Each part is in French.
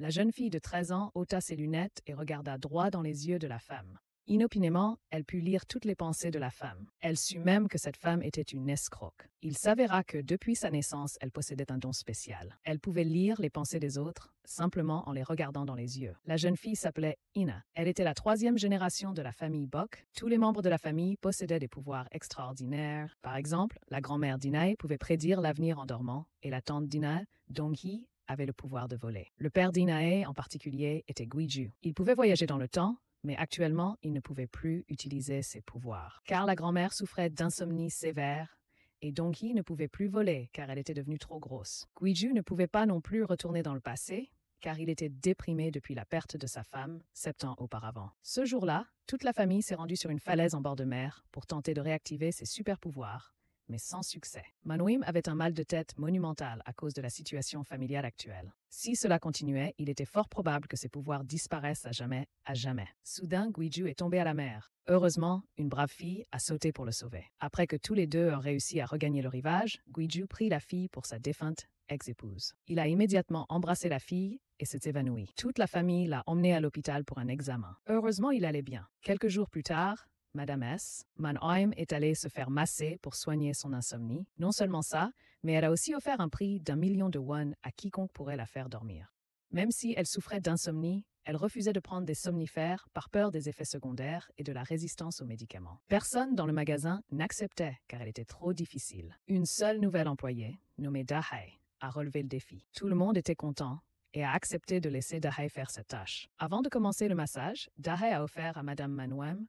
La jeune fille de 13 ans ôta ses lunettes et regarda droit dans les yeux de la femme. Inopinément, elle put lire toutes les pensées de la femme. Elle sut même que cette femme était une escroque. Il s'avéra que, depuis sa naissance, elle possédait un don spécial. Elle pouvait lire les pensées des autres, simplement en les regardant dans les yeux. La jeune fille s'appelait Ina. Elle était la 3e génération de la famille Bok. Tous les membres de la famille possédaient des pouvoirs extraordinaires. Par exemple, la grand-mère d'Inae pouvait prédire l'avenir en dormant, et la tante d'Ina, Donghi, avait le pouvoir de voler. Le père d'Inae, en particulier, était Guiju. Il pouvait voyager dans le temps, mais actuellement, il ne pouvait plus utiliser ses pouvoirs. Car la grand-mère souffrait d'insomnie sévère, et Donghi ne pouvait plus voler car elle était devenue trop grosse. Guiju ne pouvait pas non plus retourner dans le passé, car il était déprimé depuis la perte de sa femme, 7 ans auparavant. Ce jour-là, toute la famille s'est rendue sur une falaise en bord de mer pour tenter de réactiver ses super-pouvoirs, mais sans succès. Manouim avait un mal de tête monumental à cause de la situation familiale actuelle. Si cela continuait, il était fort probable que ses pouvoirs disparaissent à jamais, à jamais. Soudain, Guiju est tombé à la mer. Heureusement, une brave fille a sauté pour le sauver. Après que tous les deux eurent réussi à regagner le rivage, Guiju prit la fille pour sa défunte ex-épouse. Il a immédiatement embrassé la fille et s'est évanoui. Toute la famille l'a emmené à l'hôpital pour un examen. Heureusement, il allait bien. Quelques jours plus tard, Madame S. Manheim est allée se faire masser pour soigner son insomnie. Non seulement ça, mais elle a aussi offert un prix d'1 million de won à quiconque pourrait la faire dormir. Même si elle souffrait d'insomnie, elle refusait de prendre des somnifères par peur des effets secondaires et de la résistance aux médicaments. Personne dans le magasin n'acceptait car elle était trop difficile. Une seule nouvelle employée, nommée Dahae, a relevé le défi. Tout le monde était content et a accepté de laisser Dahae faire cette tâche. Avant de commencer le massage, Dahae a offert à Madame Manheim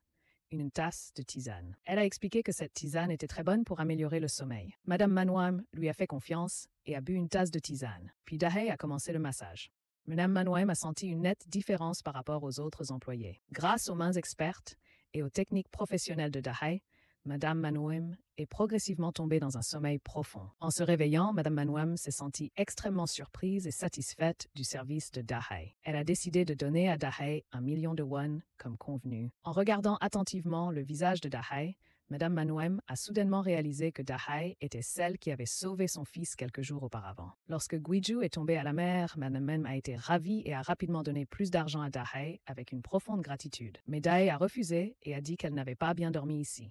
une tasse de tisane. Elle a expliqué que cette tisane était très bonne pour améliorer le sommeil. Madame Manheim lui a fait confiance et a bu une tasse de tisane. Puis Dahae a commencé le massage. Madame Manheim a senti une nette différence par rapport aux autres employés. Grâce aux mains expertes et aux techniques professionnelles de Dahae, Madame Manheim est progressivement tombée dans un sommeil profond. En se réveillant, Madame Manheim s'est sentie extrêmement surprise et satisfaite du service de Dahae. Elle a décidé de donner à Dahae 1 million de won comme convenu. En regardant attentivement le visage de Dahae, Madame Manheim a soudainement réalisé que Dahae était celle qui avait sauvé son fils quelques jours auparavant. Lorsque Guiju est tombé à la mer, Madame Manheim a été ravie et a rapidement donné plus d'argent à Dahae avec une profonde gratitude. Mais Dahae a refusé et a dit qu'elle n'avait pas bien dormi ici.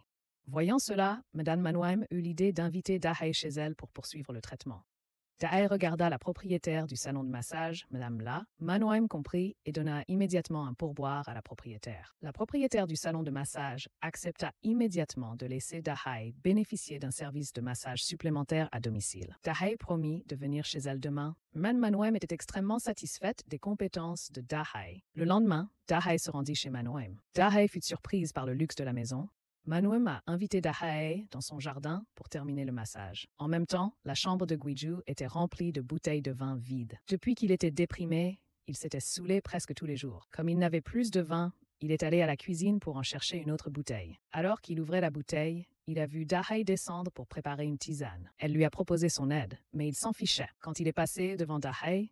Voyant cela, Madame Manheim eut l'idée d'inviter Dahae chez elle pour poursuivre le traitement. Dahae regarda la propriétaire du salon de massage, Madame La. Manheim comprit et donna immédiatement un pourboire à la propriétaire. La propriétaire du salon de massage accepta immédiatement de laisser Dahae bénéficier d'un service de massage supplémentaire à domicile. Dahae promit de venir chez elle demain. Madame Manheim était extrêmement satisfaite des compétences de Dahae. Le lendemain, Dahae se rendit chez Manheim. Dahae fut surprise par le luxe de la maison. Manheim a invité Dahae dans son jardin pour terminer le massage. En même temps, la chambre de Guiju était remplie de bouteilles de vin vides. Depuis qu'il était déprimé, il s'était saoulé presque tous les jours. Comme il n'avait plus de vin, il est allé à la cuisine pour en chercher une autre bouteille. Alors qu'il ouvrait la bouteille, il a vu Dahae descendre pour préparer une tisane. Elle lui a proposé son aide, mais il s'en fichait. Quand il est passé devant Dahae,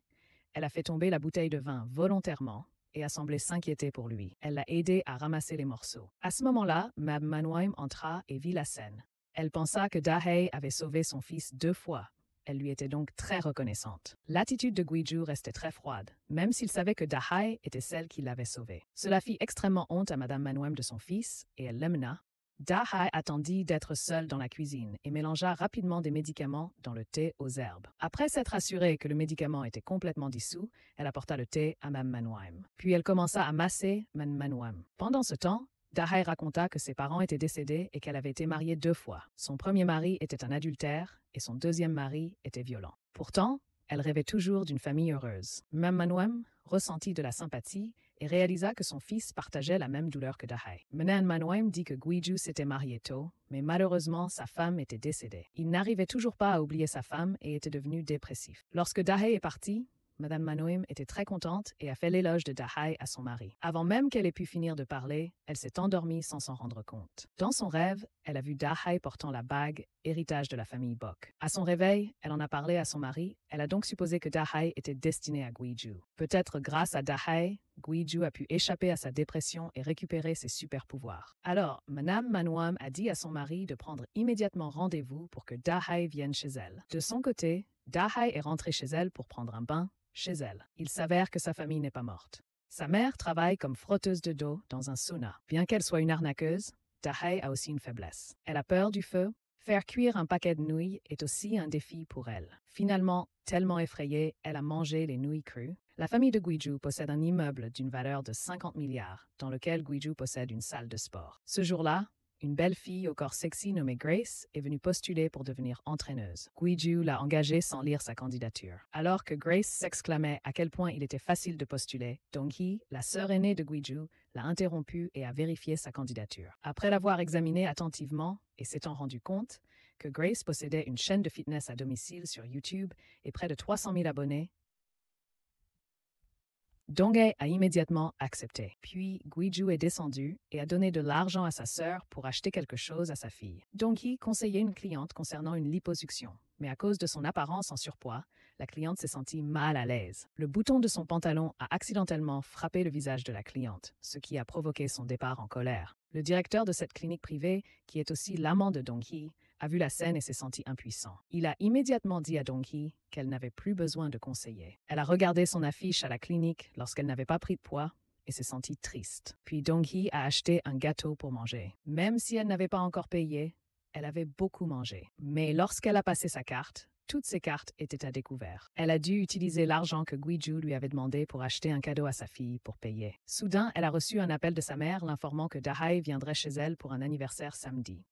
elle a fait tomber la bouteille de vin volontairement et a semblé s'inquiéter pour lui. Elle l'a aidé à ramasser les morceaux. À ce moment-là, Madame Manheim entra et vit la scène. Elle pensa que Dahae avait sauvé son fils 2 fois. Elle lui était donc très reconnaissante. L'attitude de Guiju restait très froide, même s'il savait que Dahae était celle qui l'avait sauvé. Cela fit extrêmement honte à Madame Manheim de son fils et elle l'amena. Dahae attendit d'être seule dans la cuisine et mélangea rapidement des médicaments dans le thé aux herbes. Après s'être assurée que le médicament était complètement dissous, elle apporta le thé à Madame Manheim. Puis elle commença à masser Madame Manheim. Pendant ce temps, Dahae raconta que ses parents étaient décédés et qu'elle avait été mariée 2 fois. Son premier mari était un adultère et son deuxième mari était violent. Pourtant, elle rêvait toujours d'une famille heureuse. Madame Manheim ressentit de la sympathie et réalisa que son fils partageait la même douleur que Dahae. Madame Manheim dit que Guiju s'était marié tôt, mais malheureusement sa femme était décédée. Il n'arrivait toujours pas à oublier sa femme et était devenu dépressif. Lorsque Dahae est partie, Madame Manheim était très contente et a fait l'éloge de Dahae à son mari. Avant même qu'elle ait pu finir de parler, elle s'est endormie sans s'en rendre compte. Dans son rêve, elle a vu Dahae portant la bague, héritage de la famille Bok. À son réveil, elle en a parlé à son mari. Elle a donc supposé que Dahae était destinée à Guiju. Peut-être grâce à Dahae, Guiju a pu échapper à sa dépression et récupérer ses super-pouvoirs. Alors, Madame Manheim a dit à son mari de prendre immédiatement rendez-vous pour que Dahae vienne chez elle. De son côté, Dahae est rentrée chez elle pour prendre un bain, chez elle. Il s'avère que sa famille n'est pas morte. Sa mère travaille comme frotteuse de dos dans un sauna. Bien qu'elle soit une arnaqueuse, Dahae a aussi une faiblesse. Elle a peur du feu. Faire cuire un paquet de nouilles est aussi un défi pour elle. Finalement, tellement effrayée, elle a mangé les nouilles crues. La famille de Guiju possède un immeuble d'une valeur de 50 milliards, dans lequel Guiju possède une salle de sport. Ce jour-là, une belle fille au corps sexy nommée Grace est venue postuler pour devenir entraîneuse. Guiju l'a engagée sans lire sa candidature. Alors que Grace s'exclamait à quel point il était facile de postuler, Donghee, la sœur aînée de Guiju, l'a interrompue et a vérifié sa candidature. Après l'avoir examinée attentivement et s'étant rendu compte que Grace possédait une chaîne de fitness à domicile sur YouTube et près de 300 000 abonnés, Donghee a immédiatement accepté. Puis, Guiju est descendu et a donné de l'argent à sa sœur pour acheter quelque chose à sa fille. Donghee conseillait une cliente concernant une liposuction, mais à cause de son apparence en surpoids, la cliente s'est sentie mal à l'aise. Le bouton de son pantalon a accidentellement frappé le visage de la cliente, ce qui a provoqué son départ en colère. Le directeur de cette clinique privée, qui est aussi l'amant de Donghee, a vu la scène et s'est senti impuissant. Il a immédiatement dit à Donghee qu'elle n'avait plus besoin de conseiller. Elle a regardé son affiche à la clinique lorsqu'elle n'avait pas pris de poids et s'est sentie triste. Puis Donghee a acheté un gâteau pour manger. Même si elle n'avait pas encore payé, elle avait beaucoup mangé. Mais lorsqu'elle a passé sa carte, toutes ses cartes étaient à découvert. Elle a dû utiliser l'argent que Guiju lui avait demandé pour acheter un cadeau à sa fille pour payer. Soudain, elle a reçu un appel de sa mère l'informant que Dahae viendrait chez elle pour un anniversaire samedi.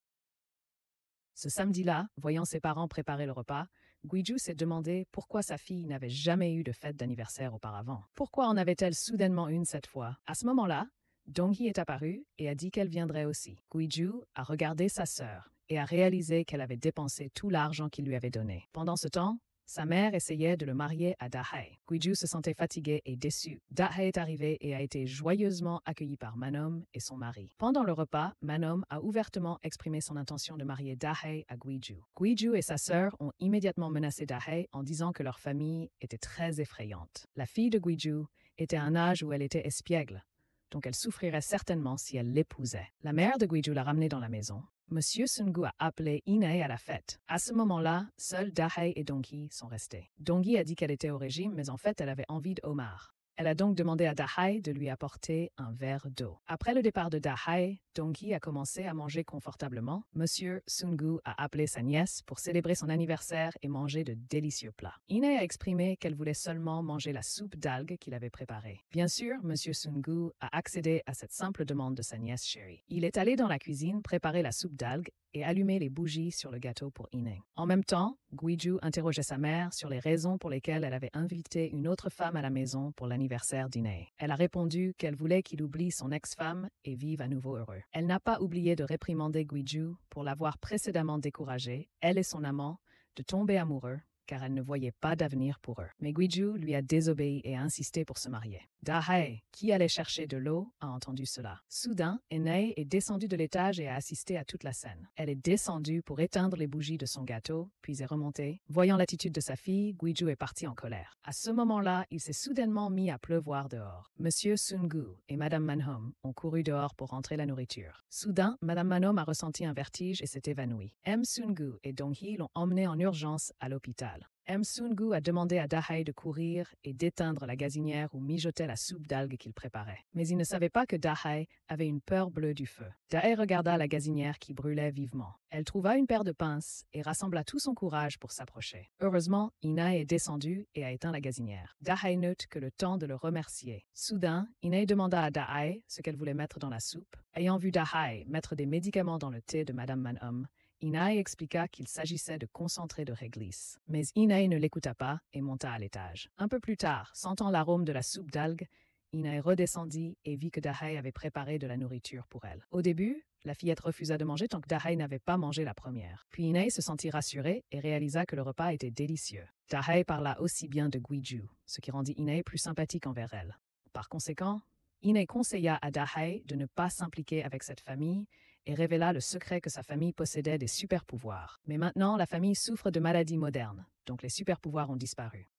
Ce samedi-là, voyant ses parents préparer le repas, Guiju s'est demandé pourquoi sa fille n'avait jamais eu de fête d'anniversaire auparavant. Pourquoi en avait-elle soudainement une cette fois? À ce moment-là, Donghee est apparue et a dit qu'elle viendrait aussi. Guiju a regardé sa sœur et a réalisé qu'elle avait dépensé tout l'argent qu'il lui avait donné. Pendant ce temps, sa mère essayait de le marier à Dahae. Guiju se sentait fatigué et déçu. Dahae est arrivé et a été joyeusement accueilli par Manom et son mari. Pendant le repas, Manom a ouvertement exprimé son intention de marier Dahae à Guiju. Guiju et sa sœur ont immédiatement menacé Dahae en disant que leur famille était très effrayante. La fille de Guiju était à un âge où elle était espiègle, donc elle souffrirait certainement si elle l'épousait. La mère de Guiju l'a ramenée dans la maison. Monsieur Sungu a appelé Inae à la fête. À ce moment-là, seuls Dahae et Donghee sont restés. Donghee a dit qu'elle était au régime, mais en fait, elle avait envie de homard. Elle a donc demandé à Dahae de lui apporter un verre d'eau. Après le départ de Dahae, Donghee a commencé à manger confortablement. Monsieur Sungu a appelé sa nièce pour célébrer son anniversaire et manger de délicieux plats. Inae a exprimé qu'elle voulait seulement manger la soupe d'algues qu'il avait préparée. Bien sûr, Monsieur Sungu a accédé à cette simple demande de sa nièce chérie. Il est allé dans la cuisine préparer la soupe d'algues et allumer les bougies sur le gâteau pour Inae. En même temps, Guiju interrogeait sa mère sur les raisons pour lesquelles elle avait invité une autre femme à la maison pour l'anniversaire d'Inae. Elle a répondu qu'elle voulait qu'il oublie son ex-femme et vive à nouveau heureux. Elle n'a pas oublié de réprimander Guiju pour l'avoir précédemment découragée, elle et son amant, de tomber amoureux, car elle ne voyait pas d'avenir pour eux. Mais Guiju lui a désobéi et a insisté pour se marier. Dahae, qui allait chercher de l'eau, a entendu cela. Soudain, Inae est descendue de l'étage et a assisté à toute la scène. Elle est descendue pour éteindre les bougies de son gâteau, puis est remontée. Voyant l'attitude de sa fille, Guiju est parti en colère. À ce moment-là, il s'est soudainement mis à pleuvoir dehors. Monsieur Sungu et Madame Manom ont couru dehors pour rentrer la nourriture. Soudain, Madame Manom a ressenti un vertige et s'est évanouie. M. Sungu et Donghee l'ont emmenée en urgence à l'hôpital. M. Sungu a demandé à Dahae de courir et d'éteindre la gazinière où mijotait la soupe d'algues qu'il préparait. Mais il ne savait pas que Dahae avait une peur bleue du feu. Dahae regarda la gazinière qui brûlait vivement. Elle trouva une paire de pinces et rassembla tout son courage pour s'approcher. Heureusement, Inae est descendue et a éteint la gazinière. Dahae n'eut que le temps de le remercier. Soudain, Inae demanda à Dahae ce qu'elle voulait mettre dans la soupe. Ayant vu Dahae mettre des médicaments dans le thé de Madame Manom, Inae expliqua qu'il s'agissait de concentré de réglisse. Mais Inae ne l'écouta pas et monta à l'étage. Un peu plus tard, sentant l'arôme de la soupe d'algues, Inae redescendit et vit que Dahae avait préparé de la nourriture pour elle. Au début, la fillette refusa de manger tant que Dahae n'avait pas mangé la première. Puis Inae se sentit rassurée et réalisa que le repas était délicieux. Dahae parla aussi bien de Guiju, ce qui rendit Inae plus sympathique envers elle. Par conséquent, Inae conseilla à Dahae de ne pas s'impliquer avec cette famille et révéla le secret que sa famille possédait des super-pouvoirs. Mais maintenant, la famille souffre de maladies modernes, donc les super-pouvoirs ont disparu.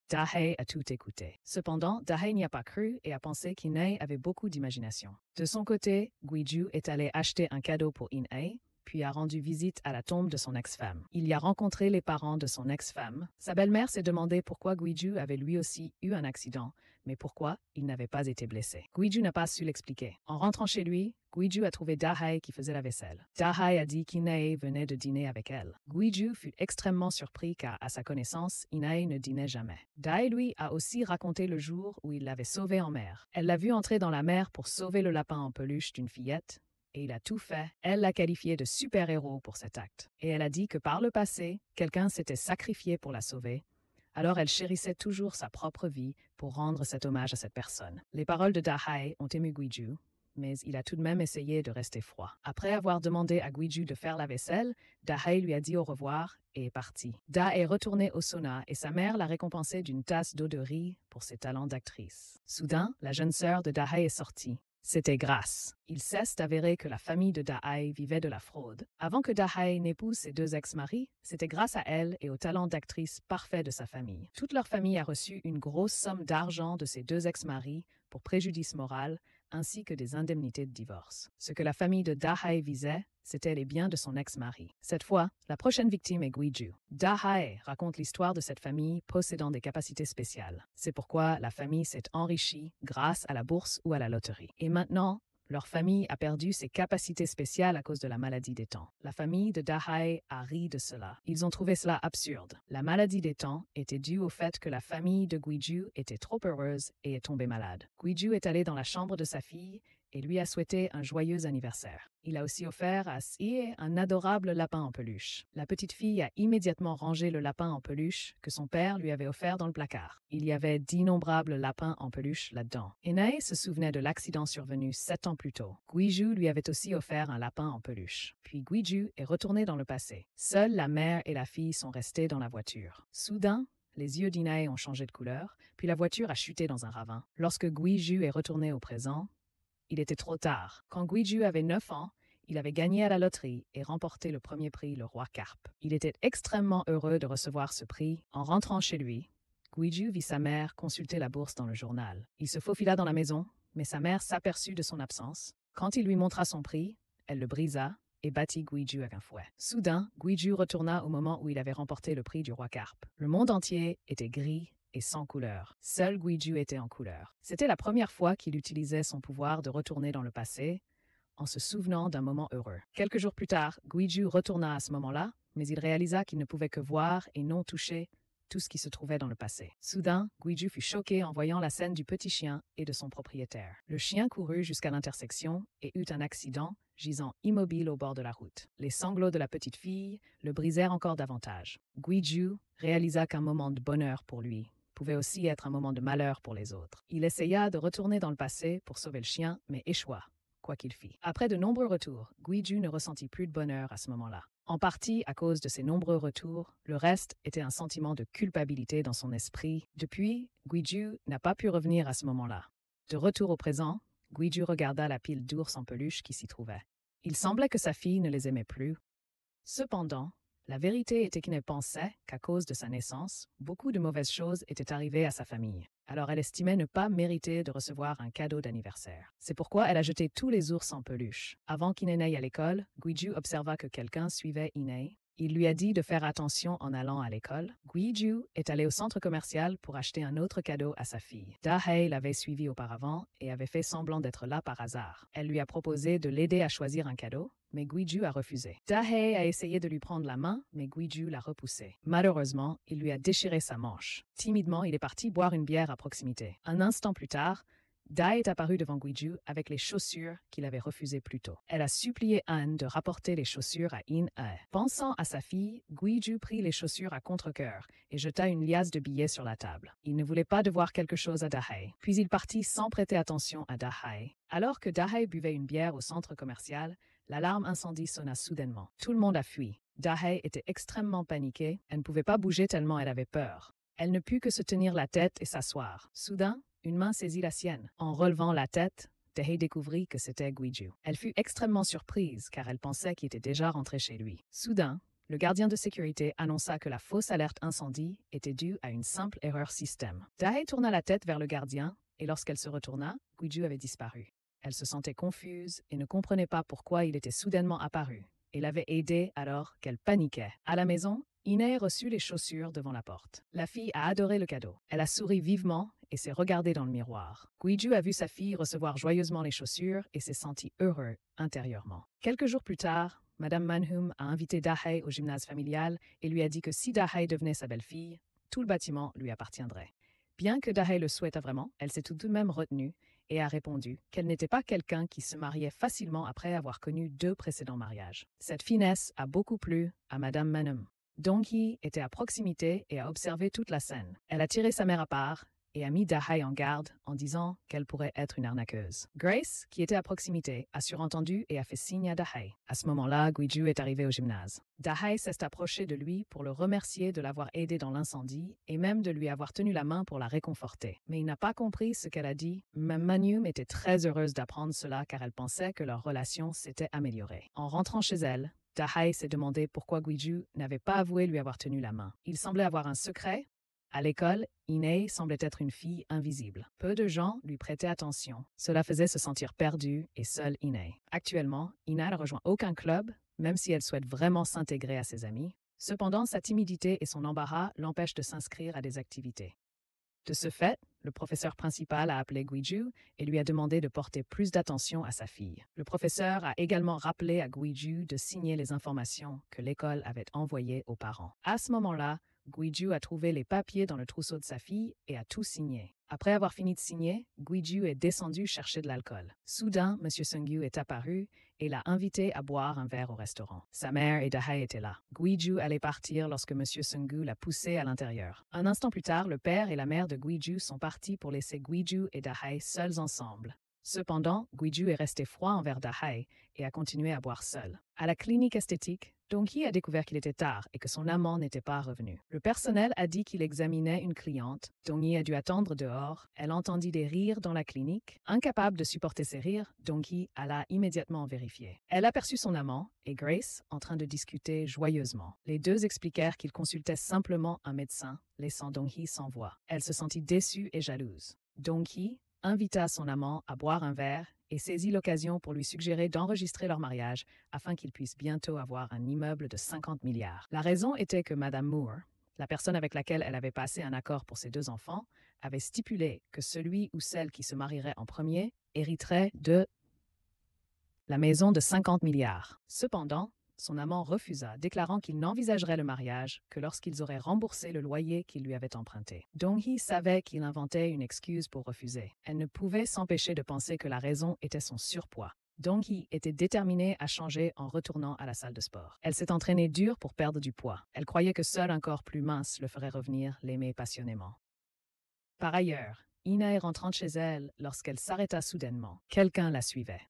Dahae a tout écouté. Cependant, Dahae n'y a pas cru et a pensé qu'Inae avait beaucoup d'imagination. De son côté, Guiju est allé acheter un cadeau pour Inae, puis a rendu visite à la tombe de son ex-femme. Il y a rencontré les parents de son ex-femme. Sa belle-mère s'est demandé pourquoi Guiju avait lui aussi eu un accident, mais pourquoi il n'avait pas été blessé. Guiju n'a pas su l'expliquer. En rentrant chez lui, Guiju a trouvé Dahae qui faisait la vaisselle. Dahae a dit qu'Inae venait de dîner avec elle. Guiju fut extrêmement surpris car, à sa connaissance, Inae ne dînait jamais. Dahae, lui, a aussi raconté le jour où il l'avait sauvée en mer. Elle l'a vu entrer dans la mer pour sauver le lapin en peluche d'une fillette, et il a tout fait. Elle l'a qualifié de super-héros pour cet acte. Et elle a dit que par le passé, quelqu'un s'était sacrifié pour la sauver. Alors elle chérissait toujours sa propre vie pour rendre cet hommage à cette personne. Les paroles de Dahae ont ému Guiju, mais il a tout de même essayé de rester froid. Après avoir demandé à Guiju de faire la vaisselle, Dahae lui a dit au revoir et est parti. Da est retournée au sauna et sa mère l'a récompensé d'une tasse d'eau de riz pour ses talents d'actrice. Soudain, la jeune sœur de Dahae est sortie. C'était Grace. Il s'est avéré que la famille de Dahae vivait de la fraude. Avant que Dahae n'épouse ses deux ex-maris, c'était grâce à elle et au talent d'actrice parfait de sa famille. Toute leur famille a reçu une grosse somme d'argent de ses deux ex-maris pour préjudice moral, ainsi que des indemnités de divorce. Ce que la famille de Dahae visait, c'était les biens de son ex-mari. Cette fois, la prochaine victime est Guiju. Dahae raconte l'histoire de cette famille possédant des capacités spéciales. C'est pourquoi la famille s'est enrichie grâce à la bourse ou à la loterie. Et maintenant, leur famille a perdu ses capacités spéciales à cause de la maladie des temps. La famille de Dahae a ri de cela. Ils ont trouvé cela absurde. La maladie des temps était due au fait que la famille de Guiju était trop heureuse et est tombée malade. Guiju est allé dans la chambre de sa fille et lui a souhaité un joyeux anniversaire. Il a aussi offert à Sie un adorable lapin en peluche. La petite fille a immédiatement rangé le lapin en peluche que son père lui avait offert dans le placard. Il y avait d'innombrables lapins en peluche là-dedans. Inae se souvenait de l'accident survenu 7 ans plus tôt. Guiju lui avait aussi offert un lapin en peluche. Puis Guiju est retourné dans le passé. Seules la mère et la fille sont restées dans la voiture. Soudain, les yeux d'Inae ont changé de couleur, puis la voiture a chuté dans un ravin. Lorsque Guiju est retourné au présent, il était trop tard. Quand Guiju avait 9 ans, il avait gagné à la loterie et remporté le premier prix, le roi Carpe. Il était extrêmement heureux de recevoir ce prix. En rentrant chez lui, Guiju vit sa mère consulter la bourse dans le journal. Il se faufila dans la maison, mais sa mère s'aperçut de son absence. Quand il lui montra son prix, elle le brisa et battit Guiju avec un fouet. Soudain, Guiju retourna au moment où il avait remporté le prix du roi Carpe. Le monde entier était gris et sans couleur. Seul Guiju était en couleur. C'était la première fois qu'il utilisait son pouvoir de retourner dans le passé, en se souvenant d'un moment heureux. Quelques jours plus tard, Guiju retourna à ce moment-là, mais il réalisa qu'il ne pouvait que voir et non toucher tout ce qui se trouvait dans le passé. Soudain, Guiju fut choqué en voyant la scène du petit chien et de son propriétaire. Le chien courut jusqu'à l'intersection et eut un accident, gisant immobile au bord de la route. Les sanglots de la petite fille le brisèrent encore davantage. Guiju réalisa qu'un moment de bonheur pour lui pouvait aussi être un moment de malheur pour les autres. Il essaya de retourner dans le passé pour sauver le chien, mais échoua, quoi qu'il fît. Après de nombreux retours, Guiju ne ressentit plus de bonheur à ce moment-là. En partie à cause de ces nombreux retours, le reste était un sentiment de culpabilité dans son esprit. Depuis, Guiju n'a pas pu revenir à ce moment-là. De retour au présent, Guiju regarda la pile d'ours en peluche qui s'y trouvait. Il semblait que sa fille ne les aimait plus. Cependant, la vérité était qu'il pensait qu'à cause de sa naissance, beaucoup de mauvaises choses étaient arrivées à sa famille. Alors elle estimait ne pas mériter de recevoir un cadeau d'anniversaire. C'est pourquoi elle a jeté tous les ours en peluche. Avant qu'Inae n'aille à l'école, Guiju observa que quelqu'un suivait Inae. Il lui a dit de faire attention en allant à l'école. Guiju est allé au centre commercial pour acheter un autre cadeau à sa fille. Dahae l'avait suivi auparavant et avait fait semblant d'être là par hasard. Elle lui a proposé de l'aider à choisir un cadeau, mais Guiju a refusé. Dahae a essayé de lui prendre la main, mais Guiju l'a repoussé. Malheureusement, il lui a déchiré sa manche. Timidement, il est parti boire une bière à proximité. Un instant plus tard, Dahae est apparue devant Guiju avec les chaussures qu'il avait refusées plus tôt. Elle a supplié Anne de rapporter les chaussures à In-ae. Pensant à sa fille, Guiju prit les chaussures à contre-cœur et jeta une liasse de billets sur la table. Il ne voulait pas devoir quelque chose à Dahae. Puis il partit sans prêter attention à Dahae. Alors que Dahae buvait une bière au centre commercial, l'alarme incendie sonna soudainement. Tout le monde a fui. Dahae était extrêmement paniquée. Elle ne pouvait pas bouger tellement elle avait peur. Elle ne put que se tenir la tête et s'asseoir. Soudain, une main saisit la sienne. En relevant la tête, Dahae découvrit que c'était Guiju. Elle fut extrêmement surprise car elle pensait qu'il était déjà rentré chez lui. Soudain, le gardien de sécurité annonça que la fausse alerte incendie était due à une simple erreur système. Dahae tourna la tête vers le gardien et lorsqu'elle se retourna, Guiju avait disparu. Elle se sentait confuse et ne comprenait pas pourquoi il était soudainement apparu. et l'avait aidée alors qu'elle paniquait. À la maison, Ine reçut les chaussures devant la porte. La fille a adoré le cadeau. Elle a souri vivement et s'est regardée dans le miroir. Guiju a vu sa fille recevoir joyeusement les chaussures et s'est senti heureux intérieurement. Quelques jours plus tard, Madame Manhum a invité Dahai au gymnase familial et lui a dit que si Dahai devenait sa belle-fille, tout le bâtiment lui appartiendrait. Bien que Dahai le souhaita vraiment, elle s'est tout de même retenue et a répondu qu'elle n'était pas quelqu'un qui se mariait facilement après avoir connu 2 précédents mariages. Cette finesse a beaucoup plu à Madame Manhum. Dong-hee était à proximité et a observé toute la scène. Elle a tiré sa mère à part et a mis Dahai en garde en disant qu'elle pourrait être une arnaqueuse. Grace, qui était à proximité, a surentendu et a fait signe à Dahai. À ce moment-là, Guiju est arrivé au gymnase. Dahai s'est approché de lui pour le remercier de l'avoir aidé dans l'incendie et même de lui avoir tenu la main pour la réconforter. Mais il n'a pas compris ce qu'elle a dit. Mme Manhum était très heureuse d'apprendre cela car elle pensait que leur relation s'était améliorée. En rentrant chez elle, Dahai s'est demandé pourquoi Guiju n'avait pas avoué lui avoir tenu la main. Il semblait avoir un secret. À l'école, Ine semblait être une fille invisible. Peu de gens lui prêtaient attention. Cela faisait se sentir perdue et seule Ine. Actuellement, Ina ne rejoint aucun club, même si elle souhaite vraiment s'intégrer à ses amis. Cependant, sa timidité et son embarras l'empêchent de s'inscrire à des activités. De ce fait, le professeur principal a appelé Guiju et lui a demandé de porter plus d'attention à sa fille. Le professeur a également rappelé à Guiju de signer les informations que l'école avait envoyées aux parents. À ce moment-là, Guiju a trouvé les papiers dans le trousseau de sa fille et a tout signé. Après avoir fini de signer, Guiju est descendu chercher de l'alcool. Soudain, M. Seungyu est apparu et l'a invité à boire un verre au restaurant. Sa mère et Dahai étaient là. Guiju allait partir lorsque M. Seungyu l'a poussé à l'intérieur. Un instant plus tard, le père et la mère de Guiju sont partis pour laisser Guiju et Dahai seuls ensemble. Cependant, Guiju est resté froid envers Dahai et a continué à boire seul. À la clinique esthétique, Dong-hee a découvert qu'il était tard et que son amant n'était pas revenu. Le personnel a dit qu'il examinait une cliente. Dong-hee a dû attendre dehors. Elle entendit des rires dans la clinique. Incapable de supporter ces rires, Dong-hee alla immédiatement vérifier. Elle aperçut son amant et Grace en train de discuter joyeusement. Les deux expliquèrent qu'ils consultaient simplement un médecin, laissant Dong-hee sans voix. Elle se sentit déçue et jalouse. Dong-hee invita son amant à boire un verre et saisit l'occasion pour lui suggérer d'enregistrer leur mariage afin qu'ils puissent bientôt avoir un immeuble de 50 milliards. La raison était que Madame Moore, la personne avec laquelle elle avait passé un accord pour ses 2 enfants, avait stipulé que celui ou celle qui se marierait en premier hériterait de la maison de 50 milliards. Cependant, son amant refusa, déclarant qu'il n'envisagerait le mariage que lorsqu'ils auraient remboursé le loyer qu'il lui avait emprunté. Dong-hee savait qu'il inventait une excuse pour refuser. Elle ne pouvait s'empêcher de penser que la raison était son surpoids. Dong-hee était déterminée à changer en retournant à la salle de sport. Elle s'est entraînée dur pour perdre du poids. Elle croyait que seul un corps plus mince le ferait revenir l'aimer passionnément. Par ailleurs, Ina est rentrant chez elle lorsqu'elle s'arrêta soudainement. Quelqu'un la suivait.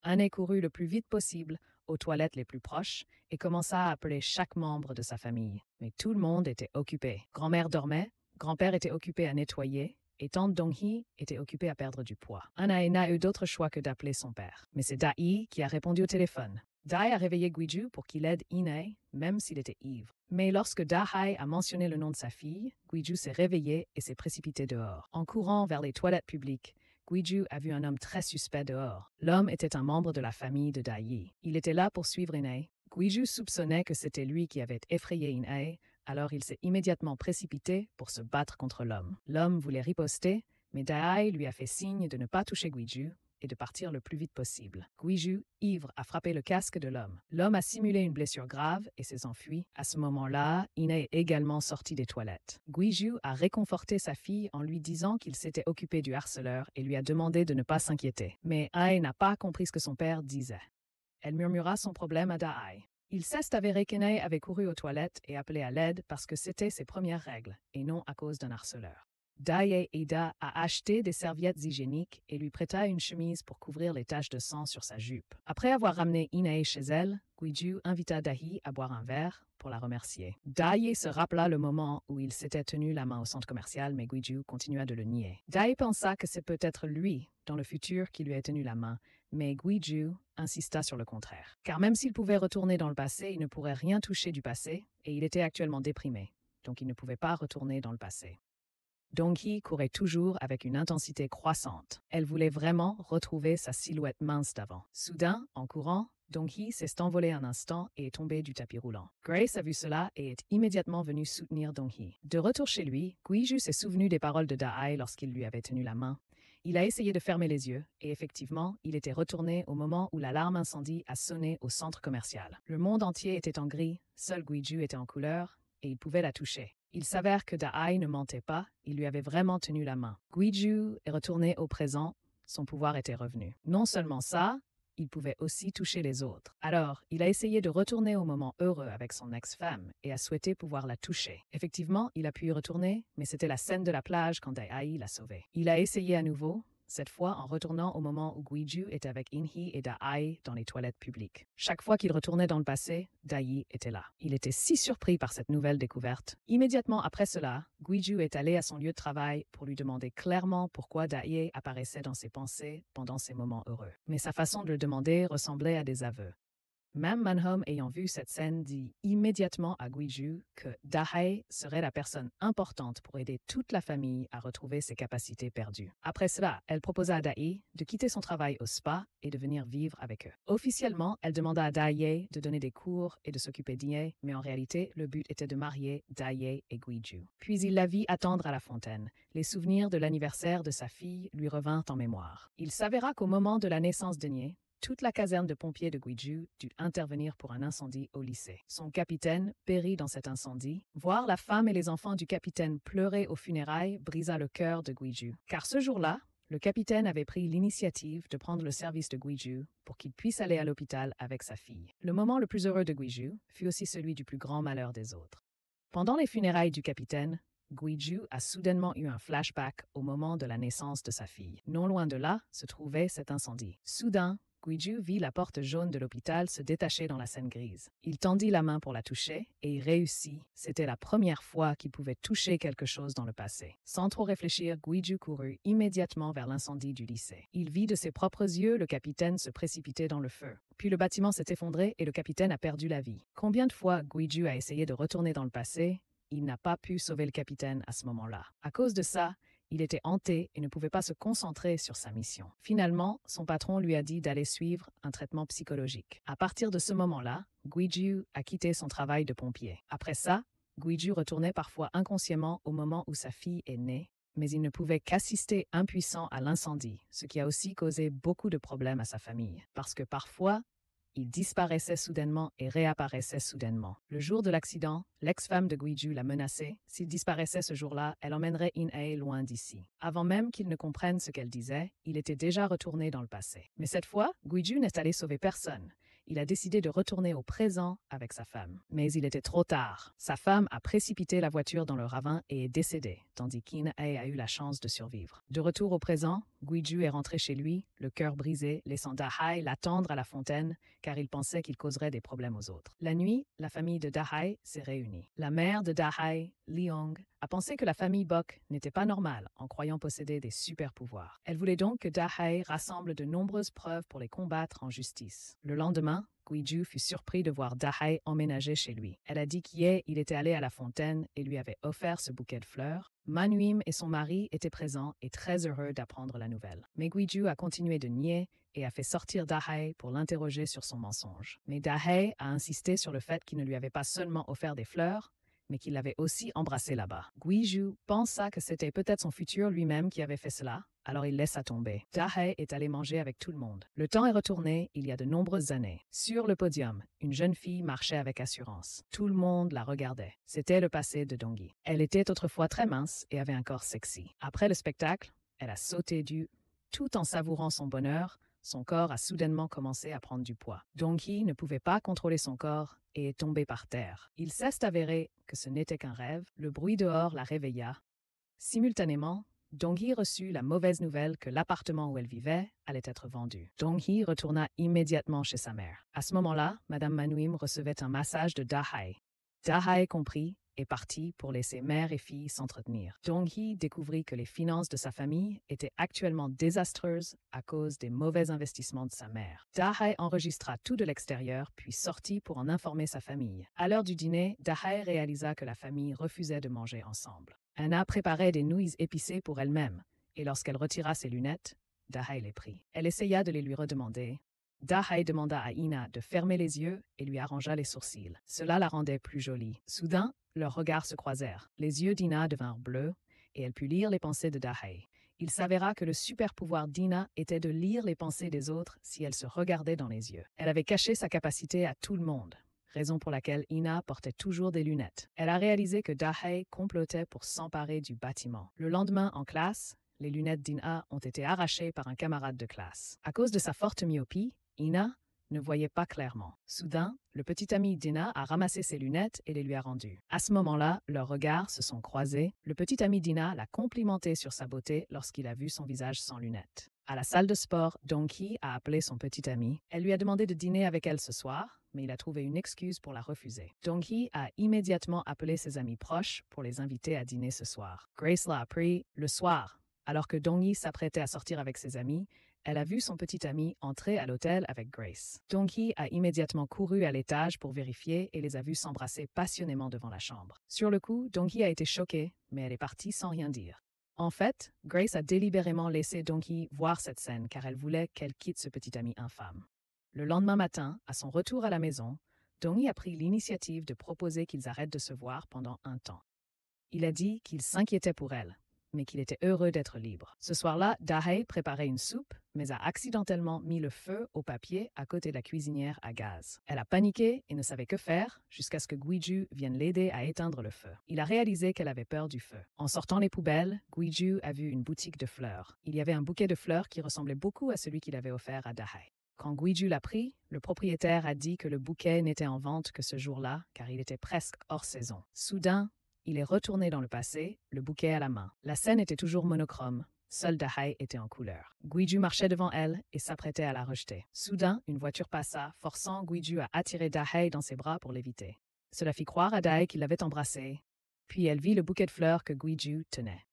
Anne courut le plus vite possible aux toilettes les plus proches et commença à appeler chaque membre de sa famille. Mais tout le monde était occupé. Grand-mère dormait, grand-père était occupé à nettoyer et tante Dong-hee était occupée à perdre du poids. Anna n'a eu d'autre choix que d'appeler son père. Mais c'est Dai qui a répondu au téléphone. Dai a réveillé Guiju pour qu'il aide Ine, même s'il était ivre. Mais lorsque Dahai a mentionné le nom de sa fille, Guiju s'est réveillé et s'est précipité dehors. En courant vers les toilettes publiques, Guiju a vu un homme très suspect dehors. L'homme était un membre de la famille de Dai. Il était là pour suivre Ine. Guiju soupçonnait que c'était lui qui avait effrayé Ine, alors il s'est immédiatement précipité pour se battre contre l'homme. L'homme voulait riposter, mais Dai lui a fait signe de ne pas toucher Guiju et de partir le plus vite possible. Guiju, ivre, a frappé le casque de l'homme. L'homme a simulé une blessure grave et s'est enfui. À ce moment-là, Ine est également sortie des toilettes. Guiju a réconforté sa fille en lui disant qu'il s'était occupé du harceleur et lui a demandé de ne pas s'inquiéter. Mais Ai n'a pas compris ce que son père disait. Elle murmura son problème à Dai. Il s'est avéré qu'Ine avait couru aux toilettes et appelé à l'aide parce que c'était ses premières règles, et non à cause d'un harceleur. Dai aida à acheter des serviettes hygiéniques et lui prêta une chemise pour couvrir les taches de sang sur sa jupe. Après avoir ramené Ine chez elle, Guiju invita Dai à boire un verre pour la remercier. Dai se rappela le moment où il s'était tenu la main au centre commercial, mais Guiju continua de le nier. Dai pensa que c'est peut-être lui, dans le futur, qui lui a tenu la main, mais Guiju insista sur le contraire. Car même s'il pouvait retourner dans le passé, il ne pourrait rien toucher du passé, et il était actuellement déprimé, donc il ne pouvait pas retourner dans le passé. Dong-hee courait toujours avec une intensité croissante. Elle voulait vraiment retrouver sa silhouette mince d'avant. Soudain, en courant, Dong-hee s'est envolé un instant et est tombé du tapis roulant. Grace a vu cela et est immédiatement venue soutenir Dong-hee. De retour chez lui, Guiju s'est souvenu des paroles de Da-hae lorsqu'il lui avait tenu la main. Il a essayé de fermer les yeux, et effectivement, il était retourné au moment où l'alarme incendie a sonné au centre commercial. Le monde entier était en gris, seul Guiju était en couleur, et il pouvait la toucher. Il s'avère que Da-hae ne mentait pas, il lui avait vraiment tenu la main. Guiju est retourné au présent, son pouvoir était revenu. Non seulement ça, il pouvait aussi toucher les autres. Alors, il a essayé de retourner au moment heureux avec son ex-femme et a souhaité pouvoir la toucher. Effectivement, il a pu y retourner, mais c'était la scène de la plage quand Da-hae l'a sauvé. Il a essayé à nouveau, cette fois en retournant au moment où Guiju était avec In-hee et Da-hae dans les toilettes publiques. Chaque fois qu'il retournait dans le passé, Da-hae était là. Il était si surpris par cette nouvelle découverte. Immédiatement après cela, Guiju est allé à son lieu de travail pour lui demander clairement pourquoi Da-hae apparaissait dans ses pensées pendant ces moments heureux. Mais sa façon de le demander ressemblait à des aveux. Même Manhom, ayant vu cette scène, dit immédiatement à Guiju que Da-hae serait la personne importante pour aider toute la famille à retrouver ses capacités perdues. Après cela, elle proposa à Da-hae de quitter son travail au spa et de venir vivre avec eux. Officiellement, elle demanda à Da-hae de donner des cours et de s'occuper d'Ye, mais en réalité, le but était de marier Da-hae et Guiju. Puis il la vit attendre à la fontaine. Les souvenirs de l'anniversaire de sa fille lui revinrent en mémoire. Il s'avéra qu'au moment de la naissance de Nye, toute la caserne de pompiers de Guiju dut intervenir pour un incendie au lycée. Son capitaine périt dans cet incendie. Voir la femme et les enfants du capitaine pleurer aux funérailles brisa le cœur de Guiju. Car ce jour-là, le capitaine avait pris l'initiative de prendre le service de Guiju pour qu'il puisse aller à l'hôpital avec sa fille. Le moment le plus heureux de Guiju fut aussi celui du plus grand malheur des autres. Pendant les funérailles du capitaine, Guiju a soudainement eu un flashback au moment de la naissance de sa fille. Non loin de là se trouvait cet incendie. Soudain, Guiju vit la porte jaune de l'hôpital se détacher dans la scène grise. Il tendit la main pour la toucher et y réussit. C'était la première fois qu'il pouvait toucher quelque chose dans le passé. Sans trop réfléchir, Guiju courut immédiatement vers l'incendie du lycée. Il vit de ses propres yeux le capitaine se précipiter dans le feu. Puis le bâtiment s'est effondré et le capitaine a perdu la vie. Combien de fois Guiju a essayé de retourner dans le passé, il n'a pas pu sauver le capitaine à ce moment-là. À cause de ça, il était hanté et ne pouvait pas se concentrer sur sa mission. Finalement, son patron lui a dit d'aller suivre un traitement psychologique. À partir de ce moment-là, Guiju a quitté son travail de pompier. Après ça, Guiju retournait parfois inconsciemment au moment où sa fille est née, mais il ne pouvait qu'assister impuissant à l'incendie, ce qui a aussi causé beaucoup de problèmes à sa famille. Parce que parfois, il disparaissait soudainement et réapparaissait soudainement. Le jour de l'accident, l'ex-femme de Guiju l'a menacé. S'il disparaissait ce jour-là, elle emmènerait In-hae loin d'ici. Avant même qu'il ne comprenne ce qu'elle disait, il était déjà retourné dans le passé. Mais cette fois, Guiju n'est allé sauver personne. Il a décidé de retourner au présent avec sa femme. Mais il était trop tard. Sa femme a précipité la voiture dans le ravin et est décédée, tandis qu'In-hae a eu la chance de survivre. De retour au présent, Guiju est rentré chez lui, le cœur brisé, laissant Da-hae l'attendre à la fontaine, car il pensait qu'il causerait des problèmes aux autres. La nuit, la famille de Da-hae s'est réunie. La mère de Da-hae, Leong, a pensé que la famille Bok n'était pas normale en croyant posséder des super-pouvoirs. Elle voulait donc que Da-hae rassemble de nombreuses preuves pour les combattre en justice. Le lendemain, Guiju fut surpris de voir Da-hae emménager chez lui. Elle a dit qu'hier, il était allé à la fontaine et lui avait offert ce bouquet de fleurs. Manuim et son mari étaient présents et très heureux d'apprendre la nouvelle. Mais Guiju a continué de nier et a fait sortir Da-hae pour l'interroger sur son mensonge. Mais Da-hae a insisté sur le fait qu'il ne lui avait pas seulement offert des fleurs, mais qu'il l'avait aussi embrassé là-bas. Guiju pensa que c'était peut-être son futur lui-même qui avait fait cela, alors il laissa tomber. Da-hae est allé manger avec tout le monde. Le temps est retourné il y a de nombreuses années. Sur le podium, une jeune fille marchait avec assurance. Tout le monde la regardait. C'était le passé de Dong-hee. Elle était autrefois très mince et avait un corps sexy. Après le spectacle, elle a sauté tout en savourant son bonheur. Son corps a soudainement commencé à prendre du poids. Dong-hee ne pouvait pas contrôler son corps et est tombé par terre. Il s'est avéré que ce n'était qu'un rêve. Le bruit dehors la réveilla. Simultanément, Dong-hee reçut la mauvaise nouvelle que l'appartement où elle vivait allait être vendu. Dong-hee retourna immédiatement chez sa mère. À ce moment-là, Madame Manuim recevait un massage de Da-hae. Da-hae comprit et partit pour laisser mère et fille s'entretenir. Dong-hee découvrit que les finances de sa famille étaient actuellement désastreuses à cause des mauvais investissements de sa mère. Da-hae enregistra tout de l'extérieur, puis sortit pour en informer sa famille. À l'heure du dîner, Da-hae réalisa que la famille refusait de manger ensemble. Anna préparait des nouilles épicées pour elle-même, et lorsqu'elle retira ses lunettes, Dahai les prit. Elle essaya de les lui redemander. Dahai demanda à Ina de fermer les yeux et lui arrangea les sourcils. Cela la rendait plus jolie. Soudain, leurs regards se croisèrent. Les yeux d'Ina devinrent bleus, et elle put lire les pensées de Dahai. Il s'avéra que le super pouvoir d'Ina était de lire les pensées des autres si elle se regardait dans les yeux. Elle avait caché sa capacité à tout le monde, raison pour laquelle Ina portait toujours des lunettes. Elle a réalisé que Dahai complotait pour s'emparer du bâtiment. Le lendemain, en classe, les lunettes d'Ina ont été arrachées par un camarade de classe. À cause de sa forte myopie, Ina ne voyait pas clairement. Soudain, le petit ami d'Ina a ramassé ses lunettes et les lui a rendues. À ce moment-là, leurs regards se sont croisés. Le petit ami d'Ina l'a complimenté sur sa beauté lorsqu'il a vu son visage sans lunettes. À la salle de sport, Donkey a appelé son petit ami. Elle lui a demandé de dîner avec elle ce soir, mais il a trouvé une excuse pour la refuser. Donkey a immédiatement appelé ses amis proches pour les inviter à dîner ce soir. Grace l'a appris le soir. Alors que Donkey s'apprêtait à sortir avec ses amis, elle a vu son petit ami entrer à l'hôtel avec Grace. Donkey a immédiatement couru à l'étage pour vérifier et les a vus s'embrasser passionnément devant la chambre. Sur le coup, Donkey a été choquée, mais elle est partie sans rien dire. En fait, Grace a délibérément laissé Donkey voir cette scène car elle voulait qu'elle quitte ce petit ami infâme. Le lendemain matin, à son retour à la maison, Donkey a pris l'initiative de proposer qu'ils arrêtent de se voir pendant un temps. Il a dit qu'il s'inquiétait pour elle, mais qu'il était heureux d'être libre. Ce soir-là, Dahai préparait une soupe, mais a accidentellement mis le feu au papier à côté de la cuisinière à gaz. Elle a paniqué et ne savait que faire jusqu'à ce que Guiju vienne l'aider à éteindre le feu. Il a réalisé qu'elle avait peur du feu. En sortant les poubelles, Guiju a vu une boutique de fleurs. Il y avait un bouquet de fleurs qui ressemblait beaucoup à celui qu'il avait offert à Dahai. Quand Guiju l'a pris, le propriétaire a dit que le bouquet n'était en vente que ce jour-là, car il était presque hors saison. Soudain, il est retourné dans le passé, le bouquet à la main. La scène était toujours monochrome. Seul Dahai était en couleur. Guiju marchait devant elle et s'apprêtait à la rejeter. Soudain, une voiture passa, forçant Guiju à attirer Dahai dans ses bras pour l'éviter. Cela fit croire à Dahai qu'il l'avait embrassée. Puis elle vit le bouquet de fleurs que Guiju tenait.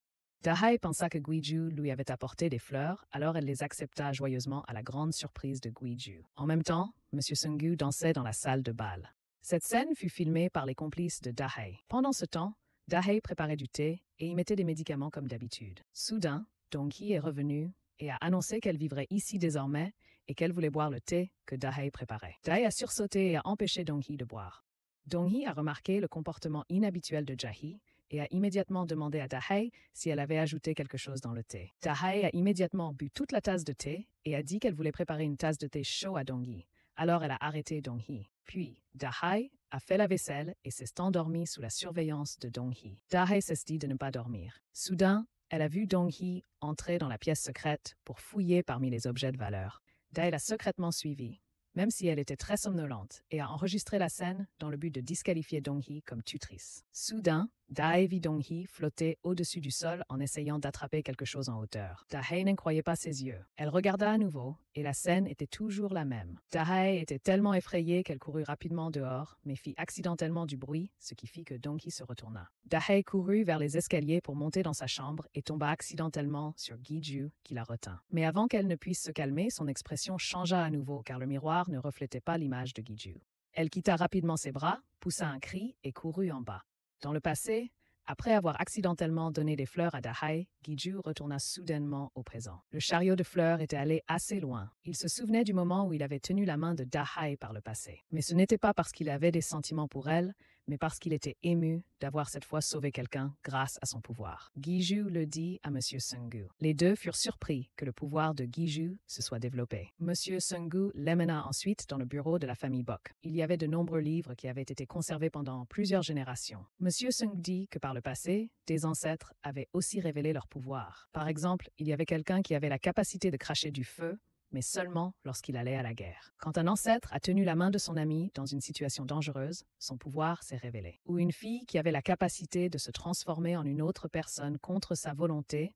Dahai pensa que Guiju lui avait apporté des fleurs, alors elle les accepta joyeusement à la grande surprise de Guiju. En même temps, M. Sungu dansait dans la salle de bal. Cette scène fut filmée par les complices de Dahai. Pendant ce temps, Dahai préparait du thé et y mettait des médicaments comme d'habitude. Soudain, Donkey est revenue et a annoncé qu'elle vivrait ici désormais et qu'elle voulait boire le thé que Dahai préparait. Dahai a sursauté et a empêché Donkey de boire. Donkey a remarqué le comportement inhabituel de Jahi et a immédiatement demandé à Dahai si elle avait ajouté quelque chose dans le thé. Dahai a immédiatement bu toute la tasse de thé et a dit qu'elle voulait préparer une tasse de thé chaud à Donkey. Alors elle a arrêté Donkey. Puis, Dahai a fait la vaisselle et s'est endormie sous la surveillance de Donkey. Dahai s'est dit de ne pas dormir. Soudain, elle a vu Donkey entrer dans la pièce secrète pour fouiller parmi les objets de valeur. Dahai l'a secrètement suivie, même si elle était très somnolente, et a enregistré la scène dans le but de disqualifier Donkey comme tutrice. Soudain, Dahai vit Donkey flotter au-dessus du sol en essayant d'attraper quelque chose en hauteur. Dahai ne croyait pas ses yeux. Elle regarda à nouveau, et la scène était toujours la même. Dahai était tellement effrayée qu'elle courut rapidement dehors, mais fit accidentellement du bruit, ce qui fit que Donkey se retourna. Dahai courut vers les escaliers pour monter dans sa chambre et tomba accidentellement sur Guiju, qui la retint. Mais avant qu'elle ne puisse se calmer, son expression changea à nouveau, car le miroir ne reflétait pas l'image de Guiju. Elle quitta rapidement ses bras, poussa un cri et courut en bas. Dans le passé, après avoir accidentellement donné des fleurs à Dahai, Guiju retourna soudainement au présent. Le chariot de fleurs était allé assez loin. Il se souvenait du moment où il avait tenu la main de Dahai par le passé. Mais ce n'était pas parce qu'il avait des sentiments pour elle, mais parce qu'il était ému d'avoir cette fois sauvé quelqu'un grâce à son pouvoir. Guiju le dit à M. Sungu. Les deux furent surpris que le pouvoir de Guiju se soit développé. M. Sungu l'emmena ensuite dans le bureau de la famille Bok. Il y avait de nombreux livres qui avaient été conservés pendant plusieurs générations. M. Sungu dit que par le passé, des ancêtres avaient aussi révélé leur pouvoir. Par exemple, il y avait quelqu'un qui avait la capacité de cracher du feu, mais seulement lorsqu'il allait à la guerre. Quand un ancêtre a tenu la main de son ami dans une situation dangereuse, son pouvoir s'est révélé. Ou une fille qui avait la capacité de se transformer en une autre personne contre sa volonté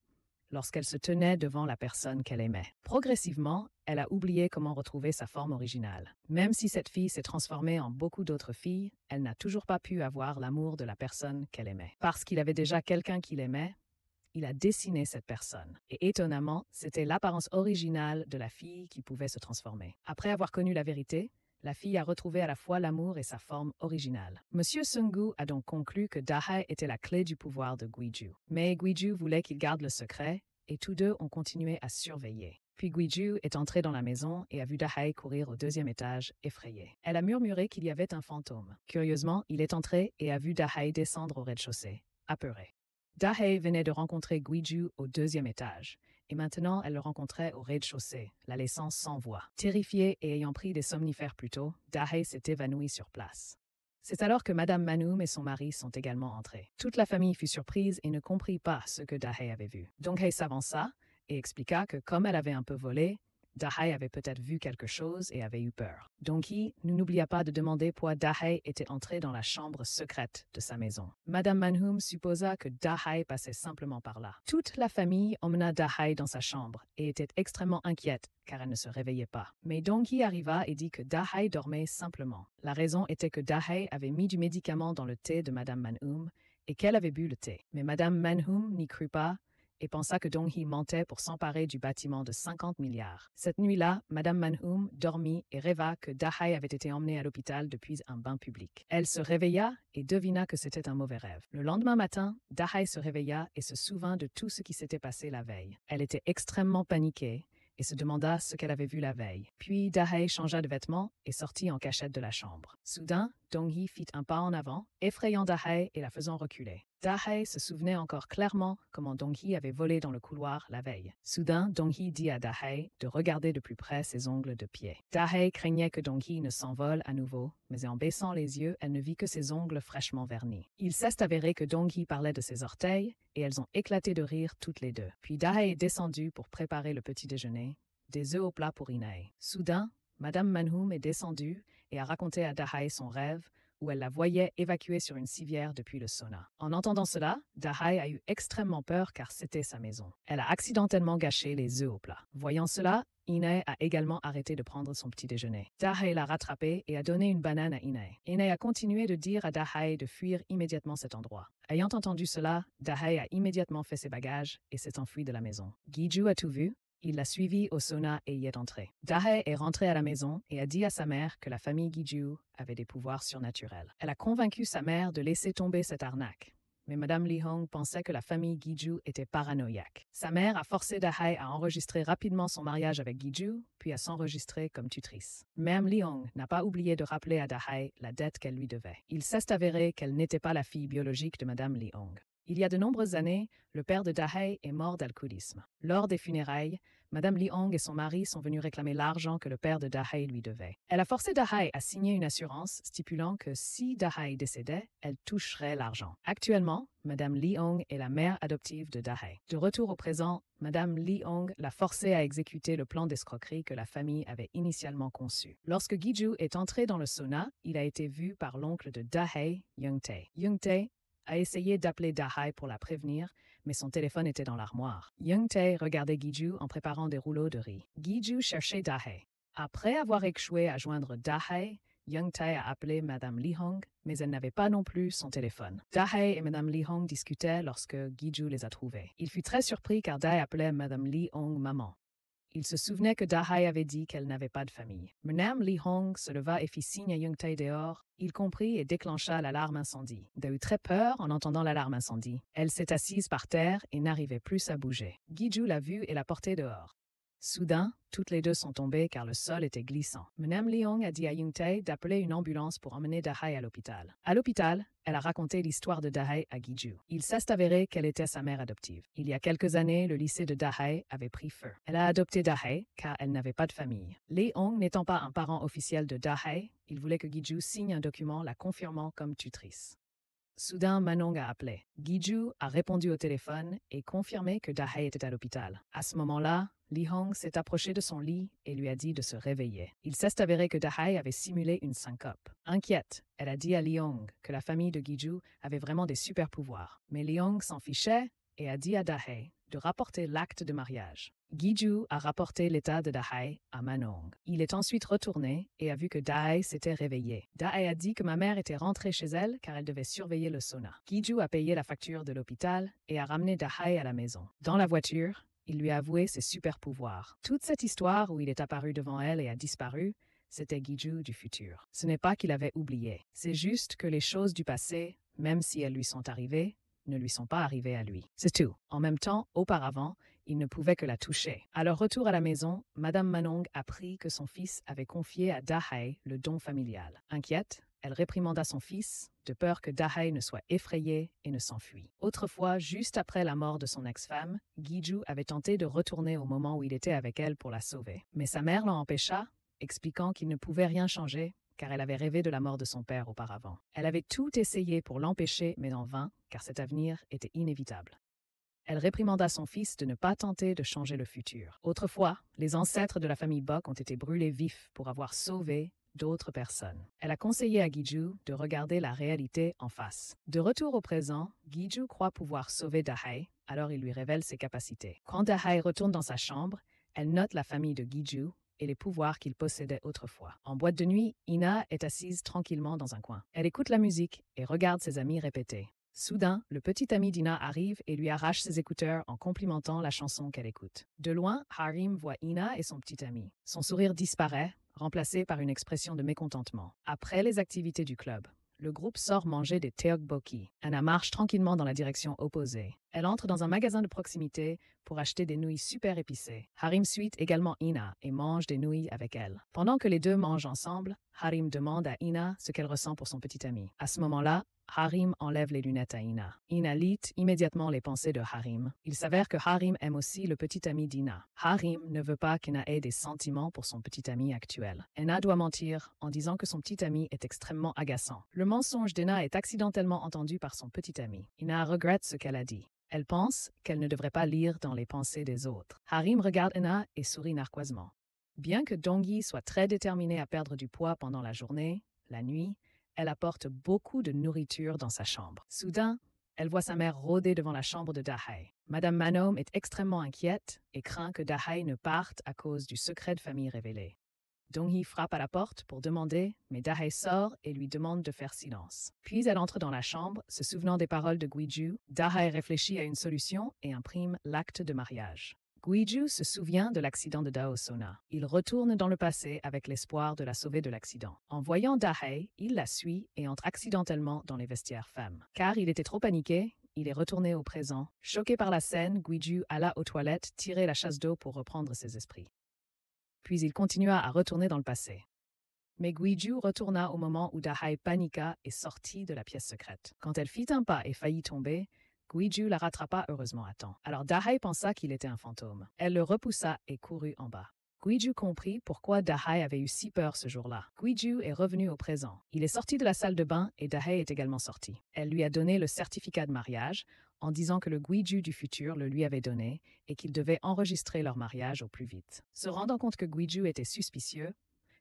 lorsqu'elle se tenait devant la personne qu'elle aimait. Progressivement, elle a oublié comment retrouver sa forme originale. Même si cette fille s'est transformée en beaucoup d'autres filles, elle n'a toujours pas pu avoir l'amour de la personne qu'elle aimait. Parce qu'il avait déjà quelqu'un qu'il aimait, il a dessiné cette personne. Et étonnamment, c'était l'apparence originale de la fille qui pouvait se transformer. Après avoir connu la vérité, La fille a retrouvé à la fois l'amour et sa forme originale. Monsieur Sungu a donc conclu que Dahae était la clé du pouvoir de Guiju. Mais Guiju voulait qu'il garde le secret, et tous deux ont continué à surveiller. Puis Guiju est entrée dans la maison et a vu Dahae courir au deuxième étage, effrayée. Elle a murmuré qu'il y avait un fantôme. Curieusement, il est entré et a vu Dahae descendre au rez-de-chaussée, apeurée. Dahae venait de rencontrer Guiju au deuxième étage, et maintenant elle le rencontrait au rez-de-chaussée, la laissant sans voix. Terrifiée et ayant pris des somnifères plus tôt, Dahae s'est évanouie sur place. C'est alors que Madame Manoum et son mari sont également entrés. Toute la famille fut surprise et ne comprit pas ce que Dahae avait vu. Donghae s'avança et expliqua que comme elle avait un peu volé, Dahae avait peut-être vu quelque chose et avait eu peur. Donghae n'oublia pas de demander pourquoi Dahae était entrée dans la chambre secrète de sa maison. Madame Manhoum supposa que Dahae passait simplement par là. Toute la famille emmena Dahae dans sa chambre et était extrêmement inquiète car elle ne se réveillait pas. Mais Donghae arriva et dit que Dahae dormait simplement. La raison était que Dahae avait mis du médicament dans le thé de Madame Manhoum et qu'elle avait bu le thé. Mais Madame Manhoum n'y crut pas et pensa que Donghae mentait pour s'emparer du bâtiment de 50 milliards. Cette nuit-là, Madame Manhoum dormit et rêva que Dahae avait été emmenée à l'hôpital depuis un bain public. Elle se réveilla et devina que c'était un mauvais rêve. Le lendemain matin, Dahae se réveilla et se souvint de tout ce qui s'était passé la veille. Elle était extrêmement paniquée et se demanda ce qu'elle avait vu la veille. Puis Dahae changea de vêtements et sortit en cachette de la chambre. Soudain, Donghae fit un pas en avant, effrayant Dahae et la faisant reculer. Dahae se souvenait encore clairement comment Donghae avait volé dans le couloir la veille. Soudain, Donghae dit à Dahae de regarder de plus près ses ongles de pied. Dahae craignait que Donghae ne s'envole à nouveau, mais en baissant les yeux, elle ne vit que ses ongles fraîchement vernis. Il s'est avéré que Donghae parlait de ses orteils, et elles ont éclaté de rire toutes les deux. Puis Dahae est descendue pour préparer le petit déjeuner, des œufs au plat pour Inae. Soudain, Madame Manhoum est descendue et a raconté à Dahae son rêve, où elle la voyait évacuée sur une civière depuis le sauna. En entendant cela, Dahae a eu extrêmement peur car c'était sa maison. Elle a accidentellement gâché les œufs au plat. Voyant cela, Inae a également arrêté de prendre son petit déjeuner. Dahae l'a rattrapée et a donné une banane à Inae. Inae a continué de dire à Dahae de fuir immédiatement cet endroit. Ayant entendu cela, Dahae a immédiatement fait ses bagages et s'est enfui de la maison. Guiju a tout vu. Il l'a suivi au sauna et y est entré. Dahae est rentrée à la maison et a dit à sa mère que la famille Guiju avait des pouvoirs surnaturels. Elle a convaincu sa mère de laisser tomber cette arnaque. Mais Madame Li Hong pensait que la famille Guiju était paranoïaque. Sa mère a forcé Dahae à enregistrer rapidement son mariage avec Guiju, puis à s'enregistrer comme tutrice. Mme Li Hong n'a pas oublié de rappeler à Dahae la dette qu'elle lui devait. Il s'est avéré qu'elle n'était pas la fille biologique de Madame Li Hong. Il y a de nombreuses années, le père de Dahae est mort d'alcoolisme. Lors des funérailles, Madame Li Hong et son mari sont venus réclamer l'argent que le père de Dahae lui devait. Elle a forcé Dahae à signer une assurance stipulant que si Dahae décédait, elle toucherait l'argent. Actuellement, Madame Li Hong est la mère adoptive de Dahae. De retour au présent, Madame Li Hong l'a forcé à exécuter le plan d'escroquerie que la famille avait initialement conçu. Lorsque Guiju est entré dans le sauna, il a été vu par l'oncle de Dahae, Young-tae. Young-tae a essayé d'appeler Dahae pour la prévenir, mais son téléphone était dans l'armoire. Young-tae regardait Guiju en préparant des rouleaux de riz. Guiju cherchait Dahae. Après avoir échoué à joindre Dahae, Young-tae a appelé Madame Li Hong, mais elle n'avait pas non plus son téléphone. Dahae et Madame Li Hong discutaient lorsque Guiju les a trouvés. Il fut très surpris car Dahae appelait Madame Li Hong maman. Il se souvenait que Dahae avait dit qu'elle n'avait pas de famille. Madame Li Hong se leva et fit signe à Young-tae dehors. Il comprit et déclencha l'alarme incendie. Dahae eut très peur en entendant l'alarme incendie. Elle s'est assise par terre et n'arrivait plus à bouger. Guiju l'a vue et l'a portée dehors. Soudain, toutes les deux sont tombées car le sol était glissant. Madame Li Hong a dit à Young-tae d'appeler une ambulance pour emmener Dahae à l'hôpital. À l'hôpital, elle a raconté l'histoire de Dahae à Guiju. Il s'est avéré qu'elle était sa mère adoptive. Il y a quelques années, le lycée de Dahae avait pris feu. Elle a adopté Dahae car elle n'avait pas de famille. Li Hong n'étant pas un parent officiel de Dahae, il voulait que Guiju signe un document la confirmant comme tutrice. Soudain, Manong a appelé. Guiju a répondu au téléphone et confirmé que Dahae était à l'hôpital. À ce moment-là, Li Hong s'est approché de son lit et lui a dit de se réveiller. Il s'est avéré que Dahae avait simulé une syncope. Inquiète, elle a dit à Li Hong que la famille de Guiju avait vraiment des super pouvoirs. Mais Li Hong s'en fichait et a dit à Dahae de rapporter l'acte de mariage. Guiju a rapporté l'état de Dahae à Manong. Il est ensuite retourné et a vu que Dahae s'était réveillée. Dahae a dit que ma mère était rentrée chez elle car elle devait surveiller le sauna. Guiju a payé la facture de l'hôpital et a ramené Dahae à la maison. Dans la voiture, il lui a avoué ses super pouvoirs. Toute cette histoire où il est apparu devant elle et a disparu, c'était Guiju du futur. Ce n'est pas qu'il avait oublié, c'est juste que les choses du passé, même si elles lui sont arrivées, ne lui sont pas arrivées à lui. C'est tout. En même temps, auparavant, il ne pouvait que la toucher. À leur retour à la maison, Madame Manong apprit que son fils avait confié à Dahai le don familial. Inquiète, elle réprimanda son fils, de peur que Dahai ne soit effrayé et ne s'enfuit. Autrefois, juste après la mort de son ex-femme, Guiju avait tenté de retourner au moment où il était avec elle pour la sauver. Mais sa mère l'en empêcha, expliquant qu'il ne pouvait rien changer, car elle avait rêvé de la mort de son père auparavant. Elle avait tout essayé pour l'empêcher, mais en vain, car cet avenir était inévitable. Elle réprimanda son fils de ne pas tenter de changer le futur. Autrefois, les ancêtres de la famille Bok ont été brûlés vifs pour avoir sauvé d'autres personnes. Elle a conseillé à Guiju de regarder la réalité en face. De retour au présent, Guiju croit pouvoir sauver Dahai, alors il lui révèle ses capacités. Quand Dahai retourne dans sa chambre, elle note la famille de Guiju et les pouvoirs qu'il possédait autrefois. En boîte de nuit, Ina est assise tranquillement dans un coin. Elle écoute la musique et regarde ses amis répéter. Soudain, le petit ami d'Ina arrive et lui arrache ses écouteurs en complimentant la chanson qu'elle écoute. De loin, Harim voit Ina et son petit ami. Son sourire disparaît, remplacé par une expression de mécontentement. Après les activités du club, le groupe sort manger des tteokbokki. Anna marche tranquillement dans la direction opposée. Elle entre dans un magasin de proximité pour acheter des nouilles super épicées. Harim suit également Ina et mange des nouilles avec elle. Pendant que les deux mangent ensemble, Harim demande à Ina ce qu'elle ressent pour son petit ami. À ce moment-là, Harim enlève les lunettes à Ina. Ina lit immédiatement les pensées de Harim. Il s'avère que Harim aime aussi le petit ami d'Ina. Harim ne veut pas qu'Ina ait des sentiments pour son petit ami actuel. Ina doit mentir en disant que son petit ami est extrêmement agaçant. Le mensonge d'Ina est accidentellement entendu par son petit ami. Ina regrette ce qu'elle a dit. Elle pense qu'elle ne devrait pas lire dans les pensées des autres. Harim regarde Ina et sourit narquoisement. Bien que Dongi soit très déterminée à perdre du poids pendant la journée, la nuit, elle apporte beaucoup de nourriture dans sa chambre. Soudain, elle voit sa mère rôder devant la chambre de Dahai. Madame Manom est extrêmement inquiète et craint que Dahai ne parte à cause du secret de famille révélé. Donghee frappe à la porte pour demander, mais Dahai sort et lui demande de faire silence. Puis elle entre dans la chambre, se souvenant des paroles de Guiju. Dahai réfléchit à une solution et imprime l'acte de mariage. Guiju se souvient de l'accident de Daosona. Il retourne dans le passé avec l'espoir de la sauver de l'accident. En voyant Dahai, il la suit et entre accidentellement dans les vestiaires femmes. Car il était trop paniqué, il est retourné au présent. Choqué par la scène, Guiju alla aux toilettes tirer la chasse d'eau pour reprendre ses esprits. Puis il continua à retourner dans le passé. Mais Guiju retourna au moment où Dahai paniqua et sortit de la pièce secrète. Quand elle fit un pas et faillit tomber, Guiju la rattrapa heureusement à temps. Alors Dahai pensa qu'il était un fantôme. Elle le repoussa et courut en bas. Guiju comprit pourquoi Dahai avait eu si peur ce jour-là. Guiju est revenu au présent. Il est sorti de la salle de bain et Dahai est également sorti. Elle lui a donné le certificat de mariage en disant que le Guiju du futur le lui avait donné et qu'il devait enregistrer leur mariage au plus vite. Se rendant compte que Guiju était suspicieux,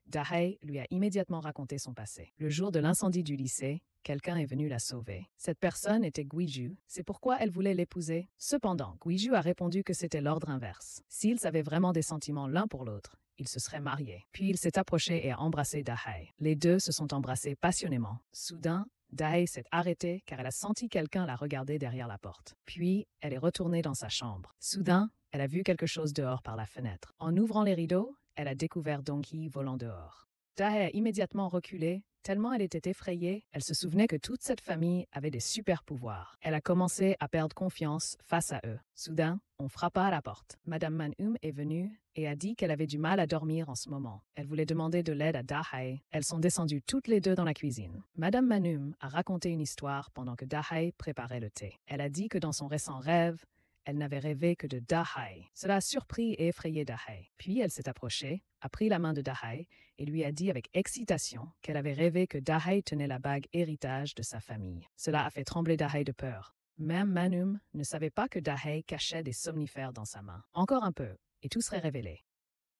Dahai lui a immédiatement raconté son passé. Le jour de l'incendie du lycée, quelqu'un est venu la sauver. Cette personne était Guiju, c'est pourquoi elle voulait l'épouser. Cependant, Guiju a répondu que c'était l'ordre inverse. S'ils avaient vraiment des sentiments l'un pour l'autre, ils se seraient mariés. Puis il s'est approché et a embrassé Dahai. Les deux se sont embrassés passionnément. Soudain, Dahai s'est arrêtée car elle a senti quelqu'un la regarder derrière la porte. Puis, elle est retournée dans sa chambre. Soudain, elle a vu quelque chose dehors par la fenêtre. En ouvrant les rideaux, elle a découvert Donghee volant dehors. Dahai a immédiatement reculé, tellement elle était effrayée, elle se souvenait que toute cette famille avait des super pouvoirs. Elle a commencé à perdre confiance face à eux. Soudain, on frappa à la porte. Madame Manum est venue et a dit qu'elle avait du mal à dormir en ce moment. Elle voulait demander de l'aide à Dahai. Elles sont descendues toutes les deux dans la cuisine. Madame Manum a raconté une histoire pendant que Dahai préparait le thé. Elle a dit que dans son récent rêve, elle n'avait rêvé que de Dahai. Cela a surpris et effrayé Dahai. Puis elle s'est approchée, a pris la main de Dahai et lui a dit avec excitation qu'elle avait rêvé que Dahai tenait la bague héritage de sa famille. Cela a fait trembler Dahai de peur. Même Manum ne savait pas que Dahai cachait des somnifères dans sa main. Encore un peu, et tout serait révélé.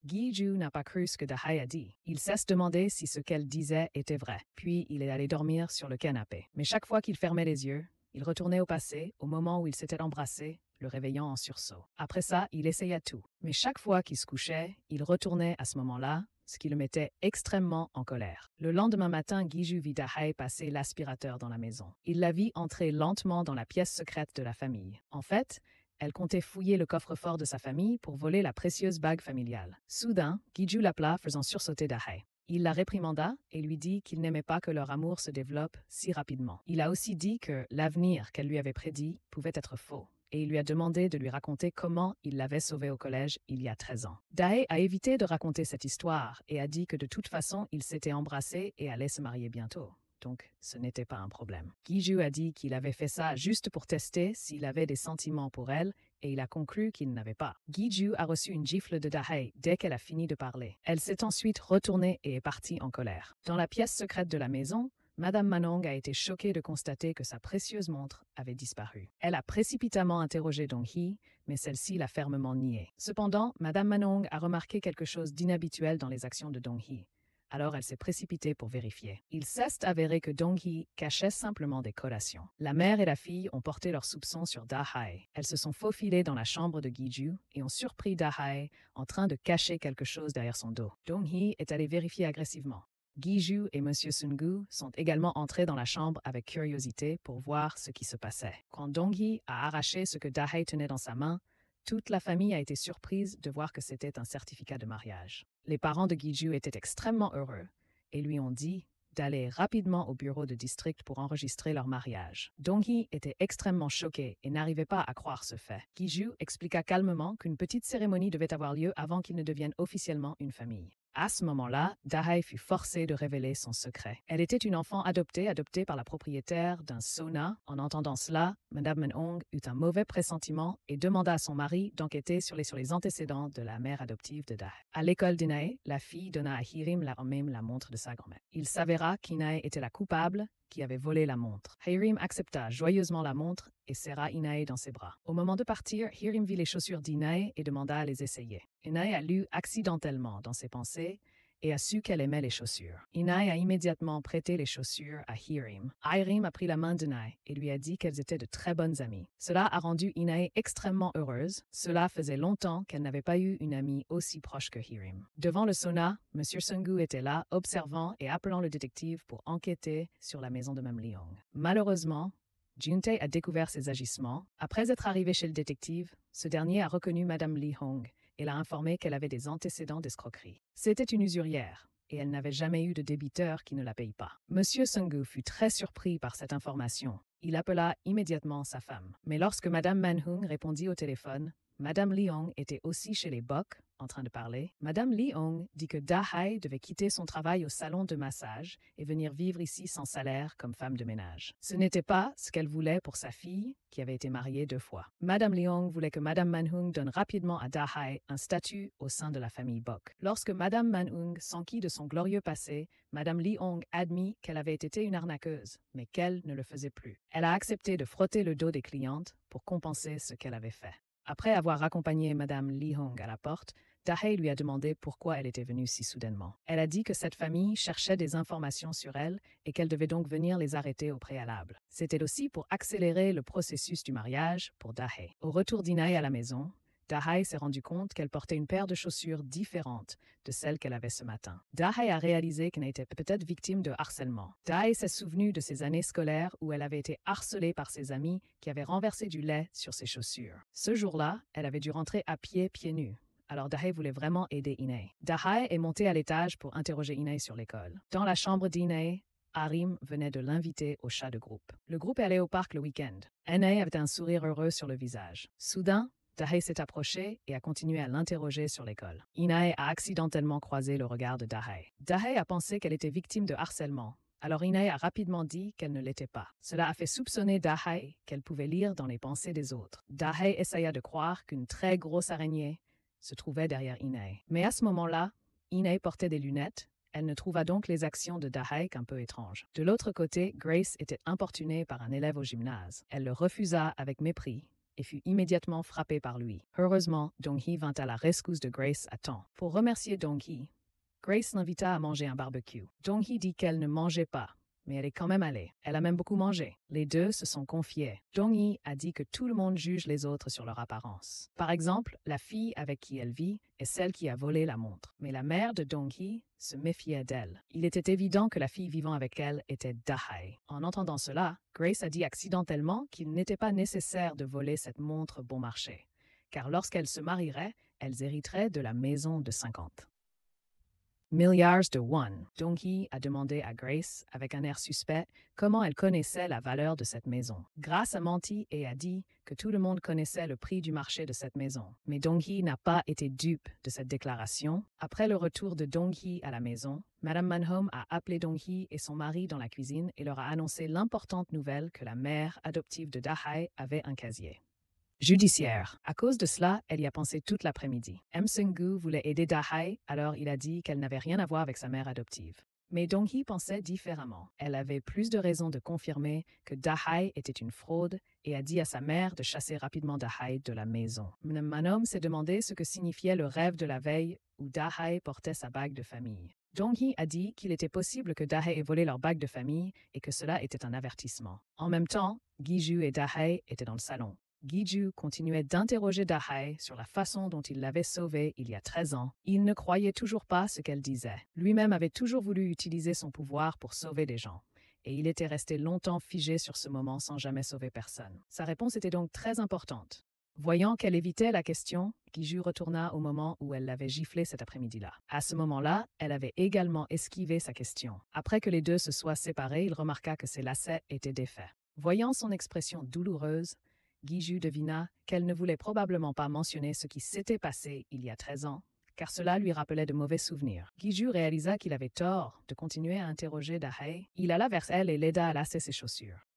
Guiju n'a pas cru ce que Dahai a dit. Il s'est demandé si ce qu'elle disait était vrai. Puis il est allé dormir sur le canapé. Mais chaque fois qu'il fermait les yeux, il retournait au passé, au moment où ils s'étaient embrassés, le réveillant en sursaut. Après ça, il essaya tout. Mais chaque fois qu'il se couchait, il retournait à ce moment-là, ce qui le mettait extrêmement en colère. Le lendemain matin, Guiju vit Dahai passer l'aspirateur dans la maison. Il la vit entrer lentement dans la pièce secrète de la famille. En fait, elle comptait fouiller le coffre-fort de sa famille pour voler la précieuse bague familiale. Soudain, Guiju l'appela, faisant sursauter Dahai. Il la réprimanda et lui dit qu'il n'aimait pas que leur amour se développe si rapidement. Il a aussi dit que l'avenir qu'elle lui avait prédit pouvait être faux. Et il lui a demandé de lui raconter comment il l'avait sauvée au collège il y a 13 ans. Dae a évité de raconter cette histoire et a dit que de toute façon, ils s'étaient embrassés et allaient se marier bientôt. Donc, ce n'était pas un problème. Gi-ju a dit qu'il avait fait ça juste pour tester s'il avait des sentiments pour elle et il a conclu qu'il n'avait pas. Gi-ju a reçu une gifle de Dae dès qu'elle a fini de parler. Elle s'est ensuite retournée et est partie en colère. Dans la pièce secrète de la maison, Madame Manong a été choquée de constater que sa précieuse montre avait disparu. Elle a précipitamment interrogé Dong-hee, mais celle-ci l'a fermement nié. Cependant, Madame Manong a remarqué quelque chose d'inhabituel dans les actions de Dong-hee. Alors elle s'est précipitée pour vérifier. Il s'est avéré que Dong-hee cachait simplement des collations. La mère et la fille ont porté leurs soupçons sur Da-hae. Elles se sont faufilées dans la chambre de Gi-ju et ont surpris Da-hae en train de cacher quelque chose derrière son dos. Dong-hee est allé vérifier agressivement. Gi-ju et M. Sun-gu sont également entrés dans la chambre avec curiosité pour voir ce qui se passait. Quand Dong-hee a arraché ce que Dae tenait dans sa main, toute la famille a été surprise de voir que c'était un certificat de mariage. Les parents de Gi-ju étaient extrêmement heureux et lui ont dit d'aller rapidement au bureau de district pour enregistrer leur mariage. Dong-hee était extrêmement choqué et n'arrivait pas à croire ce fait. Gi-ju expliqua calmement qu'une petite cérémonie devait avoir lieu avant qu'ils ne deviennent officiellement une famille. À ce moment-là, Dae fut forcée de révéler son secret. Elle était une enfant adoptée par la propriétaire d'un sauna. En entendant cela, Madame Manong eut un mauvais pressentiment et demanda à son mari d'enquêter sur les antécédents de la mère adoptive de Dae. À l'école d'Inae, la fille donna à Hirim la montre de sa grand-mère. Il s'avéra qu'Inae était la coupable qui avait volé la montre. Hirim accepta joyeusement la montre et serra Inae dans ses bras. Au moment de partir, Hirim vit les chaussures d'Inae et demanda à les essayer. Inae a lu accidentellement dans ses pensées et a su qu'elle aimait les chaussures. Inae a immédiatement prêté les chaussures à Hirim. Hirim a pris la main d'Inae et lui a dit qu'elles étaient de très bonnes amies. Cela a rendu Inae extrêmement heureuse. Cela faisait longtemps qu'elle n'avait pas eu une amie aussi proche que Hirim. Devant le sauna, M. Sun-gu était là, observant et appelant le détective pour enquêter sur la maison de Mme Leong. Malheureusement, Jun-tae a découvert ses agissements. Après être arrivé chez le détective, ce dernier a reconnu Mme Lee-hong et l'a informé qu'elle avait des antécédents d'escroquerie. C'était une usurière, et elle n'avait jamais eu de débiteur qui ne la paye pas. Monsieur Sun-gu fut très surpris par cette information. Il appela immédiatement sa femme. Mais lorsque Mme Man-hung répondit au téléphone, Mme Lee-hong était aussi chez les Bok, en train de parler. Mme Lee-hong dit que Da-hae devait quitter son travail au salon de massage et venir vivre ici sans salaire comme femme de ménage. Ce n'était pas ce qu'elle voulait pour sa fille, qui avait été mariée 2 fois. Mme Lee-hong voulait que Mme Man-hung donne rapidement à Da-hae un statut au sein de la famille Bok. Lorsque Mme Man-hung s'enquit de son glorieux passé, Mme Lee-hong admit qu'elle avait été une arnaqueuse, mais qu'elle ne le faisait plus. Elle a accepté de frotter le dos des clientes pour compenser ce qu'elle avait fait. Après avoir accompagné Mme Lee-hong à la porte, Dae lui a demandé pourquoi elle était venue si soudainement. Elle a dit que cette famille cherchait des informations sur elle et qu'elle devait donc venir les arrêter au préalable. C'était aussi pour accélérer le processus du mariage pour Dae. Au retour d'Inae à la maison, Dae s'est rendu compte qu'elle portait une paire de chaussures différentes de celles qu'elle avait ce matin. Dae a réalisé qu'elle était peut-être victime de harcèlement. Dae s'est souvenue de ses années scolaires où elle avait été harcelée par ses amis qui avaient renversé du lait sur ses chaussures. Ce jour-là, elle avait dû rentrer à pied, pieds nus. Alors Dae voulait vraiment aider Inae. Dae est montée à l'étage pour interroger Inae sur l'école. Dans la chambre d'Inae, Harim venait de l'inviter au chat de groupe. Le groupe allait au parc le week-end. Inae avait un sourire heureux sur le visage. Soudain, Dae s'est approché et a continué à l'interroger sur l'école. Inae a accidentellement croisé le regard de Dae. Dae a pensé qu'elle était victime de harcèlement. Alors Inae a rapidement dit qu'elle ne l'était pas. Cela a fait soupçonner Dae qu'elle pouvait lire dans les pensées des autres. Dae essaya de croire qu'une très grosse araignée se trouvait derrière Inae. Mais à ce moment-là, Inae portait des lunettes. Elle ne trouva donc les actions de Dae qu'un peu étranges. De l'autre côté, Grace était importunée par un élève au gymnase. Elle le refusa avec mépris et fut immédiatement frappée par lui. Heureusement, Dong-hee vint à la rescousse de Grace à temps. Pour remercier Dong-hee, Grace l'invita à manger un barbecue. Dong-hee dit qu'elle ne mangeait pas, mais elle est quand même allée. Elle a même beaucoup mangé. Les deux se sont confiés. Dong-hee a dit que tout le monde juge les autres sur leur apparence. Par exemple, la fille avec qui elle vit est celle qui a volé la montre. Mais la mère de Dong-hee se méfiait d'elle. Il était évident que la fille vivant avec elle était Dae. En entendant cela, Grace a dit accidentellement qu'il n'était pas nécessaire de voler cette montre bon marché, car lorsqu'elles se marieraient, elles hériteraient de la maison de 50. Milliards de won. Dong-hee a demandé à Grace, avec un air suspect, comment elle connaissait la valeur de cette maison. Grace a menti et a dit que tout le monde connaissait le prix du marché de cette maison. Mais Dong-hee n'a pas été dupe de cette déclaration. Après le retour de Dong-hee à la maison, Madame Manhome a appelé Dong-hee et son mari dans la cuisine et leur a annoncé l'importante nouvelle que la mère adoptive de Da-hae avait un casier judiciaire. À cause de cela, elle y a pensé toute l'après-midi. Seung-gu voulait aider Da-hae, alors il a dit qu'elle n'avait rien à voir avec sa mère adoptive. Mais Dong-hee pensait différemment. Elle avait plus de raisons de confirmer que Da-hae était une fraude et a dit à sa mère de chasser rapidement Da-hae de la maison. Mme Manhome s'est demandé ce que signifiait le rêve de la veille où Da-hae portait sa bague de famille. Dong-hee a dit qu'il était possible que Da-hae ait volé leur bague de famille et que cela était un avertissement. En même temps, Gi-ju et Da-hae étaient dans le salon. Gi-ju continuait d'interroger Da-hae sur la façon dont il l'avait sauvée il y a 13 ans. Il ne croyait toujours pas ce qu'elle disait. Lui-même avait toujours voulu utiliser son pouvoir pour sauver des gens. Et il était resté longtemps figé sur ce moment sans jamais sauver personne. Sa réponse était donc très importante. Voyant qu'elle évitait la question, Gi-ju retourna au moment où elle l'avait giflé cet après-midi-là. À ce moment-là, elle avait également esquivé sa question. Après que les deux se soient séparés, il remarqua que ses lacets étaient défaits. Voyant son expression douloureuse, Gi-ju devina qu'elle ne voulait probablement pas mentionner ce qui s'était passé il y a 13 ans, car cela lui rappelait de mauvais souvenirs. Gi-ju réalisa qu'il avait tort de continuer à interroger Da-hae. Il alla vers elle et l'aida à lasser ses chaussures.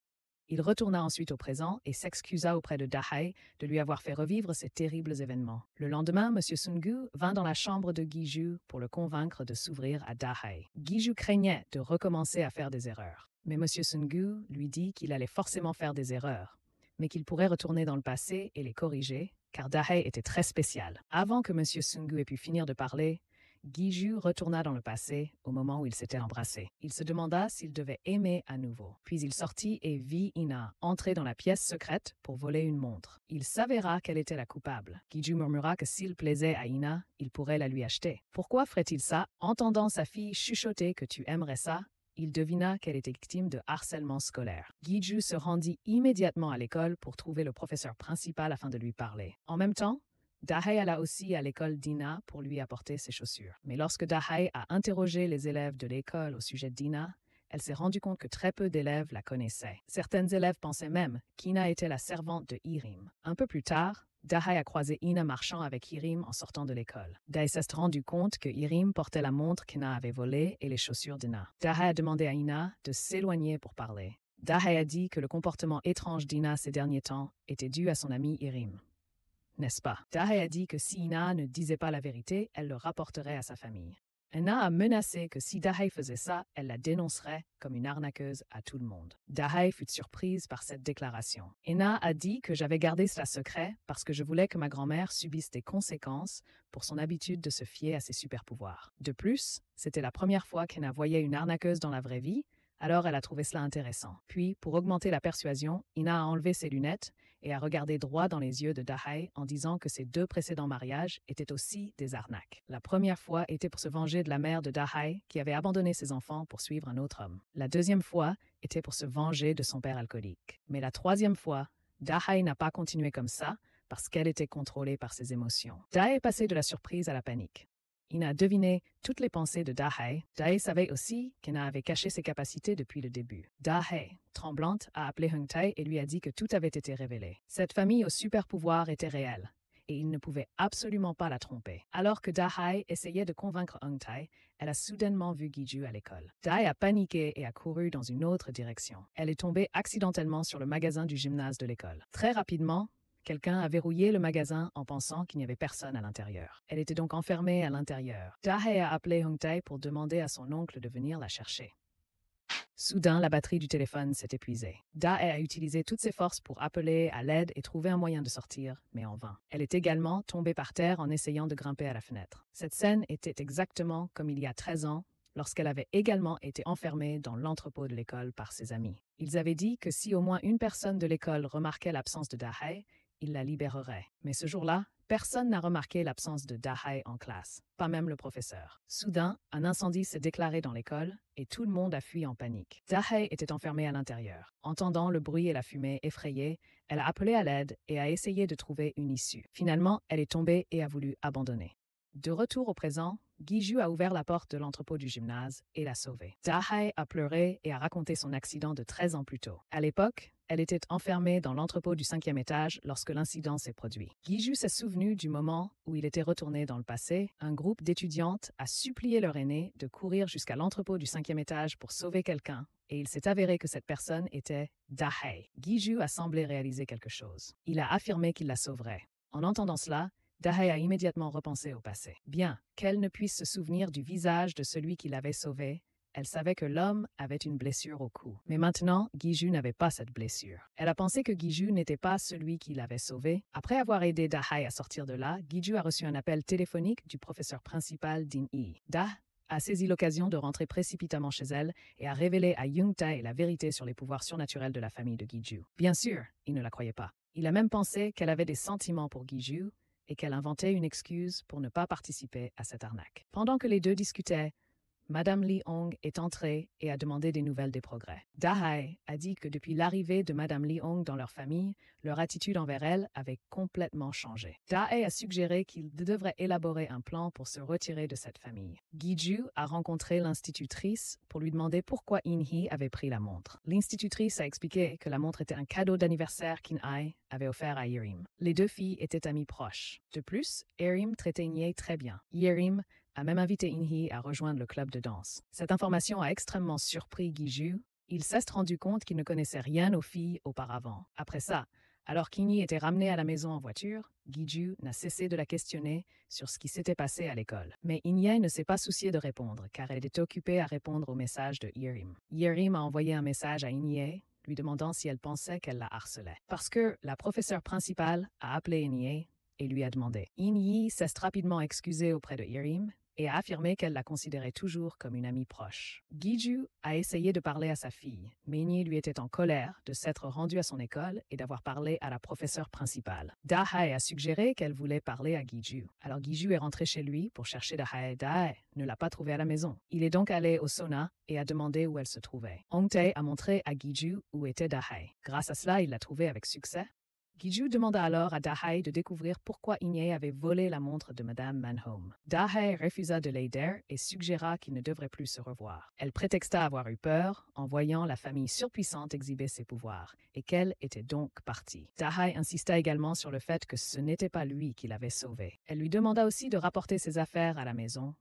Il retourna ensuite au présent et s'excusa auprès de Da-hae de lui avoir fait revivre ces terribles événements. Le lendemain, M. Seung-gu vint dans la chambre de Gi-ju pour le convaincre de s'ouvrir à Da-hae. Gi-ju craignait de recommencer à faire des erreurs. Mais M. Seung-gu lui dit qu'il allait forcément faire des erreurs, mais qu'il pourrait retourner dans le passé et les corriger, car Da-hae était très spécial. Avant que M. Seung-gu ait pu finir de parler, Gi-ju retourna dans le passé au moment où ils s'étaient embrassés. Il se demanda s'il devait aimer à nouveau. Puis il sortit et vit Ina entrer dans la pièce secrète pour voler une montre. Il s'avéra qu'elle était la coupable. Gi-ju murmura que s'il plaisait à Ina, il pourrait la lui acheter. Pourquoi ferait-il ça? Entendant sa fille chuchoter que tu aimerais ça, il devina qu'elle était victime de harcèlement scolaire. Gi-ju se rendit immédiatement à l'école pour trouver le professeur principal afin de lui parler. En même temps, Da-hae alla aussi à l'école d'Ina pour lui apporter ses chaussures. Mais lorsque Da-hae a interrogé les élèves de l'école au sujet d'Ina, elle s'est rendue compte que très peu d'élèves la connaissaient. Certaines élèves pensaient même qu'Ina était la servante de Hirim. Un peu plus tard, Da-hae a croisé Ina marchant avec Hirim en sortant de l'école. Da-hae s'est rendu compte que Hirim portait la montre qu'Ina avait volée et les chaussures d'Ina. Da-hae a demandé à Ina de s'éloigner pour parler. Da-hae a dit que le comportement étrange d'Ina ces derniers temps était dû à son ami Hirim. N'est-ce pas? Da-hae a dit que si Ina ne disait pas la vérité, elle le rapporterait à sa famille. Ina a menacé que si Da-hae faisait ça, elle la dénoncerait comme une arnaqueuse à tout le monde. Da-hae fut surprise par cette déclaration. Ina a dit que j'avais gardé cela secret parce que je voulais que ma grand-mère subisse des conséquences pour son habitude de se fier à ses super-pouvoirs. De plus, c'était la première fois qu'Ina voyait une arnaqueuse dans la vraie vie, alors elle a trouvé cela intéressant. Puis, pour augmenter la persuasion, Ina a enlevé ses lunettes et a regardé droit dans les yeux de Da-hae en disant que ses 2 précédents mariages étaient aussi des arnaques. La première fois était pour se venger de la mère de Da-hae qui avait abandonné ses enfants pour suivre un autre homme. La deuxième fois était pour se venger de son père alcoolique. Mais la troisième fois, Da-hae n'a pas continué comme ça parce qu'elle était contrôlée par ses émotions. Da-hae est passée de la surprise à la panique. Ina a deviné toutes les pensées de Da-hae. Da-hae savait aussi qu'Ina avait caché ses capacités depuis le début. Da-hae, tremblante, a appelé Hung-tae et lui a dit que tout avait été révélé. Cette famille au super-pouvoir était réelle, et il ne pouvait absolument pas la tromper. Alors que Da-hae essayait de convaincre Hung-tae, elle a soudainement vu Gi-ju à l'école. Da-hae a paniqué et a couru dans une autre direction. Elle est tombée accidentellement sur le magasin du gymnase de l'école. Très rapidement, quelqu'un a verrouillé le magasin en pensant qu'il n'y avait personne à l'intérieur. Elle était donc enfermée à l'intérieur. Da-hae a appelé Hung-tae pour demander à son oncle de venir la chercher. Soudain, la batterie du téléphone s'est épuisée. Da-hae a utilisé toutes ses forces pour appeler à l'aide et trouver un moyen de sortir, mais en vain. Elle est également tombée par terre en essayant de grimper à la fenêtre. Cette scène était exactement comme il y a 13 ans, lorsqu'elle avait également été enfermée dans l'entrepôt de l'école par ses amis. Ils avaient dit que si au moins une personne de l'école remarquait l'absence de Da-hae, il la libérerait. Mais ce jour-là, personne n'a remarqué l'absence de Da-hae en classe, pas même le professeur. Soudain, un incendie s'est déclaré dans l'école et tout le monde a fui en panique. Da-hae était enfermée à l'intérieur. Entendant le bruit et la fumée effrayée, elle a appelé à l'aide et a essayé de trouver une issue. Finalement, elle est tombée et a voulu abandonner. De retour au présent, Giju a ouvert la porte de l'entrepôt du gymnase et l'a sauvée. Dahae a pleuré et a raconté son accident de 13 ans plus tôt. À l'époque, elle était enfermée dans l'entrepôt du 5e étage lorsque l'incident s'est produit. Giju s'est souvenu du moment où il était retourné dans le passé. Un groupe d'étudiantes a supplié leur aînée de courir jusqu'à l'entrepôt du 5e étage pour sauver quelqu'un, et il s'est avéré que cette personne était Dahae. Giju a semblé réaliser quelque chose. Il a affirmé qu'il la sauverait. En entendant cela, Dahae a immédiatement repensé au passé. Bien qu'elle ne puisse se souvenir du visage de celui qui l'avait sauvée, elle savait que l'homme avait une blessure au cou. Mais maintenant, Giju n'avait pas cette blessure. Elle a pensé que Giju n'était pas celui qui l'avait sauvée. Après avoir aidé Dahae à sortir de là, Giju a reçu un appel téléphonique du professeur principal d'In-Hee. Da a saisi l'occasion de rentrer précipitamment chez elle et a révélé à Young-tae la vérité sur les pouvoirs surnaturels de la famille de Giju. Bien sûr, il ne la croyait pas. Il a même pensé qu'elle avait des sentiments pour Giju et qu'elle inventait une excuse pour ne pas participer à cette arnaque. Pendant que les deux discutaient, Madame Lee-hong est entrée et a demandé des nouvelles des progrès. Dahae a dit que depuis l'arrivée de Madame Lee-hong dans leur famille, leur attitude envers elle avait complètement changé. Dahae a suggéré qu'il devrait élaborer un plan pour se retirer de cette famille. Giju a rencontré l'institutrice pour lui demander pourquoi In-hee avait pris la montre. L'institutrice a expliqué que la montre était un cadeau d'anniversaire qu'In-hee avait offert à Yerim. Les deux filles étaient amies proches. De plus, Yerim traitait In-hee très bien. Yerim a même invité In-hee à rejoindre le club de danse. Cette information a extrêmement surpris Giju. Il s'est rendu compte qu'il ne connaissait rien aux filles auparavant. Après ça, alors qu'In-hee était ramenée à la maison en voiture, Giju n'a cessé de la questionner sur ce qui s'était passé à l'école. Mais In-hee ne s'est pas souciée de répondre, car elle était occupée à répondre au message de Yerim. Yerim a envoyé un message à In-hee lui demandant si elle pensait qu'elle la harcelait. Parce que la professeure principale a appelé In-hee et lui a demandé. In-hee s'est rapidement excusée auprès de Yerim et a affirmé qu'elle la considérait toujours comme une amie proche. Giju a essayé de parler à sa fille, mais In-hee lui était en colère de s'être rendue à son école et d'avoir parlé à la professeure principale. Dahae a suggéré qu'elle voulait parler à Giju. Alors Giju est rentré chez lui pour chercher Dahae. Dahae ne l'a pas trouvée à la maison. Il est donc allé au sauna et a demandé où elle se trouvait. Hong-tae a montré à Giju où était Dahae. Grâce à cela, il l'a trouvée avec succès. Giju demanda alors à Dahae de découvrir pourquoi In-hee avait volé la montre de Madame Manhome. Dahae refusa de l'aider et suggéra qu'ils ne devraient plus se revoir. Elle prétexta avoir eu peur en voyant la famille surpuissante exhiber ses pouvoirs et qu'elle était donc partie. Dahae insista également sur le fait que ce n'était pas lui qui l'avait sauvée. Elle lui demanda aussi de rapporter ses affaires à la maison,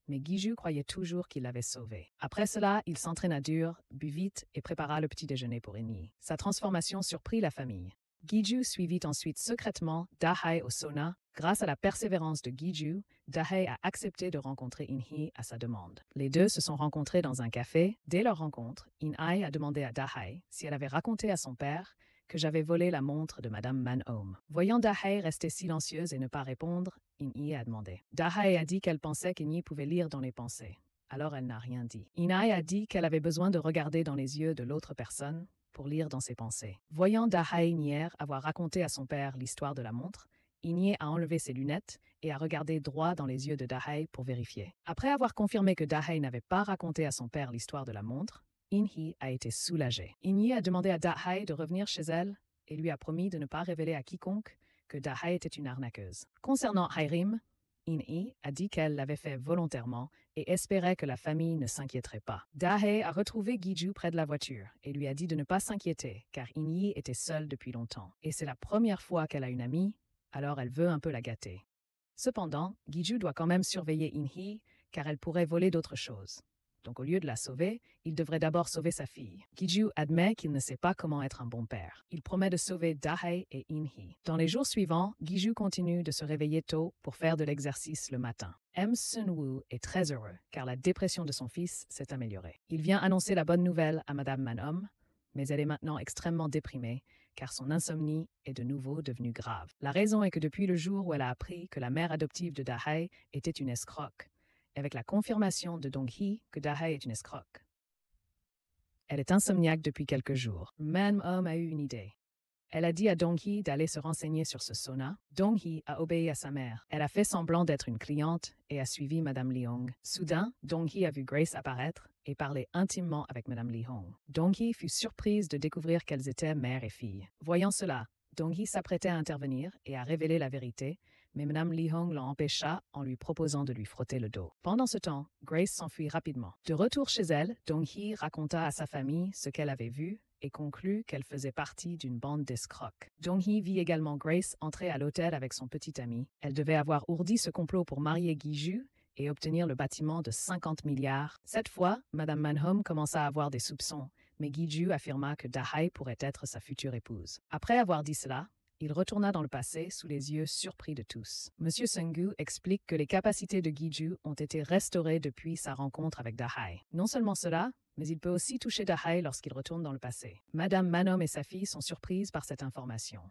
mais Giju croyait toujours qu'il l'avait sauvée. Après cela, il s'entraîna dur, but vite et prépara le petit déjeuner pour In-hee. Sa transformation surprit la famille. Giju suivit ensuite secrètement Dahae au sauna. Grâce à la persévérance de Giju, Dahae a accepté de rencontrer In-hee à sa demande. Les deux se sont rencontrés dans un café. Dès leur rencontre, In-hee a demandé à Dahae si elle avait raconté à son père que j'avais volé la montre de Madame Manhome. Voyant Dahae rester silencieuse et ne pas répondre, In-hee a demandé. Dahae a dit qu'elle pensait qu'In-hee pouvait lire dans les pensées. Alors elle n'a rien dit. In-hee a dit qu'elle avait besoin de regarder dans les yeux de l'autre personne pour lire dans ses pensées. Voyant Dahae nier avoir raconté à son père l'histoire de la montre, In-hee a enlevé ses lunettes et a regardé droit dans les yeux de Dahae pour vérifier. Après avoir confirmé que Dahae n'avait pas raconté à son père l'histoire de la montre, In-hee a été soulagée. In-hee a demandé à Dahae de revenir chez elle et lui a promis de ne pas révéler à quiconque que Dahae était une arnaqueuse. Concernant Yerim, In-hee a dit qu'elle l'avait fait volontairement et espérait que la famille ne s'inquiéterait pas. Dahae a retrouvé Giju près de la voiture et lui a dit de ne pas s'inquiéter car In-hee était seule depuis longtemps. Et c'est la première fois qu'elle a une amie, alors elle veut un peu la gâter. Cependant, Giju doit quand même surveiller In-hee car elle pourrait voler d'autres choses. Donc au lieu de la sauver, il devrait d'abord sauver sa fille. Giju admet qu'il ne sait pas comment être un bon père. Il promet de sauver Dahae et In-hee. Dans les jours suivants, Giju continue de se réveiller tôt pour faire de l'exercice le matin. Sun-woo est très heureux car la dépression de son fils s'est améliorée. Il vient annoncer la bonne nouvelle à Madame Manhome, mais elle est maintenant extrêmement déprimée car son insomnie est de nouveau devenue grave. La raison est que depuis le jour où elle a appris que la mère adoptive de Dahae était une escroque, avec la confirmation de Dong-hee que Dahae est une escroque, elle est insomniaque depuis quelques jours. Manhome a eu une idée. Elle a dit à Dong-hee d'aller se renseigner sur ce sauna. Dong-hee a obéi à sa mère. Elle a fait semblant d'être une cliente et a suivi Madame Lee-hong. Soudain, Dong-hee a vu Grace apparaître et parler intimement avec Madame Lee-hong. Dong-hee fut surprise de découvrir qu'elles étaient mère et fille. Voyant cela, Dong-hee s'apprêtait à intervenir et à révéler la vérité, mais Madame Lee Hong l'en empêcha en lui proposant de lui frotter le dos. Pendant ce temps, Grace s'enfuit rapidement. De retour chez elle, Dong-hee raconta à sa famille ce qu'elle avait vu et conclut qu'elle faisait partie d'une bande d'escrocs. Dong-hee vit également Grace entrer à l'hôtel avec son petit ami. Elle devait avoir ourdi ce complot pour marier Gi-ju et obtenir le bâtiment de 50 milliards. Cette fois, Madame Manhom commença à avoir des soupçons, mais Gi-ju affirma que Da-hae pourrait être sa future épouse. Après avoir dit cela, il retourna dans le passé sous les yeux surpris de tous. Monsieur Seung-gu explique que les capacités de Gi-ju ont été restaurées depuis sa rencontre avec Da-hae. Non seulement cela, mais il peut aussi toucher Da-hae lorsqu'il retourne dans le passé. Madame Manom et sa fille sont surprises par cette information.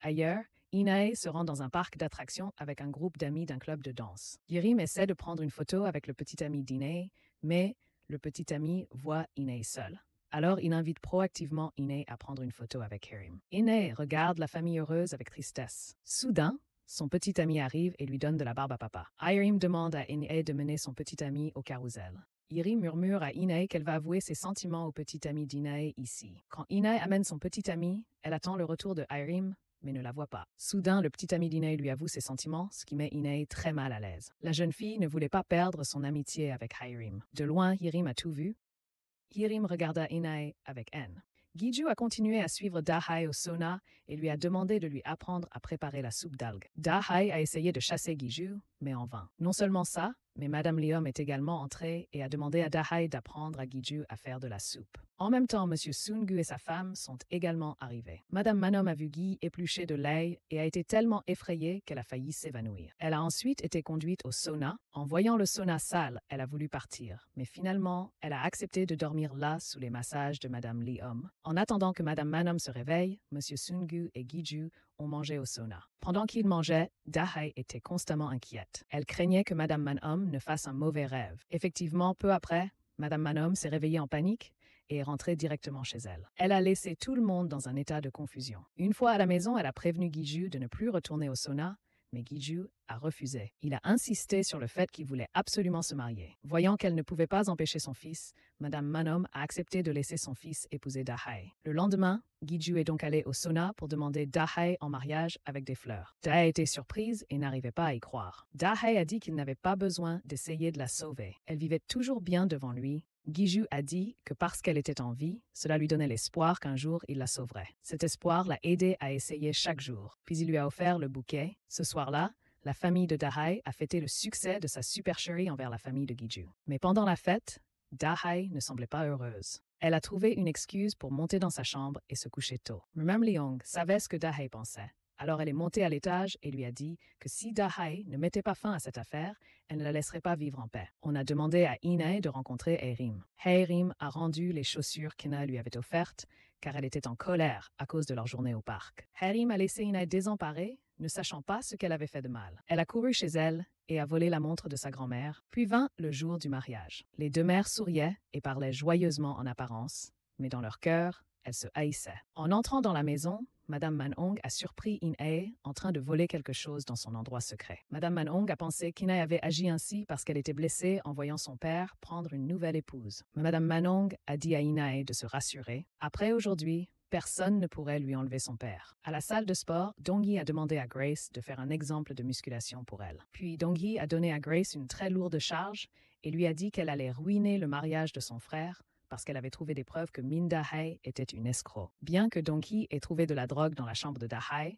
Ailleurs, Inae se rend dans un parc d'attractions avec un groupe d'amis d'un club de danse. Yirim essaie de prendre une photo avec le petit ami d'Inae, mais le petit ami voit Inae seule. Alors, il invite proactivement Inae à prendre une photo avec Hirim. Inae regarde la famille heureuse avec tristesse. Soudain, son petit ami arrive et lui donne de la barbe à papa. Hirim demande à Inae de mener son petit ami au carrousel. Iri murmure à Inae qu'elle va avouer ses sentiments au petit ami d'Inae ici. Quand Inae amène son petit ami, elle attend le retour de Hirim, mais ne la voit pas. Soudain, le petit ami d'Inae lui avoue ses sentiments, ce qui met Inae très mal à l'aise. La jeune fille ne voulait pas perdre son amitié avec Hirim. De loin, Hirim a tout vu. Hirim regarda Inae avec haine. Gi-ju a continué à suivre Da-hae au sauna et lui a demandé de lui apprendre à préparer la soupe d'algues. Da-hae a essayé de chasser Gi-ju, mais en vain. Non seulement ça, mais Madame Liom est également entrée et a demandé à Da-hae d'apprendre à Gi-ju à faire de la soupe. En même temps, Monsieur Seung-gu et sa femme sont également arrivés. Madame Manom a vu Gi éplucher de l'ail et a été tellement effrayée qu'elle a failli s'évanouir. Elle a ensuite été conduite au sauna. En voyant le sauna sale, elle a voulu partir, mais finalement, elle a accepté de dormir là sous les massages de Madame Liom. En attendant que Madame Manom se réveille, Monsieur Seung-gu et Gi-ju ont mangé au sauna. Pendant qu'ils mangeaient, Da-hae était constamment inquiète. Elle craignait que Madame Manom ne fasse un mauvais rêve. Effectivement, peu après, Madame Manom s'est réveillée en panique et est rentrée directement chez elle. Elle a laissé tout le monde dans un état de confusion. Une fois à la maison, elle a prévenu Gi-ju de ne plus retourner au sauna, mais Gi-ju a refusé. Il a insisté sur le fait qu'il voulait absolument se marier. Voyant qu'elle ne pouvait pas empêcher son fils, Madame Manom a accepté de laisser son fils épouser Da-hae. Le lendemain, Gi-ju est donc allé au sauna pour demander Da-hae en mariage avec des fleurs. Da-hae était surprise et n'arrivait pas à y croire. Da-hae a dit qu'il n'avait pas besoin d'essayer de la sauver. Elle vivait toujours bien devant lui. Gi-ju a dit que parce qu'elle était en vie, cela lui donnait l'espoir qu'un jour il la sauverait. Cet espoir l'a aidé à essayer chaque jour. Puis il lui a offert le bouquet. Ce soir-là, la famille de Da-hae a fêté le succès de sa supercherie envers la famille de Gi-ju. Mais pendant la fête, Da-hae ne semblait pas heureuse. Elle a trouvé une excuse pour monter dans sa chambre et se coucher tôt. Mme Leong savait ce que Da-hae pensait. Alors elle est montée à l'étage et lui a dit que si Da-hae ne mettait pas fin à cette affaire, elle ne la laisserait pas vivre en paix. On a demandé à Inae de rencontrer Hae-rim. Hae-rim a rendu les chaussures qu'Ina lui avait offertes car elle était en colère à cause de leur journée au parc. Hae-rim a laissé Inae désemparée, ne sachant pas ce qu'elle avait fait de mal. Elle a couru chez elle et a volé la montre de sa grand-mère, puis vint le jour du mariage. Les deux mères souriaient et parlaient joyeusement en apparence, mais dans leur cœur, elles se haïssaient. En entrant dans la maison, Madame Man-hong a surpris In-hae en train de voler quelque chose dans son endroit secret. Madame Man-hong a pensé qu'In-hae avait agi ainsi parce qu'elle était blessée en voyant son père prendre une nouvelle épouse. Mais Madame Man-hong a dit à In-hae de se rassurer. Après aujourd'hui, personne ne pourrait lui enlever son père. À la salle de sport, Dong-hee a demandé à Grace de faire un exemple de musculation pour elle. Puis Dong-hee a donné à Grace une très lourde charge et lui a dit qu'elle allait ruiner le mariage de son frère parce qu'elle avait trouvé des preuves que Min Da-hae était une escroc. Bien que Dong-hee ait trouvé de la drogue dans la chambre de Da-hae,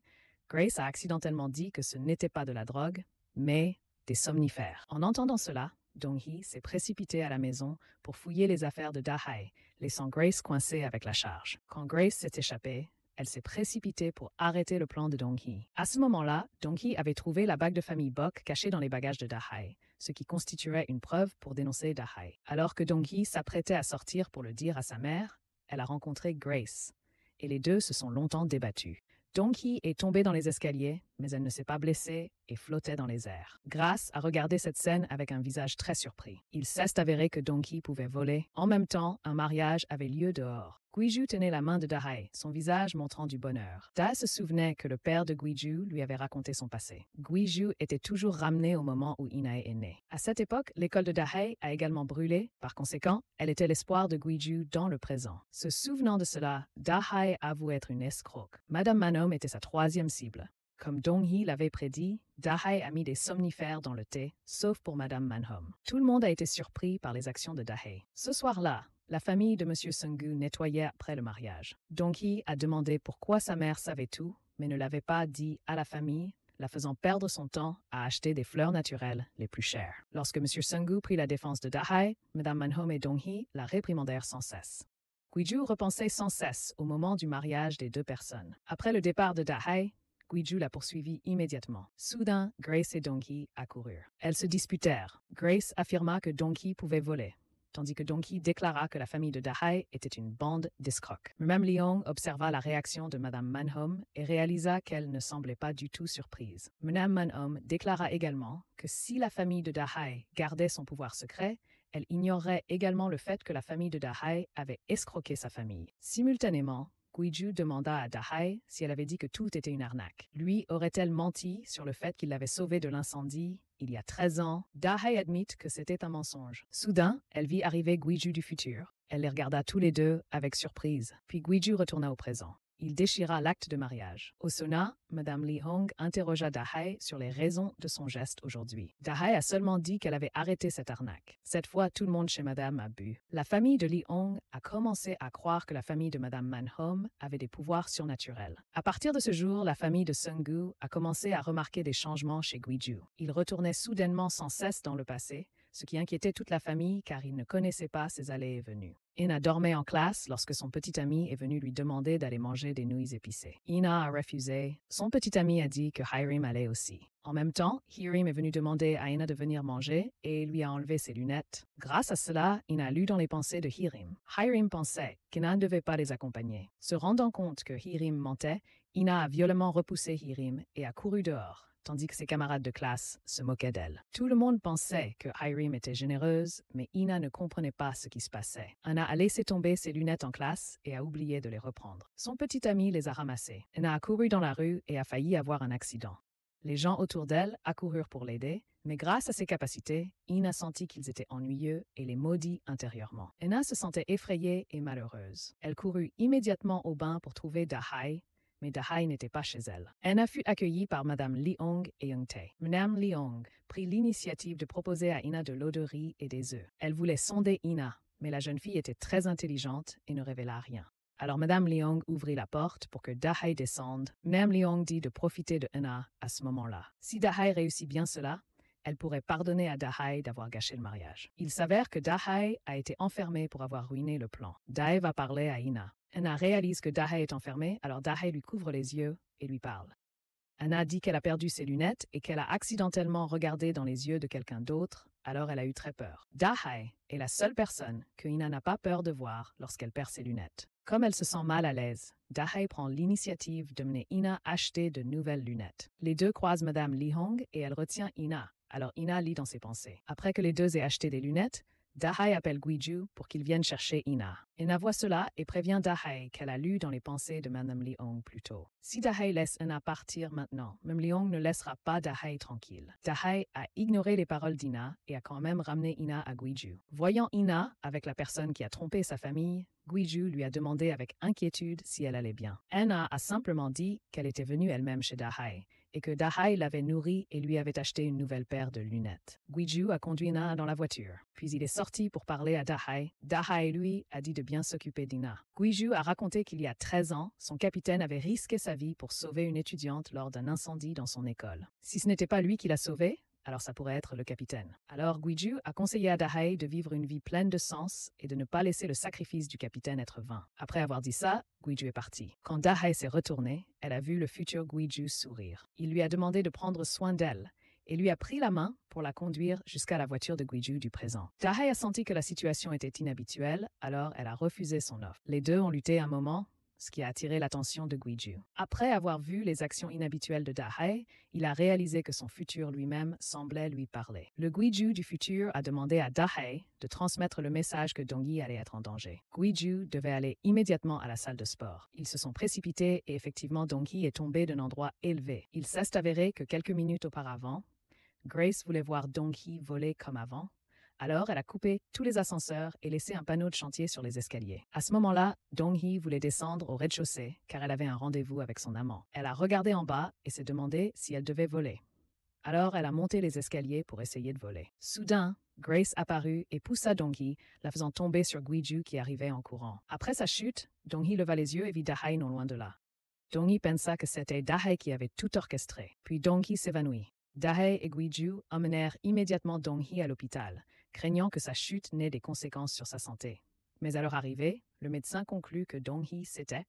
Grace a accidentellement dit que ce n'était pas de la drogue, mais des somnifères. En entendant cela, Dong-hee s'est précipité à la maison pour fouiller les affaires de Da-hae, laissant Grace coincée avec la charge. Quand Grace s'est échappée, elle s'est précipitée pour arrêter le plan de Dong-hee. À ce moment-là, Dong-hee avait trouvé la bague de famille Bok cachée dans les bagages de Da-hae, ce qui constituerait une preuve pour dénoncer Da-hae. Alors que Dong-hee s'apprêtait à sortir pour le dire à sa mère, elle a rencontré Grace, et les deux se sont longtemps débattus. Dong-hee est tombée dans les escaliers, mais elle ne s'est pas blessée et flottait dans les airs. Grace a regardé cette scène avec un visage très surpris. Il s'est avéré que Dong-hee pouvait voler. En même temps, un mariage avait lieu dehors. Guiju tenait la main de Da-hae, son visage montrant du bonheur. Da se souvenait que le père de Guiju lui avait raconté son passé. Guiju était toujours ramené au moment où In-hae est née. À cette époque, l'école de Da-hae a également brûlé. Par conséquent, elle était l'espoir de Guiju dans le présent. Se souvenant de cela, Da-hae avoue être une escroque. Madame Manom était sa troisième cible. Comme Dong-hee l'avait prédit, Da-hae a mis des somnifères dans le thé, sauf pour Madame Manhom. Tout le monde a été surpris par les actions de Da-hae. Ce soir-là, la famille de M. Seung-gu nettoyait après le mariage. Dong-hee a demandé pourquoi sa mère savait tout, mais ne l'avait pas dit à la famille, la faisant perdre son temps à acheter des fleurs naturelles les plus chères. Lorsque M. Seung-gu prit la défense de Da-hae, Mme Manhom et Dong-hee la réprimandèrent sans cesse. Guiju repensait sans cesse au moment du mariage des deux personnes. Après le départ de Da-hae, Guiju la poursuivit immédiatement. Soudain, Grace et Dong-hee accoururent. Elles se disputèrent. Grace affirma que Dong-hee pouvait voler, tandis que Dong-hee déclara que la famille de Da-hae était une bande d'escrocs. Mme Leong observa la réaction de Mme Manhom et réalisa qu'elle ne semblait pas du tout surprise. Mme Manhom déclara également que si la famille de Da-hae gardait son pouvoir secret, elle ignorerait également le fait que la famille de Da-hae avait escroqué sa famille. Simultanément, Guiju demanda à Da-hae si elle avait dit que tout était une arnaque. Lui aurait-elle menti sur le fait qu'il l'avait sauvée de l'incendie il y a 13 ans? Da-hae admit que c'était un mensonge. Soudain, elle vit arriver Guiju du futur. Elle les regarda tous les deux avec surprise. Puis Guiju retourna au présent. Il déchira l'acte de mariage. Au sauna, Mme Lee Hong interrogea Da-hae sur les raisons de son geste aujourd'hui. Da-hae a seulement dit qu'elle avait arrêté cette arnaque. Cette fois, tout le monde chez Madame a bu. La famille de Lee Hong a commencé à croire que la famille de Mme Manhom avait des pouvoirs surnaturels. À partir de ce jour, la famille de Seung-gu a commencé à remarquer des changements chez Guiju. Il retournait soudainement sans cesse dans le passé, ce qui inquiétait toute la famille car il ne connaissait pas ses allées et venues. Ina dormait en classe lorsque son petit ami est venu lui demander d'aller manger des nouilles épicées. Ina a refusé. Son petit ami a dit que Hyrim allait aussi. En même temps, Hyrim est venu demander à Ina de venir manger et lui a enlevé ses lunettes. Grâce à cela, Ina a lu dans les pensées de Hyrim. Hyrim pensait qu'Ina ne devait pas les accompagner. Se rendant compte que Hyrim mentait, Ina a violemment repoussé Hyrim et a couru dehors, tandis que ses camarades de classe se moquaient d'elle. Tout le monde pensait que Hyrim était généreuse, mais Ina ne comprenait pas ce qui se passait. Ina a laissé tomber ses lunettes en classe et a oublié de les reprendre. Son petit ami les a ramassées. Ina a couru dans la rue et a failli avoir un accident. Les gens autour d'elle accoururent pour l'aider, mais grâce à ses capacités, Ina sentit qu'ils étaient ennuyeux et les maudit intérieurement. Ina se sentait effrayée et malheureuse. Elle courut immédiatement au bain pour trouver Da-hae, mais Da-hae n'était pas chez elle. Ina fut accueillie par Mme Leong et Young-tae. Mme Leong prit l'initiative de proposer à Ina de l'eau de riz et des œufs. Elle voulait sonder Ina, mais la jeune fille était très intelligente et ne révéla rien. Alors Mme Leong ouvrit la porte pour que Da-hae descende. Mme Leong dit de profiter de Ina à ce moment-là. Si Da-hae réussit bien cela, elle pourrait pardonner à Da-hae d'avoir gâché le mariage. Il s'avère que Da-hae a été enfermée pour avoir ruiné le plan. Da-hae va parler à Ina. Ina réalise que Da-hae est enfermée, alors Da-hae lui couvre les yeux et lui parle. Ina dit qu'elle a perdu ses lunettes et qu'elle a accidentellement regardé dans les yeux de quelqu'un d'autre, alors elle a eu très peur. Da-hae est la seule personne que Ina n'a pas peur de voir lorsqu'elle perd ses lunettes. Comme elle se sent mal à l'aise, Da-hae prend l'initiative de mener Ina acheter de nouvelles lunettes. Les deux croisent Mme Lee Hong et elle retient Ina, alors Ina lit dans ses pensées. Après que les deux aient acheté des lunettes, Da-hae appelle Guiju pour qu'il vienne chercher Ina. Ina voit cela et prévient Da-hae qu'elle a lu dans les pensées de Mme Leong plus tôt. Si Da-hae laisse Ina partir maintenant, Mme Leong ne laissera pas Da-hae tranquille. Da-hae a ignoré les paroles d'Ina et a quand même ramené Ina à Guiju. Voyant Ina avec la personne qui a trompé sa famille, Guiju lui a demandé avec inquiétude si elle allait bien. Ina a simplement dit qu'elle était venue elle-même chez Da-hae et que Da-hae l'avait nourrie et lui avait acheté une nouvelle paire de lunettes. Guiju a conduit Ina dans la voiture, puis il est sorti pour parler à Da-hae. Da-hae, lui, a dit de bien s'occuper d'Ina. Guiju a raconté qu'il y a 13 ans, son capitaine avait risqué sa vie pour sauver une étudiante lors d'un incendie dans son école. Si ce n'était pas lui qui l'a sauvée, alors ça pourrait être le capitaine. Alors Guiju a conseillé à Da-hae de vivre une vie pleine de sens et de ne pas laisser le sacrifice du capitaine être vain. Après avoir dit ça, Guiju est parti. Quand Da-hae s'est retournée, elle a vu le futur Guiju sourire. Il lui a demandé de prendre soin d'elle et lui a pris la main pour la conduire jusqu'à la voiture de Guiju du présent. Da-hae a senti que la situation était inhabituelle, alors elle a refusé son offre. Les deux ont lutté un moment, ce qui a attiré l'attention de Guiju. Après avoir vu les actions inhabituelles de Da-hae, il a réalisé que son futur lui-même semblait lui parler. Le Guiju du futur a demandé à Da-hae de transmettre le message que Dong-hee allait être en danger. Guiju devait aller immédiatement à la salle de sport. Ils se sont précipités et effectivement Dong-hee est tombé d'un endroit élevé. Il s'est avéré que quelques minutes auparavant, Grace voulait voir Dong-hee voler comme avant, Alors, elle a coupé tous les ascenseurs et laissé un panneau de chantier sur les escaliers. À ce moment-là, Dong-hee voulait descendre au rez-de-chaussée car elle avait un rendez-vous avec son amant. Elle a regardé en bas et s'est demandé si elle devait voler. Alors, elle a monté les escaliers pour essayer de voler. Soudain, Grace apparut et poussa Dong-hee, la faisant tomber sur Guiju qui arrivait en courant. Après sa chute, Dong-hee leva les yeux et vit Dahae non loin de là. Dong-hee pensa que c'était Dahae qui avait tout orchestré. Puis Dong-hee s'évanouit. Dahae et Guiju emmenèrent immédiatement Dong-hee à l'hôpital, craignant que sa chute n'ait des conséquences sur sa santé. Mais à leur arrivée, le médecin conclut que Dong-hee s'était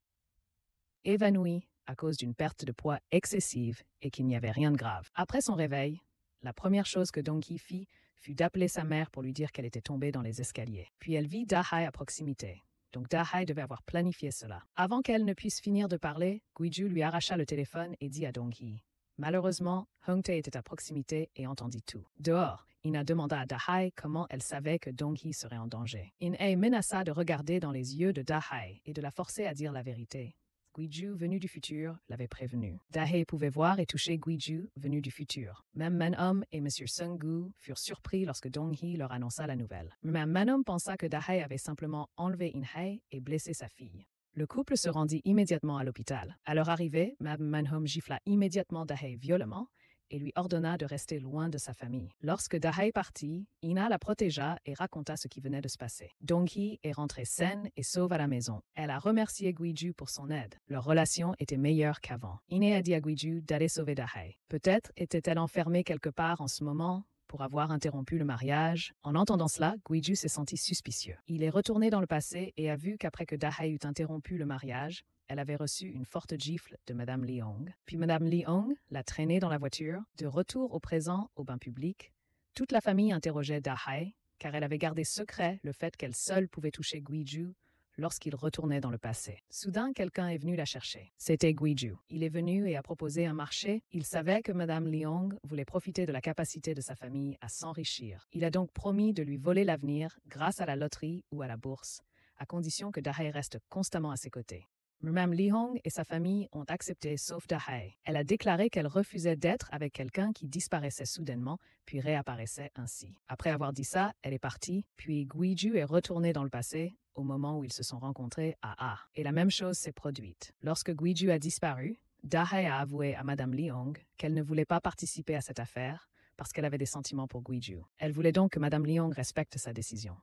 évanoui à cause d'une perte de poids excessive et qu'il n'y avait rien de grave. Après son réveil, la première chose que Dong-hee fit fut d'appeler sa mère pour lui dire qu'elle était tombée dans les escaliers. Puis elle vit Dahae à proximité. Donc Dahae devait avoir planifié cela. Avant qu'elle ne puisse finir de parler, Guiju lui arracha le téléphone et dit à Dong-hee. Malheureusement, Hong-tae était à proximité et entendit tout. Dehors, Ina demanda à Dahae comment elle savait que Dong-hee serait en danger. In-ae menaça de regarder dans les yeux de Dahae et de la forcer à dire la vérité. Guiju, venu du futur, l'avait prévenu. Dahae pouvait voir et toucher Guiju, venu du futur. Même Manhom et M. Sung-gu furent surpris lorsque Dong-hee leur annonça la nouvelle. Même Manhom pensa que Dahae avait simplement enlevé In-hae et blessé sa fille. Le couple se rendit immédiatement à l'hôpital. À leur arrivée, Mme Manhom gifla immédiatement Dahae violemment et lui ordonna de rester loin de sa famille. Lorsque Dahae partit, Ina la protégea et raconta ce qui venait de se passer. Dong-hee est rentrée saine et sauve à la maison. Elle a remercié Guiju pour son aide. Leur relation était meilleure qu'avant. Ina a dit à Guiju d'aller sauver Dahae. Peut-être était-elle enfermée quelque part en ce moment pour avoir interrompu le mariage. En entendant cela, Guiju s'est senti suspicieux. Il est retourné dans le passé et a vu qu'après que Dahae eut interrompu le mariage, elle avait reçu une forte gifle de Mme Leong. Puis Mme Leong l'a traînée dans la voiture. De retour au présent, au bain public, toute la famille interrogeait Dahae, car elle avait gardé secret le fait qu'elle seule pouvait toucher Guiju lorsqu'il retournait dans le passé. Soudain, quelqu'un est venu la chercher. C'était Guiju. Il est venu et a proposé un marché. Il savait que Mme Leong voulait profiter de la capacité de sa famille à s'enrichir. Il a donc promis de lui voler l'avenir grâce à la loterie ou à la bourse, à condition que Dahae reste constamment à ses côtés. Mme Leong et sa famille ont accepté sauf Dahae. Elle a déclaré qu'elle refusait d'être avec quelqu'un qui disparaissait soudainement puis réapparaissait ainsi. Après avoir dit ça, elle est partie, puis Guiju est retourné dans le passé au moment où ils se sont rencontrés à A. Et la même chose s'est produite. Lorsque Guiju a disparu, Dahae a avoué à Mme Leong qu'elle ne voulait pas participer à cette affaire parce qu'elle avait des sentiments pour Guiju. Elle voulait donc que Mme Leong respecte sa décision.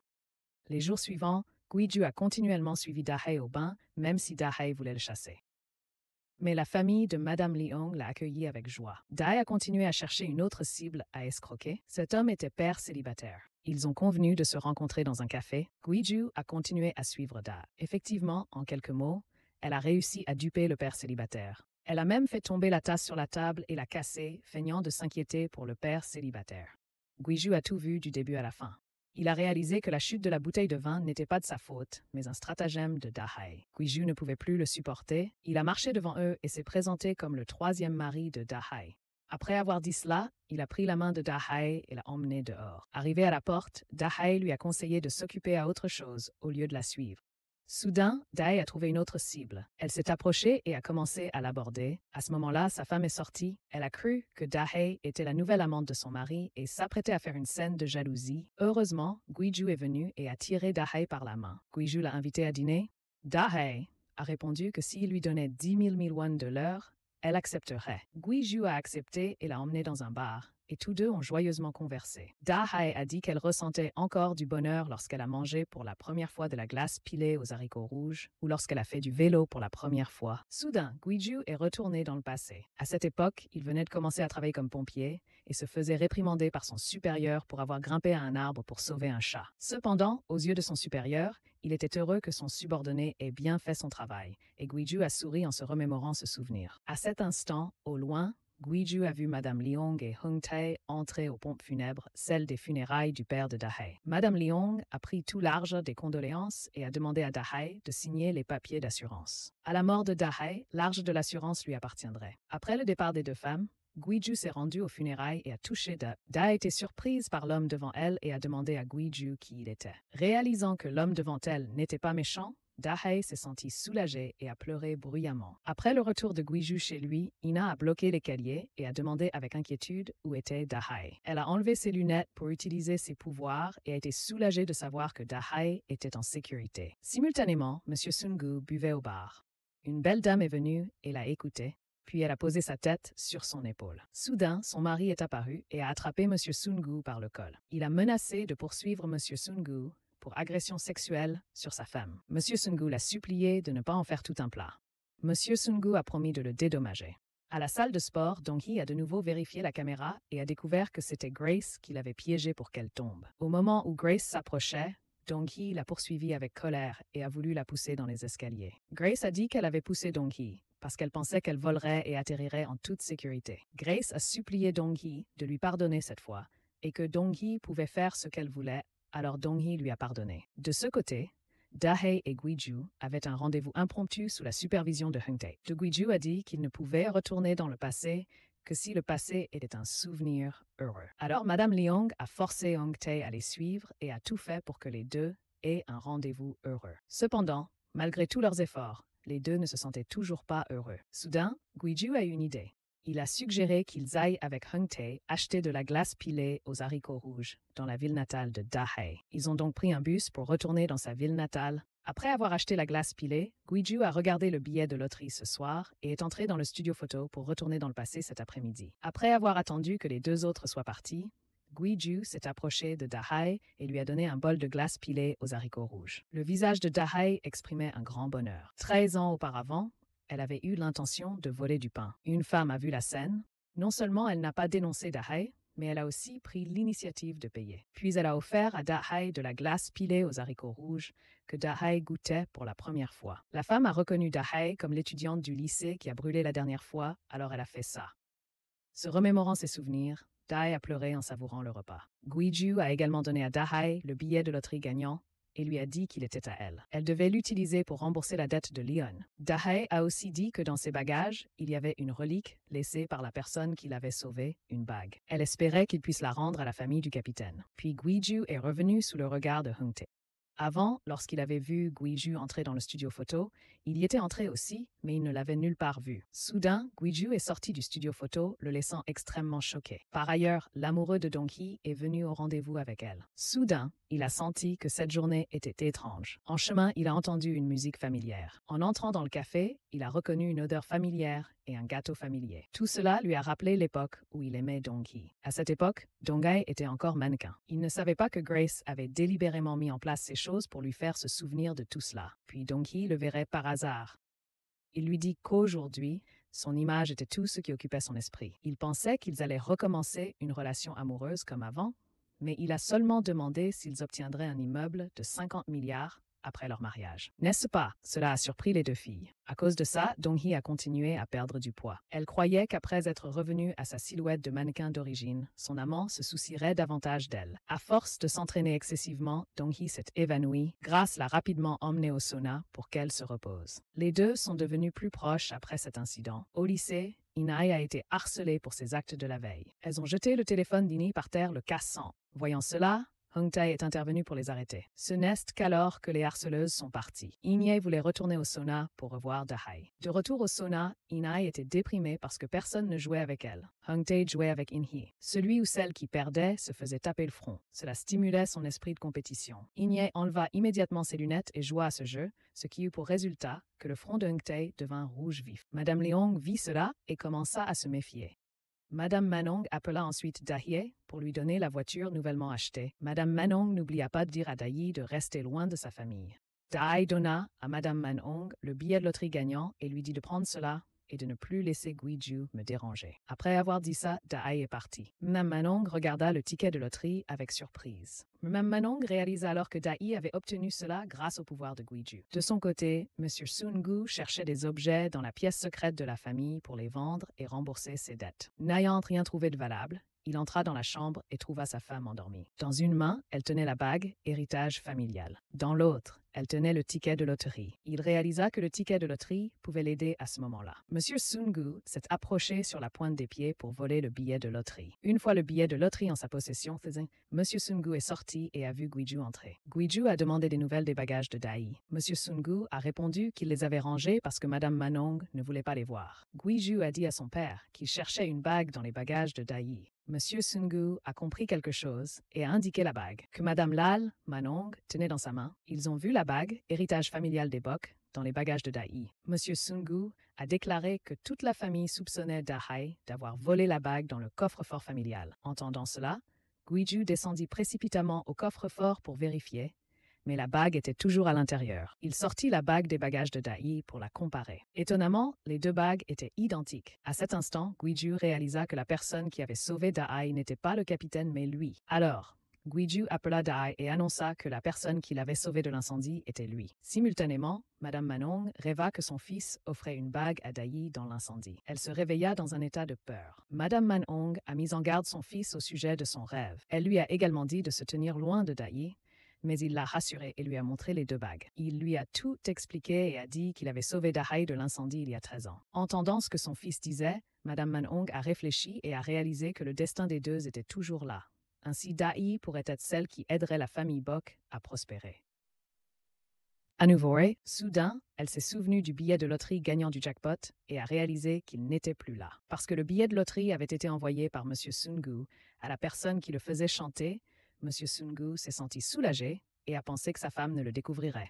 Les jours suivants, Guiju a continuellement suivi Dahae au bain, même si Dahae voulait le chasser. Mais la famille de Mme Leong l'a accueilli avec joie. Dahae a continué à chercher une autre cible à escroquer. Cet homme était père célibataire. Ils ont convenu de se rencontrer dans un café. Guiju a continué à suivre Dahae. Effectivement, en quelques mots, elle a réussi à duper le père célibataire. Elle a même fait tomber la tasse sur la table et l'a cassée, feignant de s'inquiéter pour le père célibataire. Guiju a tout vu du début à la fin. Il a réalisé que la chute de la bouteille de vin n'était pas de sa faute, mais un stratagème de Dahae. Guiju ne pouvait plus le supporter. Il a marché devant eux et s'est présenté comme le troisième mari de Dahae. Après avoir dit cela, il a pris la main de Dahae et l'a emmenée dehors. Arrivé à la porte, Dahae lui a conseillé de s'occuper à autre chose au lieu de la suivre. Soudain, Dahae a trouvé une autre cible. Elle s'est approchée et a commencé à l'aborder. À ce moment-là, sa femme est sortie. Elle a cru que Dahae était la nouvelle amante de son mari et s'apprêtait à faire une scène de jalousie. Heureusement, Guiju est venu et a tiré Dahae par la main. Guiju l'a invité à dîner. Dahae a répondu que s'il lui donnait 10 000 won de l'heure, elle accepterait. Guiju a accepté et l'a emmené dans un bar. Et tous deux ont joyeusement conversé. Dahae a dit qu'elle ressentait encore du bonheur lorsqu'elle a mangé pour la première fois de la glace pilée aux haricots rouges ou lorsqu'elle a fait du vélo pour la première fois. Soudain, Guiju est retourné dans le passé. À cette époque, il venait de commencer à travailler comme pompier et se faisait réprimander par son supérieur pour avoir grimpé à un arbre pour sauver un chat. Cependant, aux yeux de son supérieur, il était heureux que son subordonné ait bien fait son travail et Guiju a souri en se remémorant ce souvenir. À cet instant, au loin, Guiju a vu Mme Leong et Hong-tae entrer aux pompes funèbres, celles des funérailles du père de Dahae. Mme Leong a pris tout l'argent des condoléances et a demandé à Dahae de signer les papiers d'assurance. À la mort de Dahae, l'argent de l'assurance lui appartiendrait. Après le départ des deux femmes, Guiju s'est rendu aux funérailles et a touché Dahae. Dahae a été surprise par l'homme devant elle et a demandé à Guiju qui il était. Réalisant que l'homme devant elle n'était pas méchant, Da-hye s'est sentie soulagée et a pleuré bruyamment. Après le retour de Guiju chez lui, Ina a bloqué l'escalier et a demandé avec inquiétude où était Da-hye. Elle a enlevé ses lunettes pour utiliser ses pouvoirs et a été soulagée de savoir que Da-hye était en sécurité. Simultanément, M. Sungu buvait au bar. Une belle dame est venue et l'a écouté, puis elle a posé sa tête sur son épaule. Soudain, son mari est apparu et a attrapé M. Sungu par le col. Il a menacé de poursuivre M. Sungu pour agression sexuelle sur sa femme. M. Sungu l'a supplié de ne pas en faire tout un plat. M. Sungu a promis de le dédommager. À la salle de sport, Dong-hee a de nouveau vérifié la caméra et a découvert que c'était Grace qui l'avait piégée pour qu'elle tombe. Au moment où Grace s'approchait, Dong-hee l'a poursuivie avec colère et a voulu la pousser dans les escaliers. Grace a dit qu'elle avait poussé Dong-hee parce qu'elle pensait qu'elle volerait et atterrirait en toute sécurité. Grace a supplié Dong-hee de lui pardonner cette fois et que Dong-hee pouvait faire ce qu'elle voulait, alors Dong-hee lui a pardonné. De ce côté, Da-hye et Guiju avaient un rendez-vous impromptu sous la supervision de Hung-tae. Guiju a dit qu'il ne pouvait retourner dans le passé que si le passé était un souvenir heureux. Alors Madame Leong a forcé Hung-tae à les suivre et a tout fait pour que les deux aient un rendez-vous heureux. Cependant, malgré tous leurs efforts, les deux ne se sentaient toujours pas heureux. Soudain, Guiju a eu une idée. Il a suggéré qu'ils aillent avec Hung-tae acheter de la glace pilée aux haricots rouges dans la ville natale de Da-hye. Ils ont donc pris un bus pour retourner dans sa ville natale. Après avoir acheté la glace pilée, Guiju a regardé le billet de loterie ce soir et est entré dans le studio photo pour retourner dans le passé cet après-midi. Après avoir attendu que les deux autres soient partis, Guiju s'est approché de Da-hye et lui a donné un bol de glace pilée aux haricots rouges. Le visage de Da-hye exprimait un grand bonheur. 13 ans auparavant, elle avait eu l'intention de voler du pain. Une femme a vu la scène. Non seulement elle n'a pas dénoncé Da-hye, mais elle a aussi pris l'initiative de payer. Puis elle a offert à Da-hye de la glace pilée aux haricots rouges que Da-hye goûtait pour la première fois. La femme a reconnu Da-hye comme l'étudiante du lycée qui a brûlé la dernière fois, alors elle a fait ça. Se remémorant ses souvenirs, Da-hye a pleuré en savourant le repas. Guiju a également donné à Da-hye le billet de loterie gagnant et lui a dit qu'il était à elle. Elle devait l'utiliser pour rembourser la dette de Leon. Da-hye a aussi dit que dans ses bagages, il y avait une relique laissée par la personne qui l'avait sauvée, une bague. Elle espérait qu'il puisse la rendre à la famille du capitaine. Puis Guiju est revenu sous le regard de Hung-tae. Avant, lorsqu'il avait vu Guiju entrer dans le studio photo, il y était entré aussi, mais il ne l'avait nulle part vu. Soudain, Guiju est sorti du studio photo, le laissant extrêmement choqué. Par ailleurs, l'amoureux de Dong-hee est venu au rendez-vous avec elle. Soudain, il a senti que cette journée était étrange. En chemin, il a entendu une musique familière. En entrant dans le café, il a reconnu une odeur familière et un gâteau familier. Tout cela lui a rappelé l'époque où il aimait Dong-hee. À cette époque, Dong-hye était encore mannequin. Il ne savait pas que Grace avait délibérément mis en place ces choses pour lui faire se souvenir de tout cela. Puis Dong-hee le verrait par hasard. Il lui dit qu'aujourd'hui, son image était tout ce qui occupait son esprit. Il pensait qu'ils allaient recommencer une relation amoureuse comme avant, mais il a seulement demandé s'ils obtiendraient un immeuble de 50 milliards après leur mariage. N'est-ce pas? Cela a surpris les deux filles. À cause de ça, Dong-hee a continué à perdre du poids. Elle croyait qu'après être revenue à sa silhouette de mannequin d'origine, son amant se soucierait davantage d'elle. À force de s'entraîner excessivement, Dong-hee s'est évanouie. Grace l'a rapidement emmenée au sauna pour qu'elle se repose. Les deux sont devenus plus proches après cet incident. Au lycée, Inai a été harcelée pour ses actes de la veille. Elles ont jeté le téléphone d'Ini par terre, le cassant. Voyant cela, Hung-tae est intervenu pour les arrêter. Ce n'est qu'alors que les harceleuses sont parties. Inye voulait retourner au sauna pour revoir Da-hye. De retour au sauna, Inai était déprimée parce que personne ne jouait avec elle. Hung-tae jouait avec In-hee. Celui ou celle qui perdait se faisait taper le front. Cela stimulait son esprit de compétition. Inye enleva immédiatement ses lunettes et joua à ce jeu, ce qui eut pour résultat que le front de Hung-tae devint rouge vif. Madame Leong vit cela et commença à se méfier. Madame Manong appela ensuite Da-hye pour lui donner la voiture nouvellement achetée. Madame Manong n'oublia pas de dire à Da-hye de rester loin de sa famille. Da-hye donna à Madame Manong le billet de loterie gagnant et lui dit de prendre cela et de ne plus laisser Guiju me déranger. Après avoir dit ça, Da-hye est parti. Madame Manong regarda le ticket de loterie avec surprise. Madame Manong réalisa alors que Da-hye avait obtenu cela grâce au pouvoir de Guiju. De son côté, M. Sungu cherchait des objets dans la pièce secrète de la famille pour les vendre et rembourser ses dettes. N'ayant rien trouvé de valable, il entra dans la chambre et trouva sa femme endormie. Dans une main, elle tenait la bague, héritage familial. Dans l'autre, elle tenait le ticket de loterie. Il réalisa que le ticket de loterie pouvait l'aider à ce moment-là. Monsieur Sungu s'est approché sur la pointe des pieds pour voler le billet de loterie. Une fois le billet de loterie en sa possession, Monsieur Sungu est sorti et a vu Guiju entrer. Guiju a demandé des nouvelles des bagages de Dai. Monsieur Sungu a répondu qu'il les avait rangés parce que Madame Manong ne voulait pas les voir. Guiju a dit à son père qu'il cherchait une bague dans les bagages de Dai. Monsieur Sungu a compris quelque chose et a indiqué la bague que Madame Lal Manong tenait dans sa main. Ils ont vu la bague, héritage familial des Bok, dans les bagages de Dai. Monsieur Sungu a déclaré que toute la famille soupçonnait Dai d'avoir volé la bague dans le coffre-fort familial. Entendant cela, Guiju descendit précipitamment au coffre-fort pour vérifier, mais la bague était toujours à l'intérieur. Il sortit la bague des bagages de Dai pour la comparer. Étonnamment, les deux bagues étaient identiques. À cet instant, Guiju réalisa que la personne qui avait sauvé Dai n'était pas le capitaine mais lui. Alors, Guiju appela Dai et annonça que la personne qui l'avait sauvé de l'incendie était lui. Simultanément, Madame Manong rêva que son fils offrait une bague à Dai dans l'incendie. Elle se réveilla dans un état de peur. Madame Manong a mis en garde son fils au sujet de son rêve. Elle lui a également dit de se tenir loin de Dai, mais il l'a rassuré et lui a montré les deux bagues. Il lui a tout expliqué et a dit qu'il avait sauvé Dai de l'incendie il y a 13 ans. Entendant ce que son fils disait, Madame Manong a réfléchi et a réalisé que le destin des deux était toujours là. Ainsi, Dai pourrait être celle qui aiderait la famille Bok à prospérer. À nouveau, soudain, elle s'est souvenue du billet de loterie gagnant du jackpot et a réalisé qu'il n'était plus là. Parce que le billet de loterie avait été envoyé par M. Sungu à la personne qui le faisait chanter, M. Sungu s'est senti soulagé et a pensé que sa femme ne le découvrirait.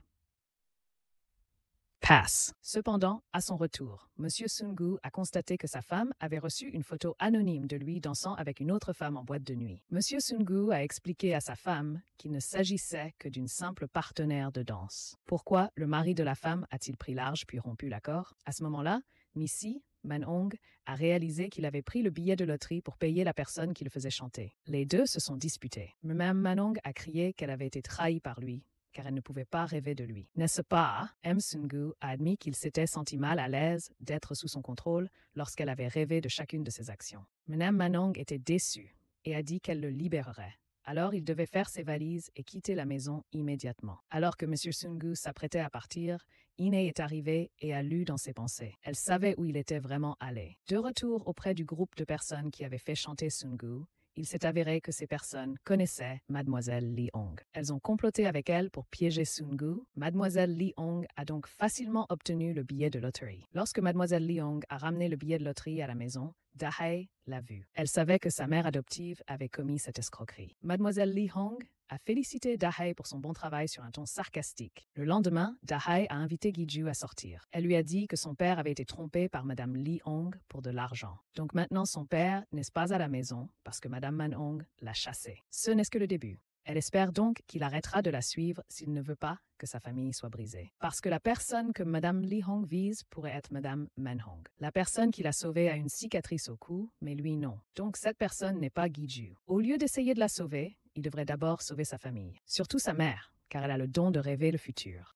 Passe. Cependant, à son retour, M. Sungu a constaté que sa femme avait reçu une photo anonyme de lui dansant avec une autre femme en boîte de nuit. M. Sungu a expliqué à sa femme qu'il ne s'agissait que d'une simple partenaire de danse. Pourquoi le mari de la femme a-t-il pris large puis rompu l'accord? À ce moment-là, Missy Manong a réalisé qu'il avait pris le billet de loterie pour payer la personne qui le faisait chanter. Les deux se sont disputés. Mme Manong a crié qu'elle avait été trahie par lui, car elle ne pouvait pas rêver de lui. N'est-ce pas? M. Sungu a admis qu'il s'était senti mal à l'aise d'être sous son contrôle lorsqu'elle avait rêvé de chacune de ses actions. Mme Manong était déçue et a dit qu'elle le libérerait. Alors il devait faire ses valises et quitter la maison immédiatement. Alors que M. Sungu s'apprêtait à partir, Ine est arrivée et a lu dans ses pensées. Elle savait où il était vraiment allé. De retour auprès du groupe de personnes qui avaient fait chanter Sungu, il s'est avéré que ces personnes connaissaient Mademoiselle Li Hong. Elles ont comploté avec elle pour piéger Sungu. Mademoiselle Li Hong a donc facilement obtenu le billet de loterie. Lorsque Mademoiselle Li Hong a ramené le billet de loterie à la maison, Dai l'a vu. Elle savait que sa mère adoptive avait commis cette escroquerie. Mademoiselle Li Hong a félicité Dai pour son bon travail sur un ton sarcastique. Le lendemain, Dai a invité Guiju à sortir. Elle lui a dit que son père avait été trompé par Madame Li Hong pour de l'argent. Donc maintenant son père n'est pas à la maison parce que Madame Manong l'a chassé. Ce n'est que le début. Elle espère donc qu'il arrêtera de la suivre s'il ne veut pas que sa famille soit brisée. Parce que la personne que Madame Li Hong vise pourrait être Madame Manhong. La personne qui l'a sauvée a une cicatrice au cou, mais lui non. Donc cette personne n'est pas Guiju. Au lieu d'essayer de la sauver, il devrait d'abord sauver sa famille. Surtout sa mère, car elle a le don de rêver le futur.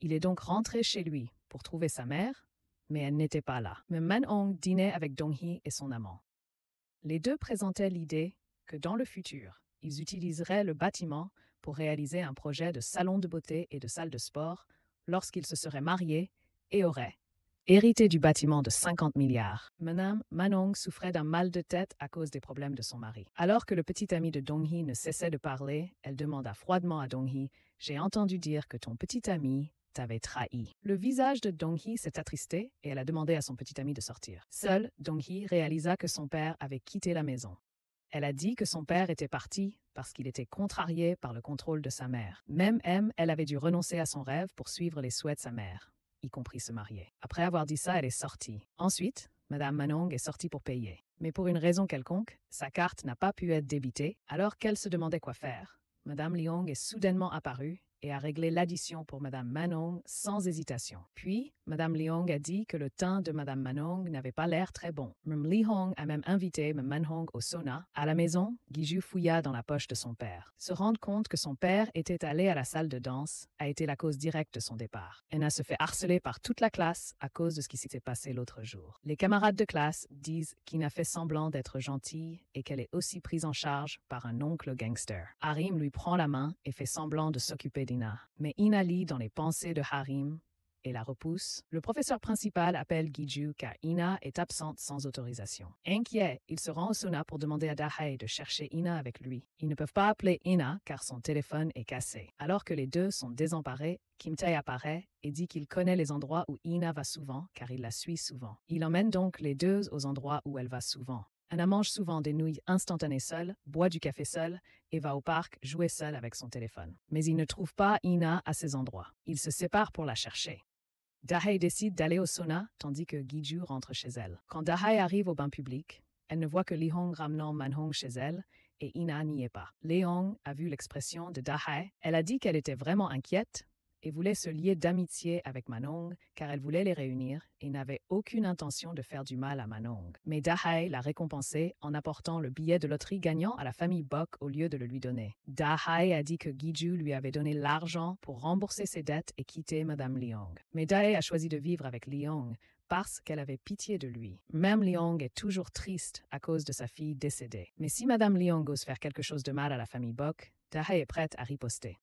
Il est donc rentré chez lui pour trouver sa mère, mais elle n'était pas là. Mais Manhong dînait avec Dong-hee et son amant. Les deux présentaient l'idée que dans le futur, ils utiliseraient le bâtiment pour réaliser un projet de salon de beauté et de salle de sport lorsqu'ils se seraient mariés et auraient hérité du bâtiment de 50 milliards. Madame Manong souffrait d'un mal de tête à cause des problèmes de son mari. Alors que le petit ami de Dong-hee ne cessait de parler, elle demanda froidement à Dong-hee « J'ai entendu dire que ton petit ami t'avait trahi. » Le visage de Dong-hee s'est attristé et elle a demandé à son petit ami de sortir. Seul, Dong-hee réalisa que son père avait quitté la maison. Elle a dit que son père était parti parce qu'il était contrarié par le contrôle de sa mère. Même elle avait dû renoncer à son rêve pour suivre les souhaits de sa mère, y compris se marier. Après avoir dit ça, elle est sortie. Ensuite, Madame Manong est sortie pour payer. Mais pour une raison quelconque, sa carte n'a pas pu être débitée, alors qu'elle se demandait quoi faire. Madame Li Hong est soudainement apparue et a réglé l'addition pour Madame Manong sans hésitation. Puis, Madame Li Hong a dit que le teint de Madame Manong n'avait pas l'air très bon. Mme Li Hong a même invité Mme Manong au sauna. À la maison, Guiju fouilla dans la poche de son père. Se rendre compte que son père était allé à la salle de danse a été la cause directe de son départ. Anna se fait harceler par toute la classe à cause de ce qui s'était passé l'autre jour. Les camarades de classe disent qu'Ina fait semblant d'être gentille et qu'elle est aussi prise en charge par un oncle gangster. Harim lui prend la main et fait semblant de s'occuper d'Ina. Mais Ina lit dans les pensées de Harim et la repousse. Le professeur principal appelle Giju car Ina est absente sans autorisation. Inquiet, il se rend au sauna pour demander à Dahai de chercher Ina avec lui. Ils ne peuvent pas appeler Ina car son téléphone est cassé. Alors que les deux sont désemparés, Kim Tae apparaît et dit qu'il connaît les endroits où Ina va souvent car il la suit souvent. Il emmène donc les deux aux endroits où elle va souvent. Anna mange souvent des nouilles instantanées seule, boit du café seule et va au parc jouer seule avec son téléphone. Mais il ne trouve pas Ina à ces endroits. Il se sépare pour la chercher. Dahai décide d'aller au sauna tandis que Giju rentre chez elle. Quand Dahai arrive au bain public, elle ne voit que Lee Hong ramenant Manhong chez elle et Ina n'y est pas. Lee Hong a vu l'expression de Dahai. Elle a dit qu'elle était vraiment inquiète et voulait se lier d'amitié avec Manhong car elle voulait les réunir et n'avait aucune intention de faire du mal à Manhong. Mais Dahai l'a récompensé en apportant le billet de loterie gagnant à la famille Bok au lieu de le lui donner. Dahai a dit que Giju lui avait donné l'argent pour rembourser ses dettes et quitter Madame Leong. Mais Dahai a choisi de vivre avec Leong parce qu'elle avait pitié de lui. Même Leong est toujours triste à cause de sa fille décédée. Mais si Madame Leong ose faire quelque chose de mal à la famille Bok, Dahai est prête à riposter.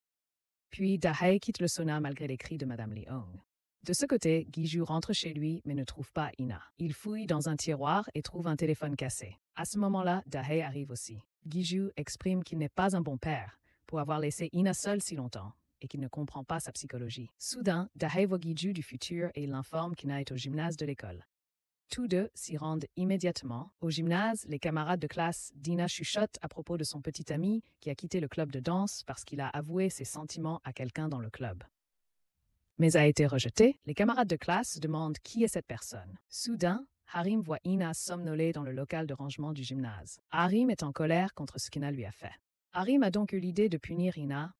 Puis Dahai quitte le sauna malgré les cris de Madame Leong. De ce côté, Giju rentre chez lui mais ne trouve pas Ina. Il fouille dans un tiroir et trouve un téléphone cassé. À ce moment-là, Dahai arrive aussi. Giju exprime qu'il n'est pas un bon père pour avoir laissé Ina seule si longtemps et qu'il ne comprend pas sa psychologie. Soudain, Dahai voit Giju du futur et il l'informe qu'Ina est au gymnase de l'école. Tous deux s'y rendent immédiatement. Au gymnase, les camarades de classe d'Ina chuchotent à propos de son petit ami qui a quitté le club de danse parce qu'il a avoué ses sentiments à quelqu'un dans le club. Mais a été rejeté. Les camarades de classe se demandent qui est cette personne. Soudain, Harim voit Ina somnoler dans le local de rangement du gymnase. Harim est en colère contre ce qu'Ina lui a fait. Harim a donc eu l'idée de punir Ina.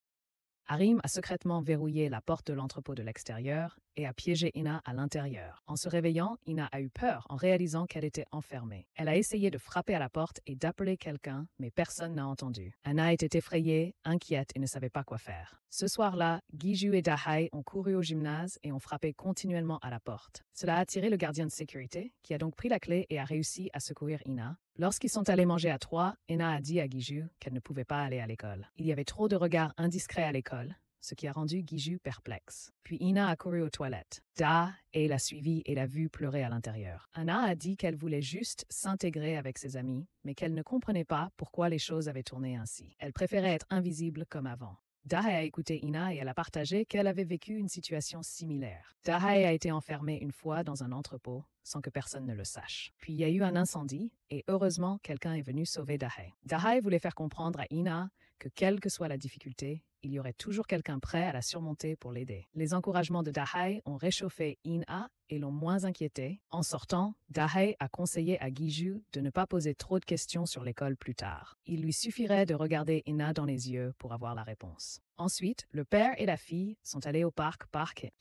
Harim a secrètement verrouillé la porte de l'entrepôt de l'extérieur et a piégé Ina à l'intérieur. En se réveillant, Ina a eu peur en réalisant qu'elle était enfermée. Elle a essayé de frapper à la porte et d'appeler quelqu'un, mais personne n'a entendu. Anna était effrayée, inquiète et ne savait pas quoi faire. Ce soir-là, Giju et Dahai ont couru au gymnase et ont frappé continuellement à la porte. Cela a attiré le gardien de sécurité, qui a donc pris la clé et a réussi à secourir Ina. Lorsqu'ils sont allés manger à trois, Ina a dit à Giju qu'elle ne pouvait pas aller à l'école. Il y avait trop de regards indiscrets à l'école, ce qui a rendu Giju perplexe. Puis Ina a couru aux toilettes. Dahai l'a suivie et l'a vue pleurer à l'intérieur. Anna a dit qu'elle voulait juste s'intégrer avec ses amis, mais qu'elle ne comprenait pas pourquoi les choses avaient tourné ainsi. Elle préférait être invisible comme avant. Dahai a écouté Ina et elle a partagé qu'elle avait vécu une situation similaire. Dahai a été enfermée une fois dans un entrepôt sans que personne ne le sache. Puis il y a eu un incendie et heureusement quelqu'un est venu sauver Dahai. Dahai voulait faire comprendre à Ina que quelle que soit la difficulté, il y aurait toujours quelqu'un prêt à la surmonter pour l'aider. Les encouragements de Dahai ont réchauffé Ina et l'ont moins inquiétée. En sortant, Dahai a conseillé à Giju de ne pas poser trop de questions sur l'école plus tard. Il lui suffirait de regarder Ina dans les yeux pour avoir la réponse. Ensuite, le père et la fille sont allés au parc.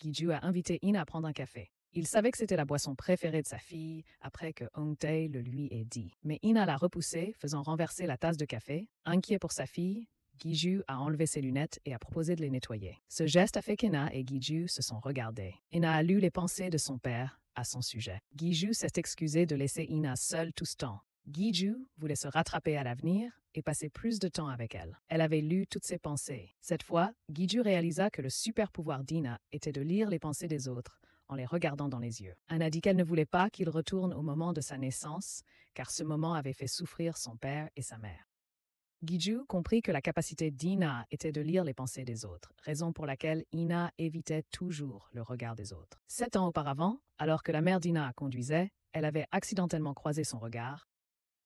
Giju a invité Ina à prendre un café. Il savait que c'était la boisson préférée de sa fille après que Hong Tae le lui ait dit. Mais Ina l'a repoussé, faisant renverser la tasse de café. Inquiet pour sa fille, Giju a enlevé ses lunettes et a proposé de les nettoyer. Ce geste a fait qu'Ina et Giju se sont regardés. Ina a lu les pensées de son père à son sujet. Giju s'est excusé de laisser Ina seule tout ce temps. Giju voulait se rattraper à l'avenir et passer plus de temps avec elle. Elle avait lu toutes ses pensées. Cette fois, Giju réalisa que le super pouvoir d'Ina était de lire les pensées des autres en les regardant dans les yeux. Anna dit qu'elle ne voulait pas qu'il retourne au moment de sa naissance, car ce moment avait fait souffrir son père et sa mère. Giju comprit que la capacité d'Ina était de lire les pensées des autres, raison pour laquelle Ina évitait toujours le regard des autres. 7 ans auparavant, alors que la mère d'Ina conduisait, elle avait accidentellement croisé son regard.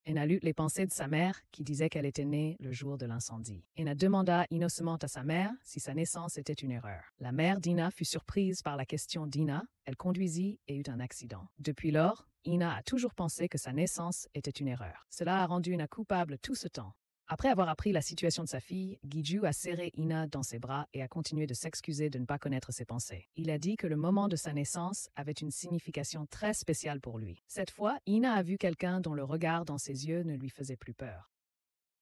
Ina lut les pensées de sa mère qui disait qu'elle était née le jour de l'incendie. Ina demanda innocemment à sa mère si sa naissance était une erreur. La mère d'Ina fut surprise par la question d'Ina, elle conduisit et eut un accident. Depuis lors, Ina a toujours pensé que sa naissance était une erreur. Cela a rendu Ina coupable tout ce temps. Après avoir appris la situation de sa fille, Giju a serré Ina dans ses bras et a continué de s'excuser de ne pas connaître ses pensées. Il a dit que le moment de sa naissance avait une signification très spéciale pour lui. Cette fois, Ina a vu quelqu'un dont le regard dans ses yeux ne lui faisait plus peur.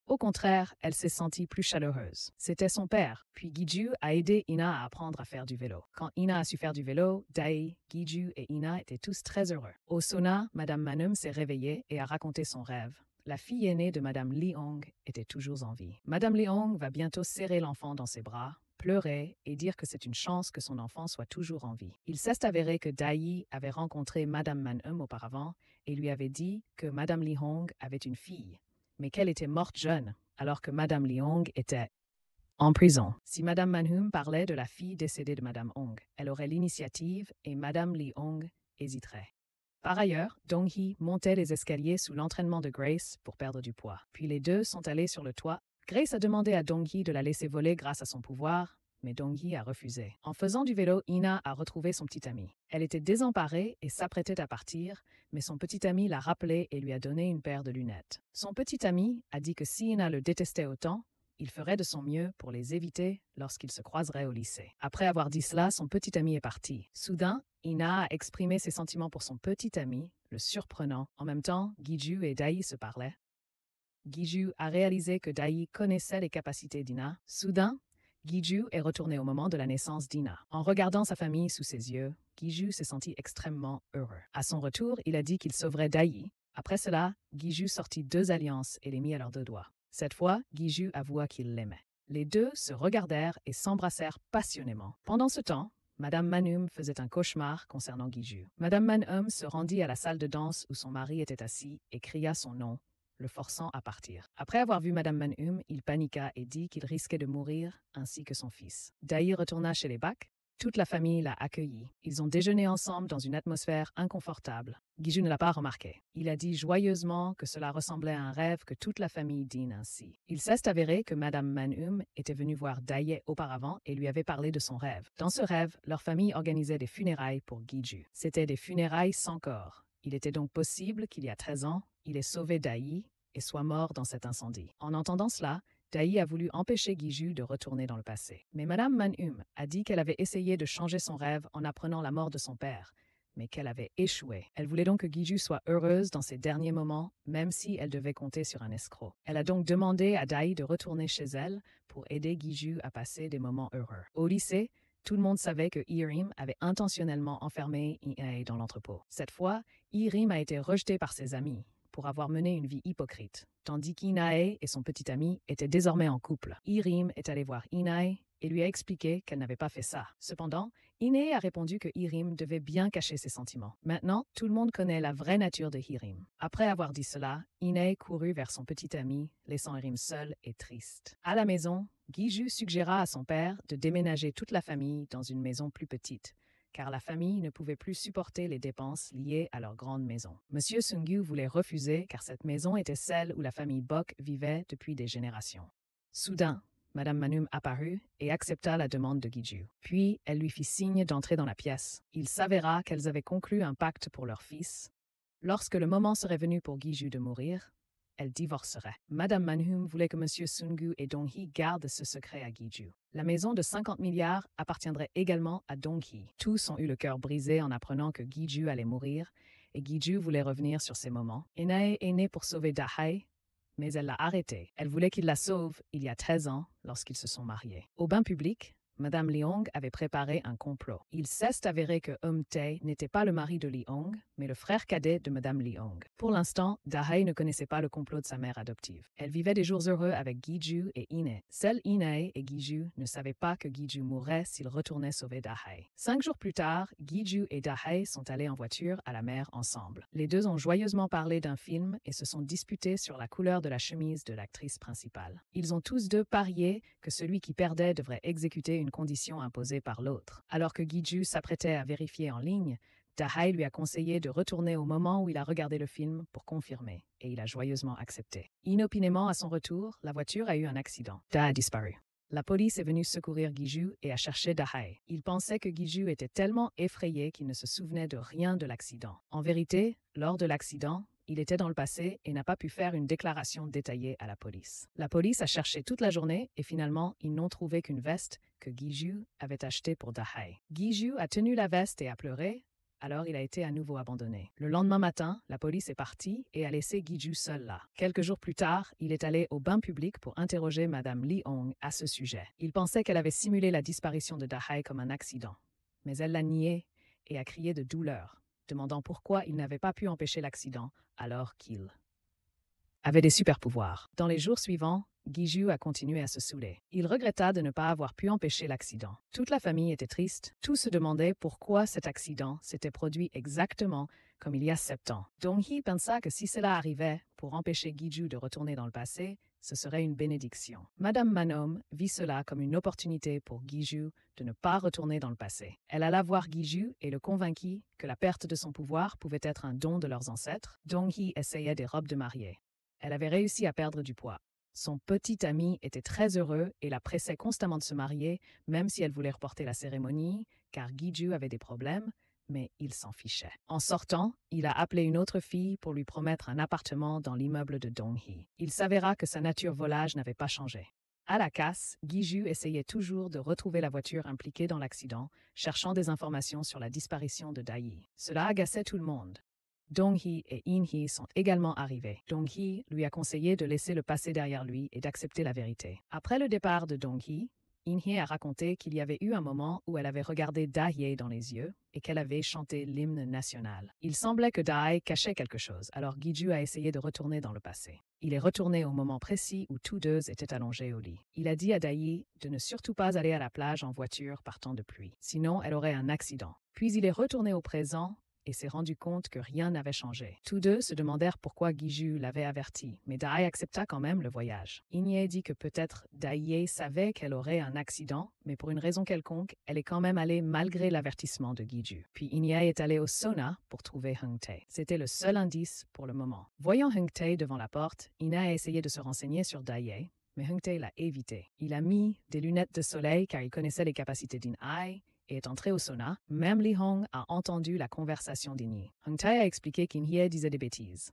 Au contraire, elle s'est sentie plus chaleureuse. C'était son père. Puis Giju a aidé Ina à apprendre à faire du vélo. Quand Ina a su faire du vélo, Dahai, Giju et Ina étaient tous très heureux. Au sauna, Madame Manum s'est réveillée et a raconté son rêve. La fille aînée de Madame Leong était toujours en vie. Madame Leong va bientôt serrer l'enfant dans ses bras pleurer et dire que c'est une chance que son enfant soit toujours en vie. Il s'est avéré que Dai avait rencontré Madame Man-eum auparavant et lui avait dit que Madame Li-hong avait une fille, mais qu'elle était morte jeune, alors que Madame Li-hong était en prison. Si Madame Man-eum parlait de la fille décédée de Madame Hong, elle aurait l'initiative et Madame Li-hong hésiterait. Par ailleurs, Dong-hee montait les escaliers sous l'entraînement de Grace pour perdre du poids. Puis les deux sont allés sur le toit. Grace a demandé à Dong-hee de la laisser voler grâce à son pouvoir, mais Dong-hee a refusé. En faisant du vélo, Ina a retrouvé son petit ami. Elle était désemparée et s'apprêtait à partir, mais son petit ami l'a rappelé et lui a donné une paire de lunettes. Son petit ami a dit que si Ina le détestait autant, il ferait de son mieux pour les éviter lorsqu'ils se croiseraient au lycée. Après avoir dit cela, son petit ami est parti. Soudain, Ina a exprimé ses sentiments pour son petit ami, le surprenant. En même temps, Gi-ju et Dai se parlaient. Gi-ju a réalisé que Dai connaissait les capacités d'Ina. Soudain, Gi-ju est retourné au moment de la naissance d'Ina. En regardant sa famille sous ses yeux, Gi-ju s'est senti extrêmement heureux. À son retour, il a dit qu'il sauverait Dai. Après cela, Gi-ju sortit 2 alliances et les mit à leurs 2 doigts. Cette fois, Gi-ju avoua qu'il l'aimait. Les deux se regardèrent et s'embrassèrent passionnément. Pendant ce temps, Madame Man-eum faisait un cauchemar concernant Gi-ju. Madame Man-eum se rendit à la salle de danse où son mari était assis et cria son nom, le forçant à partir. Après avoir vu Madame Man-eum, il paniqua et dit qu'il risquait de mourir, ainsi que son fils. Dai retourna chez les Bak. Toute la famille l'a accueilli. Ils ont déjeuné ensemble dans une atmosphère inconfortable. Gi-ju ne l'a pas remarqué. Il a dit joyeusement que cela ressemblait à un rêve que toute la famille dîne ainsi. Il s'est avéré que Madame Man-eum était venue voir Dai auparavant et lui avait parlé de son rêve. Dans ce rêve, leur famille organisait des funérailles pour Gi-ju. C'était des funérailles sans corps. Il était donc possible qu'il y a 13 ans, il ait sauvé Dai et soit mort dans cet incendie. En entendant cela, Dai a voulu empêcher Gi-ju de retourner dans le passé. Mais Madame Man-eum a dit qu'elle avait essayé de changer son rêve en apprenant la mort de son père, mais qu'elle avait échoué. Elle voulait donc que Gi-ju soit heureuse dans ses derniers moments, même si elle devait compter sur un escroc. Elle a donc demandé à Dai de retourner chez elle pour aider Gi-ju à passer des moments heureux. Au lycée, tout le monde savait que Irim avait intentionnellement enfermé Inae dans l'entrepôt. Cette fois, Irim a été rejeté par ses amis pour avoir mené une vie hypocrite, tandis qu'Inae et son petit ami étaient désormais en couple. Irim est allé voir Inae et lui a expliqué qu'elle n'avait pas fait ça. Cependant, Inae a répondu que Irim devait bien cacher ses sentiments. Maintenant, tout le monde connaît la vraie nature de Irim. Après avoir dit cela, Inae courut vers son petit ami, laissant Irim seul et triste. À la maison, Gi-ju suggéra à son père de déménager toute la famille dans une maison plus petite, car la famille ne pouvait plus supporter les dépenses liées à leur grande maison. Monsieur Seung-gu voulait refuser car cette maison était celle où la famille Bok vivait depuis des générations. Soudain, Madame Man-eum apparut et accepta la demande de Gi-ju. Puis, elle lui fit signe d'entrer dans la pièce. Il s'avéra qu'elles avaient conclu un pacte pour leur fils. Lorsque le moment serait venu pour Gi-ju de mourir, elle divorcerait. Madame Man-eum voulait que Monsieur Seung-gu et Dong-hee gardent ce secret à Gi-ju. La maison de 50 milliards appartiendrait également à Dong-hee. Tous ont eu le cœur brisé en apprenant que Gi-ju allait mourir, et Gi-ju voulait revenir sur ces moments. Inae est née pour sauver Da-hae, mais elle l'a arrêté. Elle voulait qu'il la sauve il y a 13 ans lorsqu'ils se sont mariés. Au bain public, Madame Li-hong avait préparé un complot. Il s'est avéré que Tae n'était pas le mari de Li-hong, mais le frère cadet de Madame Li-hong. Pour l'instant, Da-hae ne connaissait pas le complot de sa mère adoptive. Elle vivait des jours heureux avec Gi-ju et Inae. Seuls Inae et Gi-ju ne savaient pas que Gi-ju mourrait s'il retournait sauver Da-hae. 5 jours plus tard, Gi-ju et Da-hae sont allés en voiture à la mer ensemble. Les deux ont joyeusement parlé d'un film et se sont disputés sur la couleur de la chemise de l'actrice principale. Ils ont tous deux parié que celui qui perdait devrait exécuter une condition imposée par l'autre. Alors que Gi-ju s'apprêtait à vérifier en ligne, Da-hae lui a conseillé de retourner au moment où il a regardé le film pour confirmer, et il a joyeusement accepté. Inopinément, à son retour, la voiture a eu un accident. Da a disparu. La police est venue secourir Gi-ju et a cherché Da-hae. Il pensait que Gi-ju était tellement effrayé qu'il ne se souvenait de rien de l'accident. En vérité, lors de l'accident, il était dans le passé et n'a pas pu faire une déclaration détaillée à la police. La police a cherché toute la journée et finalement, ils n'ont trouvé qu'une veste que Gi-ju avait achetée pour Da-hae. Gi-ju a tenu la veste et a pleuré, alors il a été à nouveau abandonné. Le lendemain matin, la police est partie et a laissé Gi-ju seul là. Quelques jours plus tard, il est allé au bain public pour interroger Madame Li-hong à ce sujet. Il pensait qu'elle avait simulé la disparition de Da-hae comme un accident, mais elle l'a nié et a crié de douleur, demandant pourquoi il n'avait pas pu empêcher l'accident alors qu'il avait des super-pouvoirs. Dans les jours suivants, Guiju a continué à se saouler. Il regretta de ne pas avoir pu empêcher l'accident. Toute la famille était triste. Tous se demandaient pourquoi cet accident s'était produit exactement comme il y a 7 ans. Dong-hee pensa que si cela arrivait pour empêcher Guiju de retourner dans le passé, ce serait une bénédiction. Madame Manom vit cela comme une opportunité pour Guiju de ne pas retourner dans le passé. Elle alla voir Guiju et le convainquit que la perte de son pouvoir pouvait être un don de leurs ancêtres. Dong-hee essayait des robes de mariée. Elle avait réussi à perdre du poids. Son petit ami était très heureux et la pressait constamment de se marier, même si elle voulait reporter la cérémonie, car Guiju avait des problèmes, mais il s'en fichait. En sortant, il a appelé une autre fille pour lui promettre un appartement dans l'immeuble de Dong-hee. Il s'avéra que sa nature volage n'avait pas changé. À la casse, Guiju essayait toujours de retrouver la voiture impliquée dans l'accident, cherchant des informations sur la disparition de Dai. Cela agaçait tout le monde. Dong-hee et In-hee sont également arrivés. Dong-hee lui a conseillé de laisser le passé derrière lui et d'accepter la vérité. Après le départ de Dong-hee, In-hee a raconté qu'il y avait eu un moment où elle avait regardé Da-hye dans les yeux et qu'elle avait chanté l'hymne national. Il semblait que Da-hye cachait quelque chose, alors Guiju a essayé de retourner dans le passé. Il est retourné au moment précis où tous deux étaient allongés au lit. Il a dit à Dai de ne surtout pas aller à la plage en voiture par temps de pluie, sinon elle aurait un accident. Puis il est retourné au présent et s'est rendu compte que rien n'avait changé. Tous deux se demandèrent pourquoi Guiju l'avait averti, mais Dai accepta quand même le voyage. In-hee dit que peut-être Dai savait qu'elle aurait un accident, mais pour une raison quelconque, elle est quand même allée malgré l'avertissement de Guiju. Puis In-hee est allée au sauna pour trouver Hung-tae. C'était le seul indice pour le moment. Voyant Hung-tae devant la porte, In-hee a essayé de se renseigner sur Dai, mais Hung-tae l'a évité. Il a mis des lunettes de soleil car il connaissait les capacités d'In-hee et est entré au sauna. Même Lee Hong a entendu la conversation d'In-hee. Hung-tae a expliqué qu'In-hee disait des bêtises.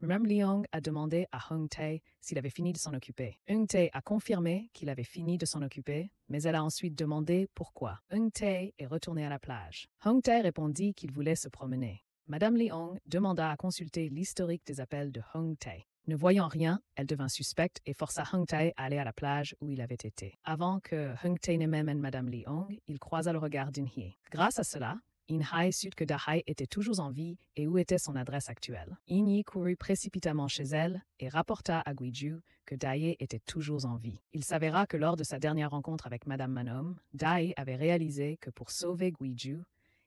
Même Lee Hong a demandé à Hung-tae s'il avait fini de s'en occuper. Hung-tae a confirmé qu'il avait fini de s'en occuper, mais elle a ensuite demandé pourquoi. Hung-tae est retourné à la plage. Hung-tae répondit qu'il voulait se promener. Madame Lee Hong demanda à consulter l'historique des appels de Hung-tae. Ne voyant rien, elle devint suspecte et força Hung-tae à aller à la plage où il avait été. Avant que Hung-tae ne mène Madame Lee Hong, il croisa le regard d'In-hee. Grâce à cela, In-hee sut que Da-hye était toujours en vie et où était son adresse actuelle. In-hee courut précipitamment chez elle et rapporta à Guiju que Da-hye était toujours en vie. Il s'avéra que lors de sa dernière rencontre avec Madame Manom, Da-hye avait réalisé que pour sauver Guiju,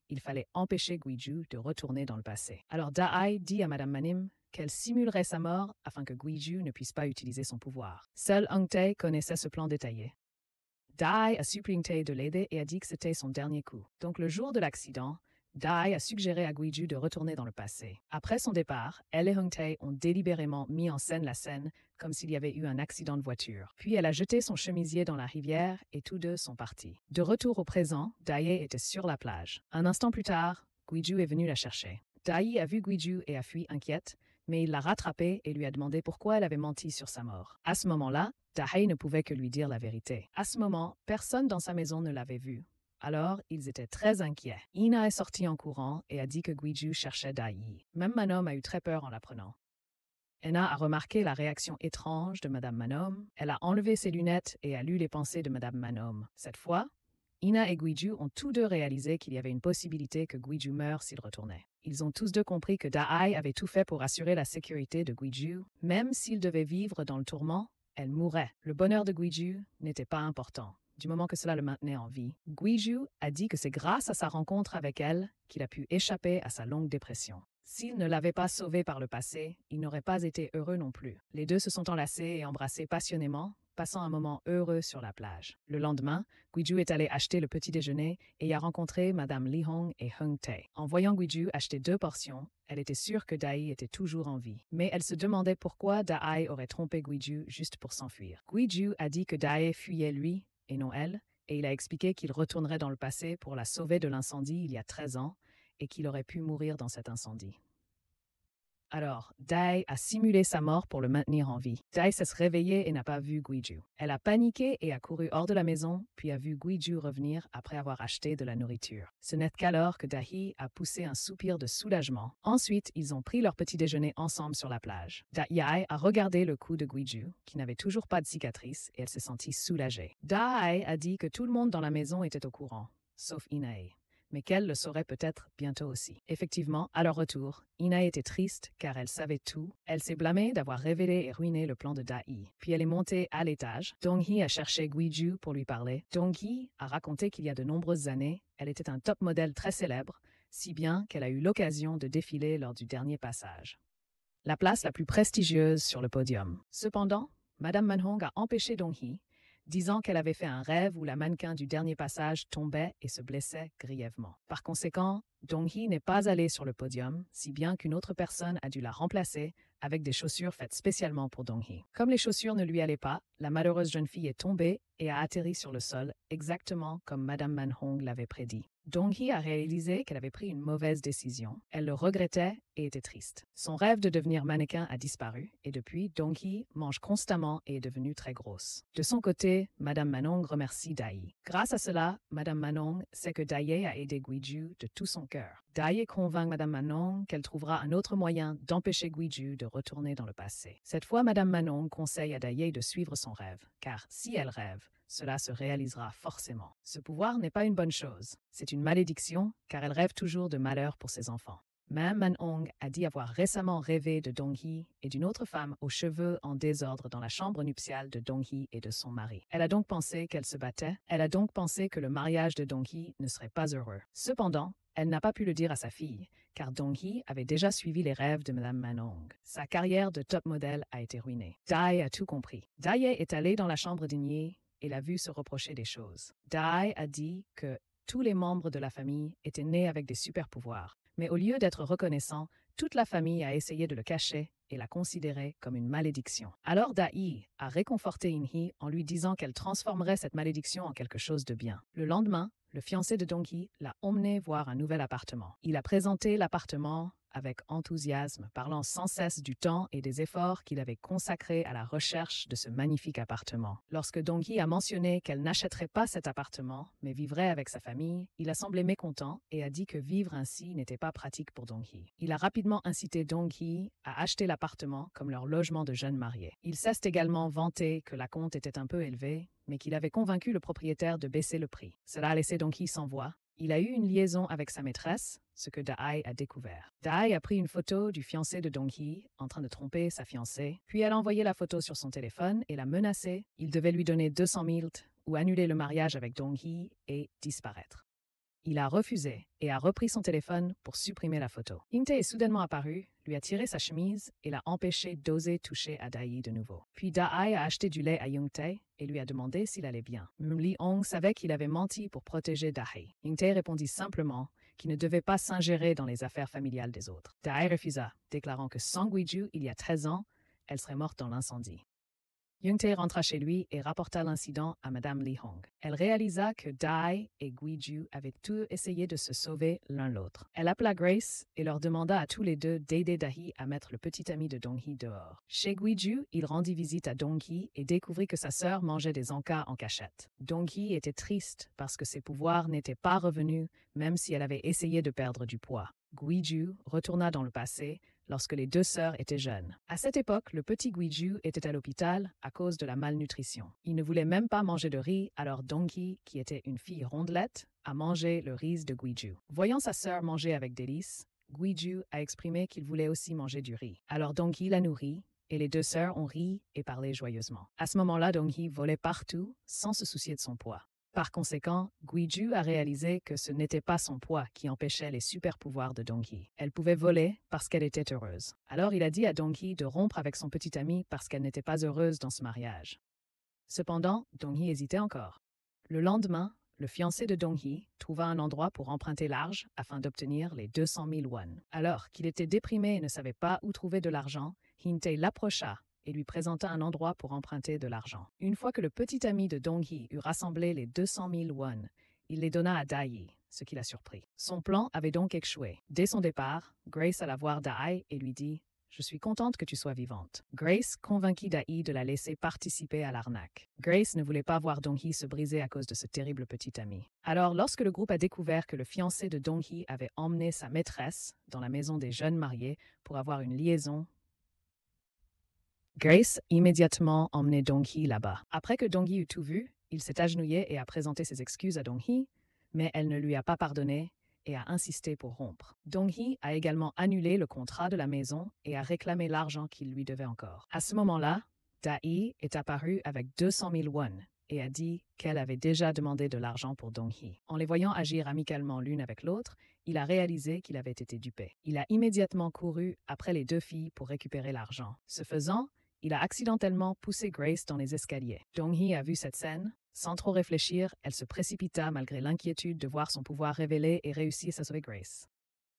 il fallait empêcher Guiju de retourner dans le passé. Alors Da-hye dit à Madame Manim qu'elle simulerait sa mort afin que Guiju ne puisse pas utiliser son pouvoir. Seul Hung-tae connaissait ce plan détaillé. Dai a supplié Hung-tae de l'aider et a dit que c'était son dernier coup. Donc le jour de l'accident, Dai a suggéré à Guiju de retourner dans le passé. Après son départ, elle et Hung-tae ont délibérément mis en scène la scène comme s'il y avait eu un accident de voiture. Puis elle a jeté son chemisier dans la rivière et tous deux sont partis. De retour au présent, Dai était sur la plage. Un instant plus tard, Guiju est venu la chercher. Dai a vu Guiju et a fui inquiète, mais il l'a rattrapée et lui a demandé pourquoi elle avait menti sur sa mort. À ce moment-là, Da-hye ne pouvait que lui dire la vérité. À ce moment, personne dans sa maison ne l'avait vu. Alors, ils étaient très inquiets. Ina est sortie en courant et a dit que Guiju cherchait Dai. Même Manom a eu très peur en l'apprenant. Enna a remarqué la réaction étrange de Madame Manom. Elle a enlevé ses lunettes et a lu les pensées de Madame Manom. Cette fois, Ina et Guiju ont tous deux réalisé qu'il y avait une possibilité que Guiju meure s'il retournait. Ils ont tous deux compris que Da-hye avait tout fait pour assurer la sécurité de Guiju. Même s'il devait vivre dans le tourment, elle mourrait. Le bonheur de Guiju n'était pas important, du moment que cela le maintenait en vie. Guiju a dit que c'est grâce à sa rencontre avec elle qu'il a pu échapper à sa longue dépression. S'il ne l'avait pas sauvé par le passé, il n'aurait pas été heureux non plus. Les deux se sont enlacés et embrassés passionnément, passant un moment heureux sur la plage. Le lendemain, Guiju est allé acheter le petit déjeuner et y a rencontré Madame Lee Hong et Hung-tae. En voyant Guiju acheter 2 portions, elle était sûre que Dai était toujours en vie. Mais elle se demandait pourquoi Dai aurait trompé Guiju juste pour s'enfuir. Guiju a dit que Dai fuyait lui et non elle, et il a expliqué qu'il retournerait dans le passé pour la sauver de l'incendie il y a 13 ans et qu'il aurait pu mourir dans cet incendie. Alors, Dai a simulé sa mort pour le maintenir en vie. Dai s'est réveillée et n'a pas vu Guiju. Elle a paniqué et a couru hors de la maison, puis a vu Guiju revenir après avoir acheté de la nourriture. Ce n'est qu'alors que Da-hye a poussé un soupir de soulagement. Ensuite, ils ont pris leur petit déjeuner ensemble sur la plage. Da-hye a regardé le cou de Guiju, qui n'avait toujours pas de cicatrice, et elle s'est sentie soulagée. Da-hye a dit que tout le monde dans la maison était au courant, sauf Ina-hye. mais qu'elle le saurait peut-être bientôt aussi. Effectivement, à leur retour, Ina était triste car elle savait tout. Elle s'est blâmée d'avoir révélé et ruiné le plan de Dai. Puis elle est montée à l'étage. Dong-hee a cherché Guiju pour lui parler. Dong-hee a raconté qu'il y a de nombreuses années, elle était un top modèle très célèbre, si bien qu'elle a eu l'occasion de défiler lors du dernier passage. La place la plus prestigieuse sur le podium. Cependant, Madame Manhong a empêché Dong-hee, disant qu'elle avait fait un rêve où la mannequin du dernier passage tombait et se blessait grièvement. Par conséquent, Dong-hee n'est pas allée sur le podium, si bien qu'une autre personne a dû la remplacer avec des chaussures faites spécialement pour Dong-hee. Comme les chaussures ne lui allaient pas, la malheureuse jeune fille est tombée et a atterri sur le sol, exactement comme Madame Manhong l'avait prédit. Dong-hee a réalisé qu'elle avait pris une mauvaise décision. Elle le regrettait et était triste. Son rêve de devenir mannequin a disparu et depuis, Dong-hee mange constamment et est devenue très grosse. De son côté, Madame Manhong remercie Dai. Grâce à cela, Madame Manhong sait que Dai a aidé Guiju de tout son cœur. Dai convainc Madame Manhong qu'elle trouvera un autre moyen d'empêcher Guiju de retourner dans le passé. Cette fois, Madame Manhong conseille à Dai de suivre son rêve, car si elle rêve, cela se réalisera forcément. Ce pouvoir n'est pas une bonne chose. C'est une malédiction, car elle rêve toujours de malheur pour ses enfants. Mme Manhong a dit avoir récemment rêvé de Dong-hee et d'une autre femme aux cheveux en désordre dans la chambre nuptiale de Dong-hee et de son mari. Elle a donc pensé qu'elle se battait. Elle a donc pensé que le mariage de Dong-hee ne serait pas heureux. Cependant, elle n'a pas pu le dire à sa fille, car Dong-hee avait déjà suivi les rêves de Mme Manhong. Sa carrière de top modèle a été ruinée. Dai a tout compris. Dai est allé dans la chambre d'Igné et l'a vu se reprocher des choses. Dai a dit que tous les membres de la famille étaient nés avec des super-pouvoirs, mais au lieu d'être reconnaissant, toute la famille a essayé de le cacher et l'a considéré comme une malédiction. Alors Dai a réconforté In-hee en lui disant qu'elle transformerait cette malédiction en quelque chose de bien. Le lendemain, le fiancé de Dong-hee l'a emmené voir un nouvel appartement. Il a présenté l'appartement avec enthousiasme, parlant sans cesse du temps et des efforts qu'il avait consacrés à la recherche de ce magnifique appartement. Lorsque Dong-hee a mentionné qu'elle n'achèterait pas cet appartement, mais vivrait avec sa famille, il a semblé mécontent et a dit que vivre ainsi n'était pas pratique pour Dong-hee. Il a rapidement incité Dong-hee à acheter l'appartement comme leur logement de jeunes mariés. Il s'est également vanté que la compte était un peu élevée, mais qu'il avait convaincu le propriétaire de baisser le prix. Cela a laissé Dong-hee sans voix. Il a eu une liaison avec sa maîtresse, ce que Dai a découvert. Dai a pris une photo du fiancé de Dong-hee en train de tromper sa fiancée, puis elle a envoyé la photo sur son téléphone et l'a menacé. Il devait lui donner 200 000 ou annuler le mariage avec Dong-hee et disparaître. Il a refusé et a repris son téléphone pour supprimer la photo. In-tae est soudainement apparu, lui a tiré sa chemise et l'a empêché d'oser toucher à Dai de nouveau. Puis Dai a acheté du lait à Young-tae et lui a demandé s'il allait bien. Lee-hong savait qu'il avait menti pour protéger Dai. Young-tae répondit simplement qu'il ne devait pas s'ingérer dans les affaires familiales des autres. Dai refusa, déclarant que sans Guiju, il y a 13 ans, elle serait morte dans l'incendie. Young-tae rentra chez lui et rapporta l'incident à Madame Lee-hong. Elle réalisa que Dai et Guiju avaient tous essayé de se sauver l'un l'autre. Elle appela Grace et leur demanda à tous les deux d'aider Dai à mettre le petit ami de Dong-hee dehors. Chez Guiju, il rendit visite à Dong-hee et découvrit que sa sœur mangeait des encas en cachette. Dong-hee était triste parce que ses pouvoirs n'étaient pas revenus, même si elle avait essayé de perdre du poids. Guiju retourna dans le passé lorsque les deux sœurs étaient jeunes. À cette époque, le petit Guiju était à l'hôpital à cause de la malnutrition. Il ne voulait même pas manger de riz, alors Dong-hee, qui était une fille rondelette, a mangé le riz de Guiju. Voyant sa sœur manger avec délice, Guiju a exprimé qu'il voulait aussi manger du riz. Alors Dong-hee la nourrit, et les deux sœurs ont ri et parlé joyeusement. À ce moment-là, Dong-hee volait partout sans se soucier de son poids. Par conséquent, Guiju a réalisé que ce n'était pas son poids qui empêchait les super-pouvoirs de Dong-hee. Elle pouvait voler parce qu'elle était heureuse. Alors il a dit à Dong-hee de rompre avec son petit ami parce qu'elle n'était pas heureuse dans ce mariage. Cependant, Dong-hee hésitait encore. Le lendemain, le fiancé de Dong-hee trouva un endroit pour emprunter l'argent afin d'obtenir les 200 000 won. Alors qu'il était déprimé et ne savait pas où trouver de l'argent, In-tae l'approcha et lui présenta un endroit pour emprunter de l'argent. Une fois que le petit ami de Dong-hee eut rassemblé les 200 000 won, il les donna à Dai, ce qui l'a surpris. Son plan avait donc échoué. Dès son départ, Grace alla voir Dai et lui dit « Je suis contente que tu sois vivante. » Grace convainquit Dai de la laisser participer à l'arnaque. Grace ne voulait pas voir Dong-hee se briser à cause de ce terrible petit ami. Alors, lorsque le groupe a découvert que le fiancé de Dong-hee avait emmené sa maîtresse dans la maison des jeunes mariés pour avoir une liaison, Grace immédiatement emmenait Dong-hee là-bas. Après que Dong-hee eut tout vu, il s'est agenouillé et a présenté ses excuses à Dong-hee, mais elle ne lui a pas pardonné et a insisté pour rompre. Dong-hee a également annulé le contrat de la maison et a réclamé l'argent qu'il lui devait encore. À ce moment-là, Da-hee est apparue avec 200 000 won et a dit qu'elle avait déjà demandé de l'argent pour Dong-hee. En les voyant agir amicalement l'une avec l'autre, il a réalisé qu'il avait été dupé. Il a immédiatement couru après les deux filles pour récupérer l'argent. Ce faisant, il a accidentellement poussé Grace dans les escaliers. Dong-hee a vu cette scène. Sans trop réfléchir, elle se précipita malgré l'inquiétude de voir son pouvoir révélé et réussit à sauver Grace.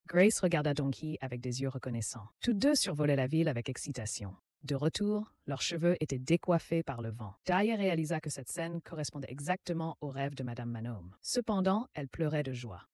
Grace regarda Dong-hee avec des yeux reconnaissants. Toutes deux survolaient la ville avec excitation. De retour, leurs cheveux étaient décoiffés par le vent. Daye réalisa que cette scène correspondait exactement au rêve de Madame Manhome. Cependant, elle pleurait de joie.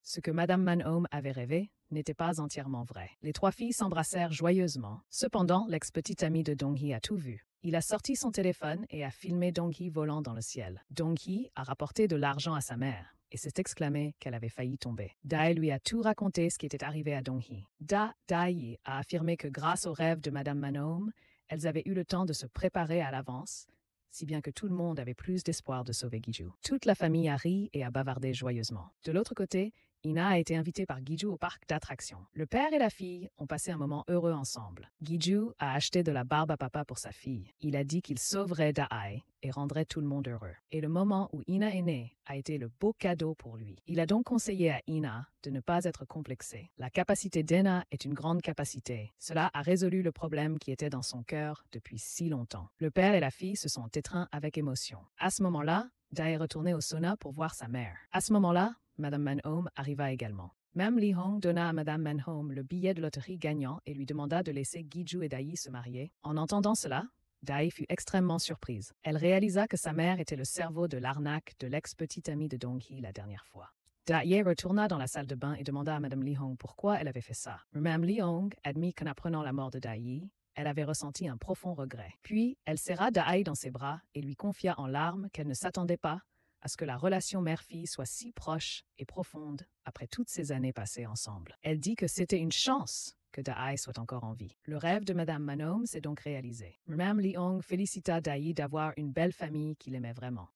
Ce que Madame Manhome avait rêvé n'était pas entièrement vrai. Les trois filles s'embrassèrent joyeusement. Cependant, l'ex-petite amie de Dong-hee a tout vu. Il a sorti son téléphone et a filmé Dong-hee volant dans le ciel. Dong-hee a rapporté de l'argent à sa mère et s'est exclamé qu'elle avait failli tomber. Dae lui a tout raconté ce qui était arrivé à Dong-hee. Dae a affirmé que grâce au rêve de Madame Manhome, elles avaient eu le temps de se préparer à l'avance, si bien que tout le monde avait plus d'espoir de sauver Giju. Toute la famille a ri et a bavardé joyeusement. De l'autre côté, Ina a été invitée par Giju au parc d'attractions. Le père et la fille ont passé un moment heureux ensemble. Giju a acheté de la barbe à papa pour sa fille. Il a dit qu'il sauverait Dae et rendrait tout le monde heureux. Et le moment où Ina est née a été le beau cadeau pour lui. Il a donc conseillé à Ina de ne pas être complexée. La capacité d'Ina est une grande capacité. Cela a résolu le problème qui était dans son cœur depuis si longtemps. Le père et la fille se sont étreints avec émotion. À ce moment-là, Dae est retourné au sauna pour voir sa mère. À ce moment-là, Madame Manhome arriva également. Mme Lee Hong donna à Madame Manhome le billet de loterie gagnant et lui demanda de laisser Giju et Dae se marier. En entendant cela, Dae fut extrêmement surprise. Elle réalisa que sa mère était le cerveau de l'arnaque de l'ex-petite amie de Dong-hee la dernière fois. Dae retourna dans la salle de bain et demanda à Mme Lee Hong pourquoi elle avait fait ça. Mme Lee Hong admit qu'en apprenant la mort de Dae, elle avait ressenti un profond regret. Puis, elle serra Dae dans ses bras et lui confia en larmes qu'elle ne s'attendait pas à ce que la relation mère-fille soit si proche et profonde après toutes ces années passées ensemble. Elle dit que c'était une chance que Dae soit encore en vie. Le rêve de Madame Manhome s'est donc réalisé. Mme Lee Hong félicita Dae d'avoir une belle famille qu'il aimait vraiment.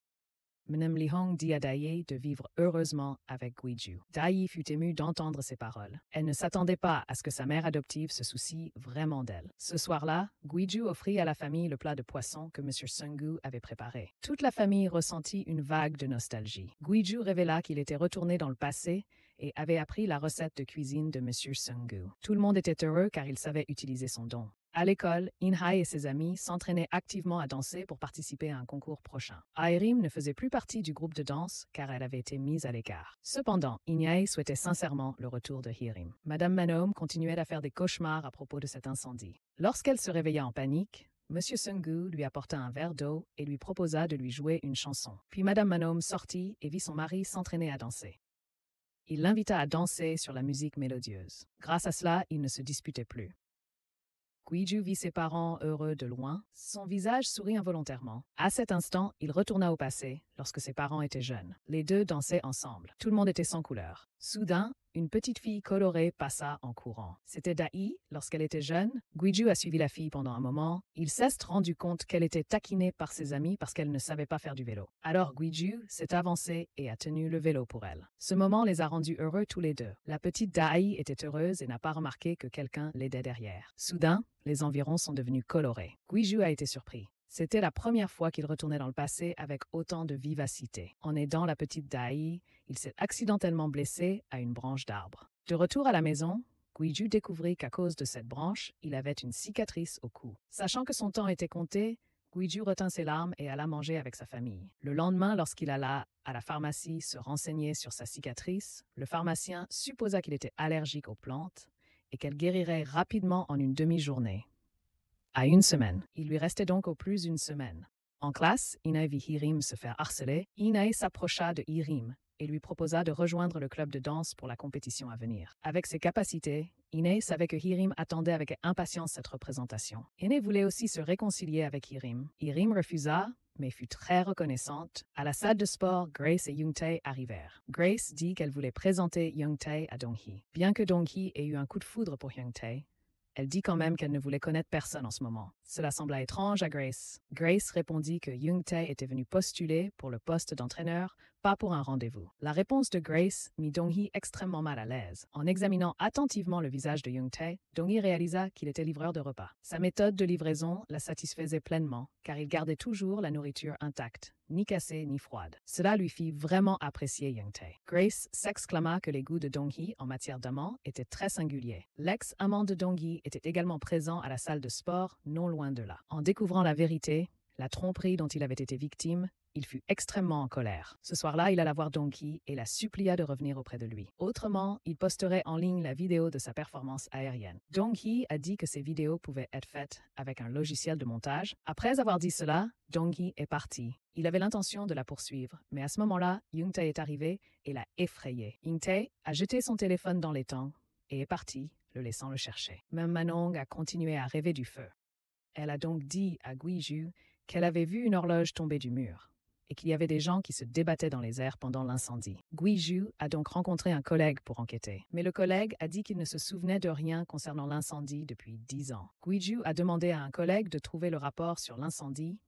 Mme Lee Hong dit à Dae de vivre heureusement avec Guiju. Dae fut émue d'entendre ces paroles. Elle ne s'attendait pas à ce que sa mère adoptive se soucie vraiment d'elle. Ce soir-là, Guiju offrit à la famille le plat de poisson que M. Seung-gu avait préparé. Toute la famille ressentit une vague de nostalgie. Guiju révéla qu'il était retourné dans le passé et avait appris la recette de cuisine de M. Seung-gu. Tout le monde était heureux car il savait utiliser son don. À l'école, In-hae et ses amis s'entraînaient activement à danser pour participer à un concours prochain. Aerim ne faisait plus partie du groupe de danse car elle avait été mise à l'écart. Cependant, In-hae souhaitait sincèrement le retour de Hirim. Madame Manhome continuait à faire des cauchemars à propos de cet incendie. Lorsqu'elle se réveilla en panique, M. Seung-gu lui apporta un verre d'eau et lui proposa de lui jouer une chanson. Puis Madame Manhome sortit et vit son mari s'entraîner à danser. Il l'invita à danser sur la musique mélodieuse. Grâce à cela, ils ne se disputaient plus. Guiju vit ses parents heureux de loin. Son visage sourit involontairement. À cet instant, il retourna au passé, lorsque ses parents étaient jeunes. Les deux dansaient ensemble. Tout le monde était sans couleur. Soudain, une petite fille colorée passa en courant. C'était Dae, lorsqu'elle était jeune. Guiju a suivi la fille pendant un moment. Il s'est rendu compte qu'elle était taquinée par ses amis parce qu'elle ne savait pas faire du vélo. Alors Guiju s'est avancé et a tenu le vélo pour elle. Ce moment les a rendus heureux tous les deux. La petite Dae était heureuse et n'a pas remarqué que quelqu'un l'aidait derrière. Soudain, les environs sont devenus colorés. Guiju a été surpris. C'était la première fois qu'il retournait dans le passé avec autant de vivacité. En aidant la petite Dae, il s'est accidentellement blessé à une branche d'arbre. De retour à la maison, Guiju découvrit qu'à cause de cette branche, il avait une cicatrice au cou. Sachant que son temps était compté, Guiju retint ses larmes et alla manger avec sa famille. Le lendemain, lorsqu'il alla à la pharmacie se renseigner sur sa cicatrice, le pharmacien supposa qu'il était allergique aux plantes et qu'elle guérirait rapidement en une demi-journée. À une semaine. Il lui restait donc au plus une semaine. En classe, Ina vit Hirim se faire harceler. Ina s'approcha de Hirim et lui proposa de rejoindre le club de danse pour la compétition à venir. Avec ses capacités, Ina savait que Hirim attendait avec impatience cette représentation. Ina voulait aussi se réconcilier avec Hirim. Hirim refusa, mais fut très reconnaissante. À la salle de sport, Grace et Young-tae arrivèrent. Grace dit qu'elle voulait présenter Young-tae à Dong-hee. Bien que Dong-hee ait eu un coup de foudre pour Young-tae, elle dit quand même qu'elle ne voulait connaître personne en ce moment. Cela sembla étrange à Grace. Grace répondit que Young-tae était venu postuler pour le poste d'entraîneur pas pour un rendez-vous. La réponse de Grace mit Dong-hee extrêmement mal à l'aise. En examinant attentivement le visage de Young-tae, Dong-hee réalisa qu'il était livreur de repas. Sa méthode de livraison la satisfaisait pleinement, car il gardait toujours la nourriture intacte, ni cassée ni froide. Cela lui fit vraiment apprécier Young-tae. Grace s'exclama que les goûts de Dong-hee en matière d'amant étaient très singuliers. L'ex-amant de Dong-hee était également présent à la salle de sport, non loin de là. En découvrant la vérité, la tromperie dont il avait été victime, il fut extrêmement en colère. Ce soir-là, il alla voir Dong-hee et la supplia de revenir auprès de lui. Autrement, il posterait en ligne la vidéo de sa performance aérienne. Dong-hee a dit que ces vidéos pouvaient être faites avec un logiciel de montage. Après avoir dit cela, Dong-hee est parti. Il avait l'intention de la poursuivre, mais à ce moment-là, Young-tae est arrivé et l'a effrayé. Young-tae a jeté son téléphone dans l'étang et est parti, le laissant le chercher. Même Manong a continué à rêver du feu. Elle a donc dit à Guiju qu'elle avait vu une horloge tomber du mur et qu'il y avait des gens qui se débattaient dans les airs pendant l'incendie. Guiju a donc rencontré un collègue pour enquêter, mais le collègue a dit qu'il ne se souvenait de rien concernant l'incendie depuis 10 ans. Guiju a demandé à un collègue de trouver le rapport sur l'incendie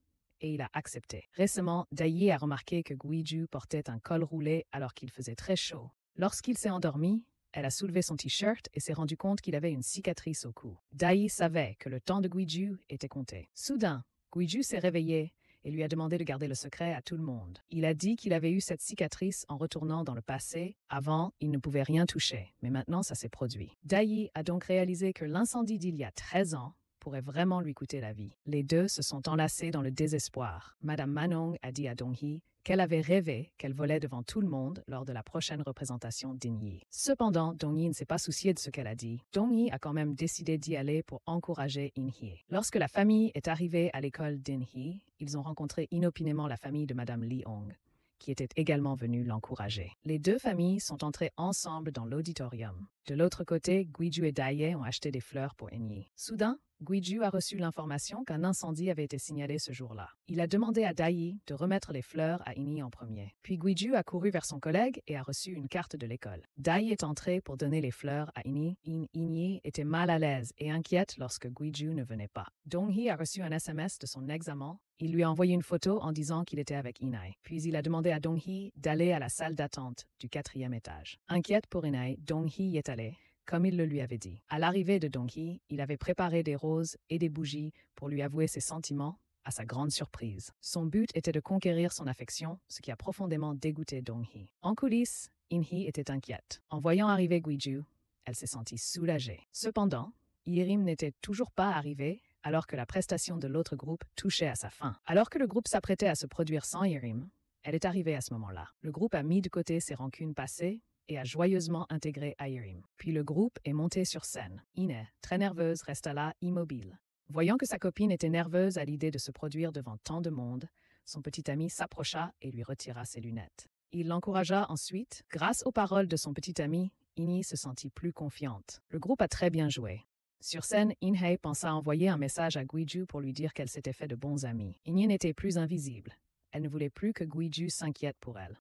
et il a accepté. Récemment, Dai a remarqué que Guiju portait un col roulé alors qu'il faisait très chaud. Lorsqu'il s'est endormi, elle a soulevé son t-shirt et s'est rendu compte qu'il avait une cicatrice au cou. Dai savait que le temps de Guiju était compté. Soudain, Guiju s'est réveillé et lui a demandé de garder le secret à tout le monde. Il a dit qu'il avait eu cette cicatrice en retournant dans le passé. Avant, il ne pouvait rien toucher, mais maintenant ça s'est produit. Dai a donc réalisé que l'incendie d'il y a 13 ans pourrait vraiment lui coûter la vie. Les deux se sont enlacés dans le désespoir. Madame Manong a dit à Dong-hee qu'elle avait rêvé qu'elle volait devant tout le monde lors de la prochaine représentation d'In-hee. Cependant, Dong-hee ne s'est pas soucié de ce qu'elle a dit. Dong-hee a quand même décidé d'y aller pour encourager In-hee. Lorsque la famille est arrivée à l'école d'In-hee, ils ont rencontré inopinément la famille de Madame Lee-hong, qui était également venue l'encourager. Les deux familles sont entrées ensemble dans l'auditorium. De l'autre côté, Guiju et Dai ont acheté des fleurs pour In-hee. Soudain, Guiju a reçu l'information qu'un incendie avait été signalé ce jour-là. Il a demandé à Dai de remettre les fleurs à In-hee en premier. Puis Guiju a couru vers son collègue et a reçu une carte de l'école. Dai est entré pour donner les fleurs à In-hee. In-hee était mal à l'aise et inquiète lorsque Guiju ne venait pas. Dong-hee a reçu un SMS de son ex-amant. Il lui a envoyé une photo en disant qu'il était avec In-hee. Puis il a demandé à Dong-hee d'aller à la salle d'attente du 4e étage. Inquiète pour In-hee, Dong-hee y est allé, comme il le lui avait dit. À l'arrivée de Dong-hee, il avait préparé des roses et des bougies pour lui avouer ses sentiments, à sa grande surprise. Son but était de conquérir son affection, ce qui a profondément dégoûté Dong-hee. En coulisses, In-hee était inquiète. En voyant arriver Guiju, elle s'est sentie soulagée. Cependant, Yerim n'était toujours pas arrivé, alors que la prestation de l'autre groupe touchait à sa fin. Alors que le groupe s'apprêtait à se produire sans Yerim, elle est arrivée à ce moment-là. Le groupe a mis de côté ses rancunes passées et a joyeusement intégré Yerim. Puis le groupe est monté sur scène. Ine, très nerveuse, resta là, immobile. Voyant que sa copine était nerveuse à l'idée de se produire devant tant de monde, son petit ami s'approcha et lui retira ses lunettes. Il l'encouragea ensuite. Grâce aux paroles de son petit ami, In-hee se sentit plus confiante. Le groupe a très bien joué. Sur scène, In-hee pensa envoyer un message à Guiju pour lui dire qu'elle s'était fait de bons amis. In-hee n'était plus invisible. Elle ne voulait plus que Guiju s'inquiète pour elle.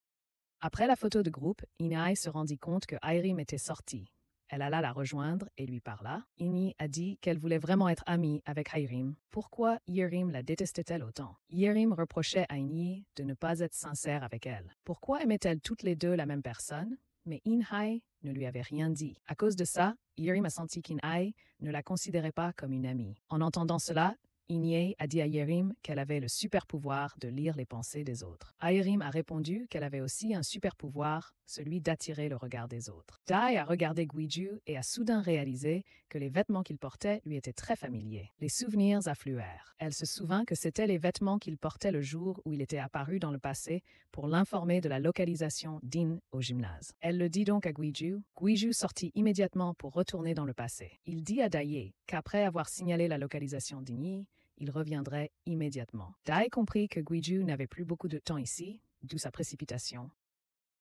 Après la photo de groupe, In-hee se rendit compte que Yerim était sortie. Elle alla la rejoindre et lui parla. In-hee a dit qu'elle voulait vraiment être amie avec Yerim. Pourquoi Yerim la détestait-elle autant? Yerim reprochait à In-hee de ne pas être sincère avec elle. Pourquoi aimaient-elles toutes les deux la même personne? Mais In-hee ne lui avait rien dit. À cause de ça, Yerim a senti qu'In-hee ne la considérait pas comme une amie. En entendant cela, In-hee a dit à Yerim qu'elle avait le super pouvoir de lire les pensées des autres. Yerim a répondu qu'elle avait aussi un super pouvoir, celui d'attirer le regard des autres. Dai a regardé Guiju et a soudain réalisé que les vêtements qu'il portait lui étaient très familiers. Les souvenirs affluèrent. Elle se souvint que c'étaient les vêtements qu'il portait le jour où il était apparu dans le passé pour l'informer de la localisation d'In au gymnase. Elle le dit donc à Guiju. Guiju sortit immédiatement pour retourner dans le passé. Il dit à Dai qu'après avoir signalé la localisation d'In, il reviendrait immédiatement. Dai comprit que Guiju n'avait plus beaucoup de temps ici, d'où sa précipitation.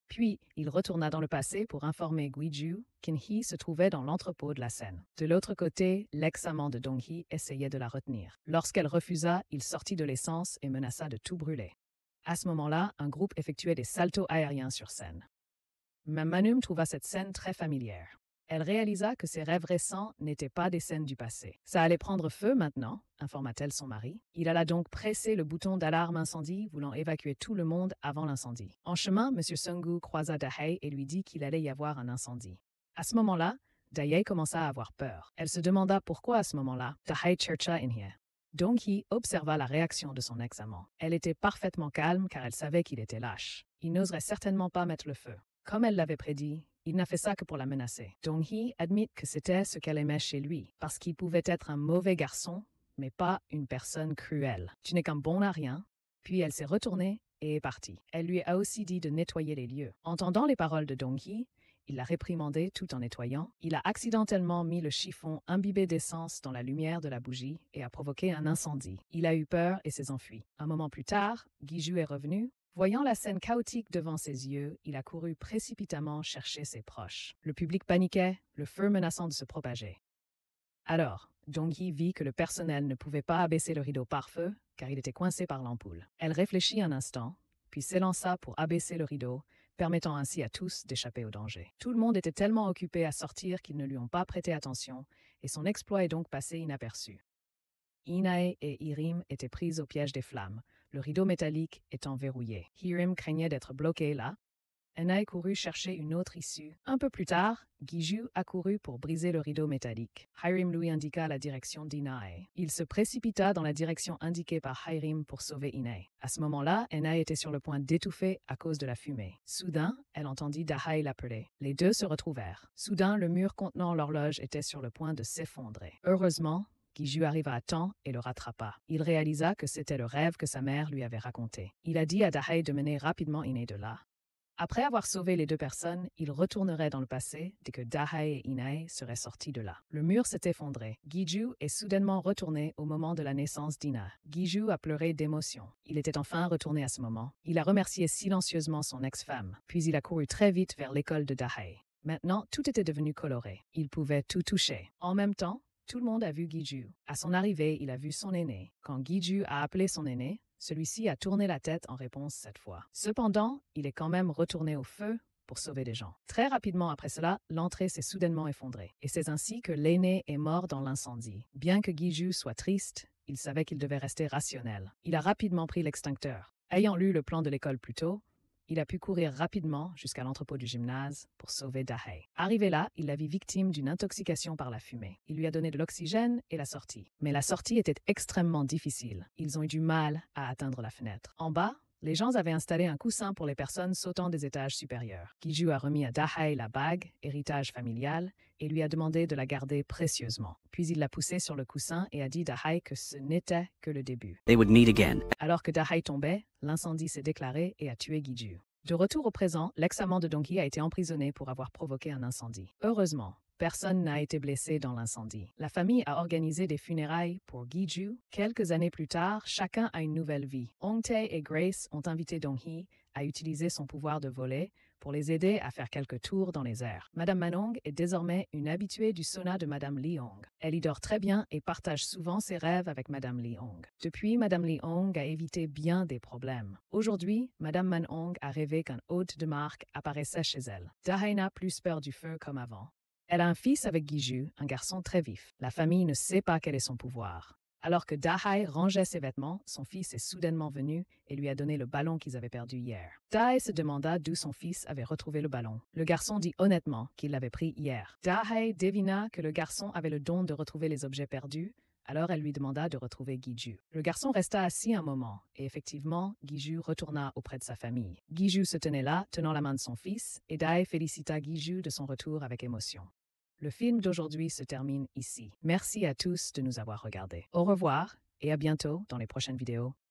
Puis, il retourna dans le passé pour informer Guiju qu'In-hee se trouvait dans l'entrepôt de la scène. De l'autre côté, l'ex-amant de Dong-hee essayait de la retenir. Lorsqu'elle refusa, il sortit de l'essence et menaça de tout brûler. À ce moment-là, un groupe effectuait des saltos aériens sur scène. Même Manum trouva cette scène très familière. Elle réalisa que ses rêves récents n'étaient pas des scènes du passé. Ça allait prendre feu maintenant, informa-t-elle son mari. Il alla donc presser le bouton d'alarme incendie, voulant évacuer tout le monde avant l'incendie. En chemin, M. Sungu croisa Dahae et lui dit qu'il allait y avoir un incendie. À ce moment-là, Dahae commença à avoir peur. Elle se demanda pourquoi à ce moment-là. Dahae chercha in here. Dong-hee observa la réaction de son ex-amant. Elle était parfaitement calme car elle savait qu'il était lâche. Il n'oserait certainement pas mettre le feu. Comme elle l'avait prédit, il n'a fait ça que pour la menacer. Dong-hee admit que c'était ce qu'elle aimait chez lui, parce qu'il pouvait être un mauvais garçon, mais pas une personne cruelle. Tu n'es qu'un bon à rien. Puis elle s'est retournée et est partie. Elle lui a aussi dit de nettoyer les lieux. Entendant les paroles de Dong-hee, il l'a réprimandé tout en nettoyant. Il a accidentellement mis le chiffon imbibé d'essence dans la lumière de la bougie et a provoqué un incendie. Il a eu peur et s'est enfui. Un moment plus tard, Guiju est revenu. Voyant la scène chaotique devant ses yeux, il a couru précipitamment chercher ses proches. Le public paniquait, le feu menaçant de se propager. Alors, Dong-hee vit que le personnel ne pouvait pas abaisser le rideau par feu, car il était coincé par l'ampoule. Elle réfléchit un instant, puis s'élança pour abaisser le rideau, permettant ainsi à tous d'échapper au danger. Tout le monde était tellement occupé à sortir qu'ils ne lui ont pas prêté attention, et son exploit est donc passé inaperçu. Inae et Hirim étaient prises au piège des flammes, le rideau métallique étant verrouillé. Hirim craignait d'être bloqué là. Inae courut chercher une autre issue. Un peu plus tard, Guiju accourut pour briser le rideau métallique. Hirim lui indiqua la direction d'Inae. Il se précipita dans la direction indiquée par Hirim pour sauver Inae. À ce moment-là, Inae était sur le point d'étouffer à cause de la fumée. Soudain, elle entendit Dahae l'appeler. Les deux se retrouvèrent. Soudain, le mur contenant l'horloge était sur le point de s'effondrer. Heureusement, Guiju arriva à temps et le rattrapa. Il réalisa que c'était le rêve que sa mère lui avait raconté. Il a dit à Dahae de mener rapidement Inae de là. Après avoir sauvé les deux personnes, il retournerait dans le passé dès que Dahae et Inae seraient sortis de là. Le mur s'est effondré. Guiju est soudainement retourné au moment de la naissance d'Ina. Guiju a pleuré d'émotion. Il était enfin retourné à ce moment. Il a remercié silencieusement son ex-femme, puis il a couru très vite vers l'école de Dahae. Maintenant, tout était devenu coloré. Il pouvait tout toucher. En même temps, tout le monde a vu Guiju. À son arrivée, il a vu son aîné. Quand Guiju a appelé son aîné, celui-ci a tourné la tête en réponse cette fois. Cependant, il est quand même retourné au feu pour sauver des gens. Très rapidement après cela, l'entrée s'est soudainement effondrée. Et c'est ainsi que l'aîné est mort dans l'incendie. Bien que Guiju soit triste, il savait qu'il devait rester rationnel. Il a rapidement pris l'extincteur. Ayant lu le plan de l'école plus tôt, il a pu courir rapidement jusqu'à l'entrepôt du gymnase pour sauver Dahae. Arrivé là, il la vit victime d'une intoxication par la fumée. Il lui a donné de l'oxygène et l'a sortie. Mais la sortie était extrêmement difficile. Ils ont eu du mal à atteindre la fenêtre. En bas, les gens avaient installé un coussin pour les personnes sautant des étages supérieurs. Guiju a remis à Dahae la bague, héritage familial, et lui a demandé de la garder précieusement. Puis il l'a poussée sur le coussin et a dit à Dahae que ce n'était que le début. They would meet again. Alors que Dahae tombait, l'incendie s'est déclaré et a tué Guiju. De retour au présent, l'ex-amant de Dong-hee a été emprisonné pour avoir provoqué un incendie. Heureusement, personne n'a été blessé dans l'incendie. La famille a organisé des funérailles pour Guiju. Quelques années plus tard, chacun a une nouvelle vie. Hongtae et Grace ont invité Dong-hee à utiliser son pouvoir de voler pour les aider à faire quelques tours dans les airs. Madame Manong est désormais une habituée du sauna de Madame Leong. Elle y dort très bien et partage souvent ses rêves avec Madame Leong. Depuis, Madame Leong a évité bien des problèmes. Aujourd'hui, Madame Manong a rêvé qu'un hôte de marque apparaissait chez elle. Dahae n'a plus peur du feu comme avant. Elle a un fils avec Guiju, un garçon très vif. La famille ne sait pas quel est son pouvoir. Alors que Dahae rangeait ses vêtements, son fils est soudainement venu et lui a donné le ballon qu'ils avaient perdu hier. Dahae se demanda d'où son fils avait retrouvé le ballon. Le garçon dit honnêtement qu'il l'avait pris hier. Dahae devina que le garçon avait le don de retrouver les objets perdus, alors elle lui demanda de retrouver Guiju. Le garçon resta assis un moment, et effectivement, Guiju retourna auprès de sa famille. Guiju se tenait là, tenant la main de son fils, et Dahae félicita Guiju de son retour avec émotion. Le film d'aujourd'hui se termine ici. Merci à tous de nous avoir regardés. Au revoir et à bientôt dans les prochaines vidéos.